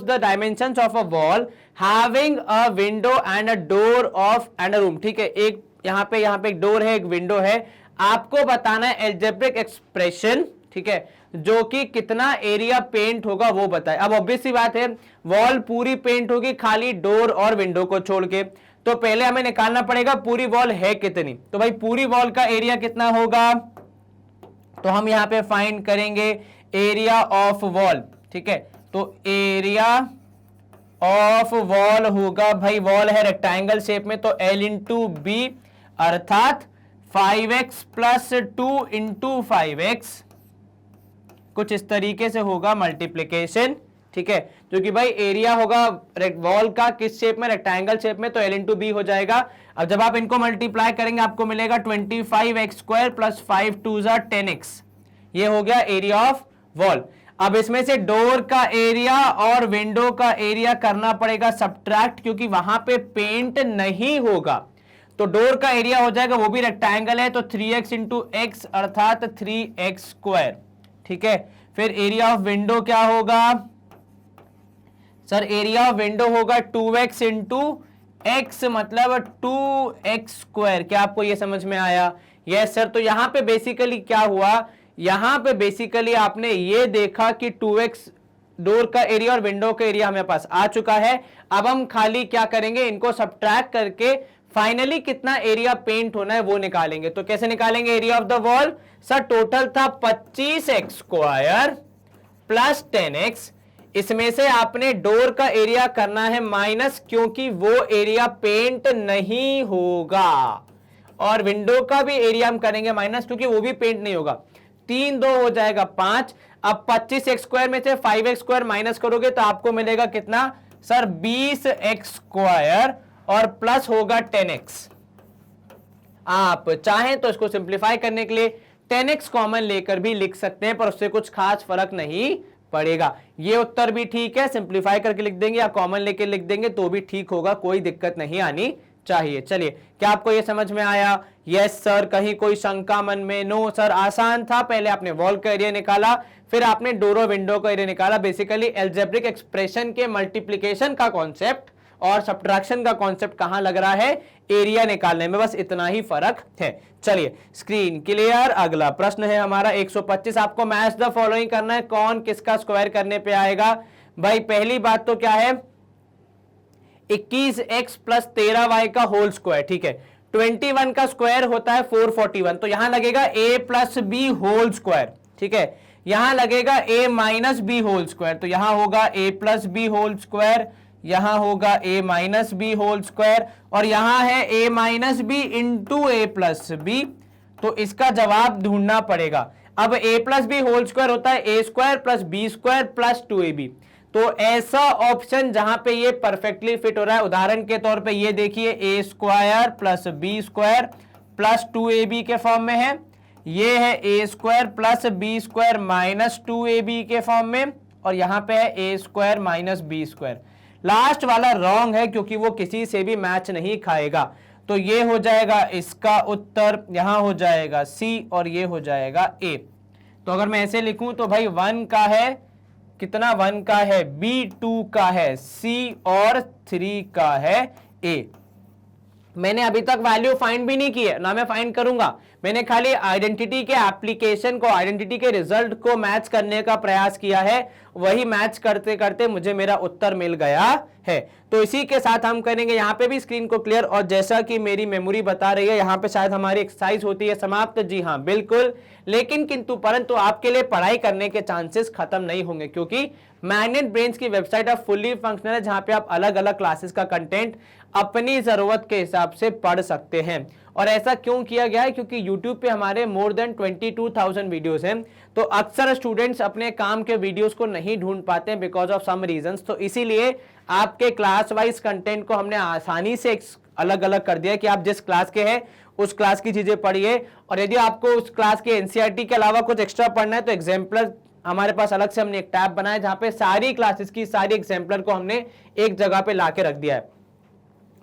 the dimensions of a wall having a window and a door of and a room। ठीक है, एक यहां पे एक डोर है, एक विंडो है, आपको बताना है एल्जेब्रिक एक्सप्रेशन, ठीक है, जो कि कितना एरिया पेंट होगा वो बताए। अब ऑब्वियस सी बात है, वॉल पूरी पेंट होगी खाली डोर और विंडो को छोड़ के, तो पहले हमें निकालना पड़ेगा पूरी वॉल है कितनी। तो भाई पूरी वॉल का एरिया कितना होगा, तो हम यहां पे फाइंड करेंगे एरिया ऑफ वॉल, ठीक है, तो एरिया ऑफ वॉल होगा, भाई वॉल है रेक्टेंगल शेप में, तो L इंटू बी अर्थात 5x प्लस 2 इंटू 5x, कुछ इस तरीके से होगा मल्टीप्लीकेशन, ठीक है, क्योंकि भाई एरिया होगा वॉल का किस शेप में, रेक्टेंगल शेप में, तो L इंटू बी हो जाएगा। अब जब आप इनको मल्टीप्लाई करेंगे आपको मिलेगा 25x स्क्वायर प्लस 5 2 10x, ये हो गया एरिया ऑफ वॉल। अब इसमें से डोर का एरिया और विंडो का एरिया करना पड़ेगा सब्ट्रैक्ट, क्योंकि वहां पे पेंट नहीं होगा, तो डोर का एरिया हो जाएगा, वो भी रेक्टेंगल है, तो 3x इंटू एक्स अर्थात 3x स्क्वायर, ठीक है। फिर एरिया ऑफ विंडो क्या होगा सर, एरिया ऑफ विंडो होगा 2x इंटू एक्स मतलब 2x स्क्वायर। क्या आपको ये समझ में आया? Yes sir. तो यहां पे बेसिकली क्या हुआ, यहां पे बेसिकली आपने ये देखा कि 2x डोर का एरिया और विंडो का एरिया हमें पास आ चुका है। अब हम खाली क्या करेंगे, इनको सब्ट्रैक्ट करके फाइनली कितना एरिया पेंट होना है वो निकालेंगे। तो कैसे निकालेंगे area of the wall sir, total था 25x स्क्वायर प्लस 10x, इसमें से आपने डोर का एरिया करना है माइनस, क्योंकि वो एरिया पेंट नहीं होगा, और विंडो का भी एरिया हम करेंगे माइनस, क्योंकि वो भी पेंट नहीं होगा। 3 2 हो जाएगा 5। अब 25x स्क्वायर में से 5x स्क्वायर माइनस करोगे तो आपको मिलेगा कितना सर 20x स्क्वायर और प्लस होगा 10x। आप चाहें तो इसको सिंप्लीफाई करने के लिए 10x कॉमन लेकर भी लिख सकते हैं, पर उससे कुछ खास फर्क नहीं पड़ेगा। ये उत्तर भी ठीक है, सिंप्लीफाई करके लिख देंगे या कॉमन लेके लिख देंगे तो भी ठीक होगा, कोई दिक्कत नहीं आनी चाहिए। चलिए क्या आपको ये समझ में आया? Yes sir. कहीं कोई शंका मन में? नो सर, आसान था। पहले आपने वॉल का एरिया निकाला, फिर आपने डोर और विंडो का एरिया निकाला। बेसिकली एल्जेब्रिक एक्सप्रेशन के मल्टीप्लिकेशन का कॉन्सेप्ट और सब्ट्रैक्शन का कॉन्सेप्ट कहां लग रहा है, एरिया निकालने में, बस इतना ही फर्क है। चलिए स्क्रीन क्लियर। अगला प्रश्न है हमारा 125। आपको मैच द फॉलोइंग करना है, कौन किसका स्क्वायर करने पे आएगा। भाई पहली बात तो क्या है, 21x प्लस 13y का होल स्क्वायर, ठीक है। 21 का स्क्वायर होता है 441, तो यहां लगेगा a plus B whole square, ठीक है। यहां लगेगा a minus B whole square, तो यहां होगा a plus B whole square, यहां होगा a minus B whole square, और यहां है a minus B into a plus B. तो इसका जवाब ढूंढना पड़ेगा। अब a plus B whole square होता है a square plus B square plus 2ab, तो ऐसा ऑप्शन जहां पे ये परफेक्टली फिट हो रहा है, उदाहरण के तौर पे ये देखिए a square plus B square plus 2ab के फॉर्म में है, ये है A square plus B square minus 2ab के फॉर्म में, और यहां पे है A square minus B square. Last वाला रॉन्ग है क्योंकि वो किसी से भी मैच नहीं खाएगा, तो ये हो जाएगा इसका उत्तर, यहां हो जाएगा सी और ये हो जाएगा ए। तो अगर मैं ऐसे लिखूं तो भाई 1 का है कितना, 1 का है बी, 2 का है सी और 3 का है ए। मैंने अभी तक वैल्यू फाइंड भी नहीं की है, ना मैं फाइंड करूंगा, मैंने खाली आइडेंटिटी के एप्लीकेशन को, आइडेंटिटी के रिजल्ट को मैच करने का प्रयास किया है, वही मैच करते करते मुझे मेरा उत्तर मिल गया है। तो इसी के साथ हम करेंगे यहाँ पे भी स्क्रीन को क्लियर, और जैसा कि मेरी मेमोरी बता रही है यहाँ पे शायद हमारी एक्सरसाइज होती है समाप्त, जी हाँ बिल्कुल, लेकिन किंतु परंतु आपके लिए पढ़ाई करने के चांसेस खत्म नहीं होंगे, क्योंकि मैग्नेट ब्रेन्स की वेबसाइट अब फुल्ली फंक्शनल है, जहां पे आप अलग अलग क्लासेस का कंटेंट अपनी जरूरत के हिसाब से पढ़ सकते हैं। और ऐसा क्यों किया गया है, क्योंकि YouTube पे हमारे मोर देन 22,000 वीडियोस हैं, तो अक्सर स्टूडेंट्स अपने काम के वीडियोस को नहीं ढूंढ पाते हैं बिकॉज ऑफ सम रीजंस। तो इसीलिए आपके क्लास वाइज कंटेंट को हमने आसानी से अलग अलग कर दिया कि आप जिस क्लास के हैं उस क्लास की चीजें पढ़िए, और यदि आपको उस क्लास के एनसीईआरटी के अलावा कुछ एक्स्ट्रा पढ़ना है तो एग्जाम्पलर हमारे पास अलग से हमने एक टैब बनाया जहां पे सारी क्लासेस की सारी एग्जाम्पलर को हमने एक जगह पे लाके रख दिया है।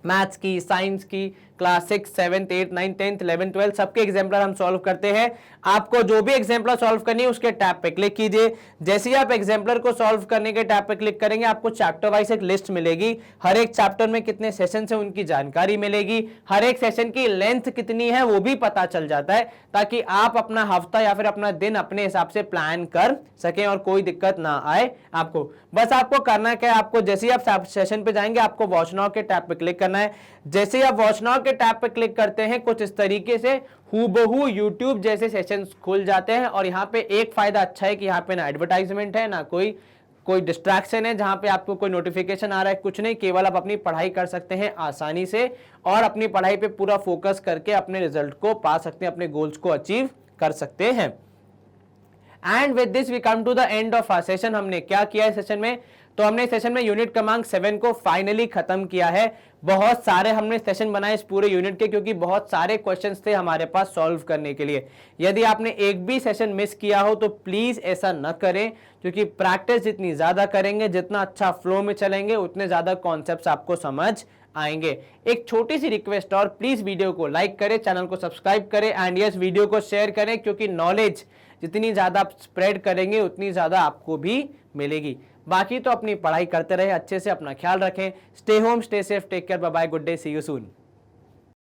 मैथ्स की, साइंस की, क्लास 6, 7, 8, 9, 10, 11, 12 सबके एग्जाम्पलर हम सॉल्व करते हैं। आपको जो भी एग्जाम्पलर सॉल्व करनी है उसके टैब पे क्लिक कीजिए। जैसे ही आप एग्जाम्पलर को सॉल्व करने के टैब पे क्लिक करेंगे आपको चैप्टर वाइज एक लिस्ट मिलेगी, हर एक चैप्टर में कितने सेशन है उनकी जानकारी मिलेगी, हर एक सेशन की लेंथ कितनी है वो भी पता चल जाता है, ताकि आप अपना हफ्ता या फिर अपना दिन अपने हिसाब से प्लान कर सकें और कोई दिक्कत ना आए आपको। बस आपको करना क्या है, आपको जैसे ही आप सेशन पे जाएंगे आपको वॉच नाउ के टैब पे क्लिक करना है। जैसे ही आप वॉच नाउ के टैब पे क्लिक करते हैं कुछ इस तरीके से हूबहू YouTube जैसे सेशंस खुल जाते हैं, और यहाँ पे एक फायदा अच्छा है कि यहाँ पे ना एडवर्टाइजमेंट है ना कोई डिस्ट्रैक्शन है, जहां पे आपको कोई नोटिफिकेशन आ रहा है, कुछ नहीं, केवल आप अपनी पढ़ाई कर सकते हैं आसानी से और अपनी पढ़ाई पे पूरा फोकस करके अपने रिजल्ट को पा सकते हैं, अपने गोल्स को अचीव कर सकते हैं। And with this we come to the end of our session. हमने क्या किया है सेशन में, तो हमने सेशन में यूनिट क्रमांक 7 को फाइनली खत्म किया है। बहुत सारे हमने सेशन बनाए इस पूरे यूनिट के, क्योंकि बहुत सारे क्वेश्चंस थे हमारे पास सॉल्व करने के लिए। यदि आपने एक भी सेशन मिस किया हो तो प्लीज ऐसा न करें, क्योंकि प्रैक्टिस जितनी ज्यादा करेंगे, जितना अच्छा फ्लो में चलेंगे, उतने ज्यादा कॉन्सेप्ट्स आपको समझ आएंगे। एक छोटी सी रिक्वेस्ट और, प्लीज वीडियो को लाइक करें, चैनल को सब्सक्राइब करें, एंड यस वीडियो को शेयर करें, क्योंकि नॉलेज जितनी ज्यादा आप स्प्रेड करेंगे उतनी ज्यादा आपको भी मिलेगी। बाकी तो अपनी पढ़ाई करते रहे, अच्छे से अपना ख्याल रखें। Stay home, stay safe, take care, bye bye, good day, see you soon.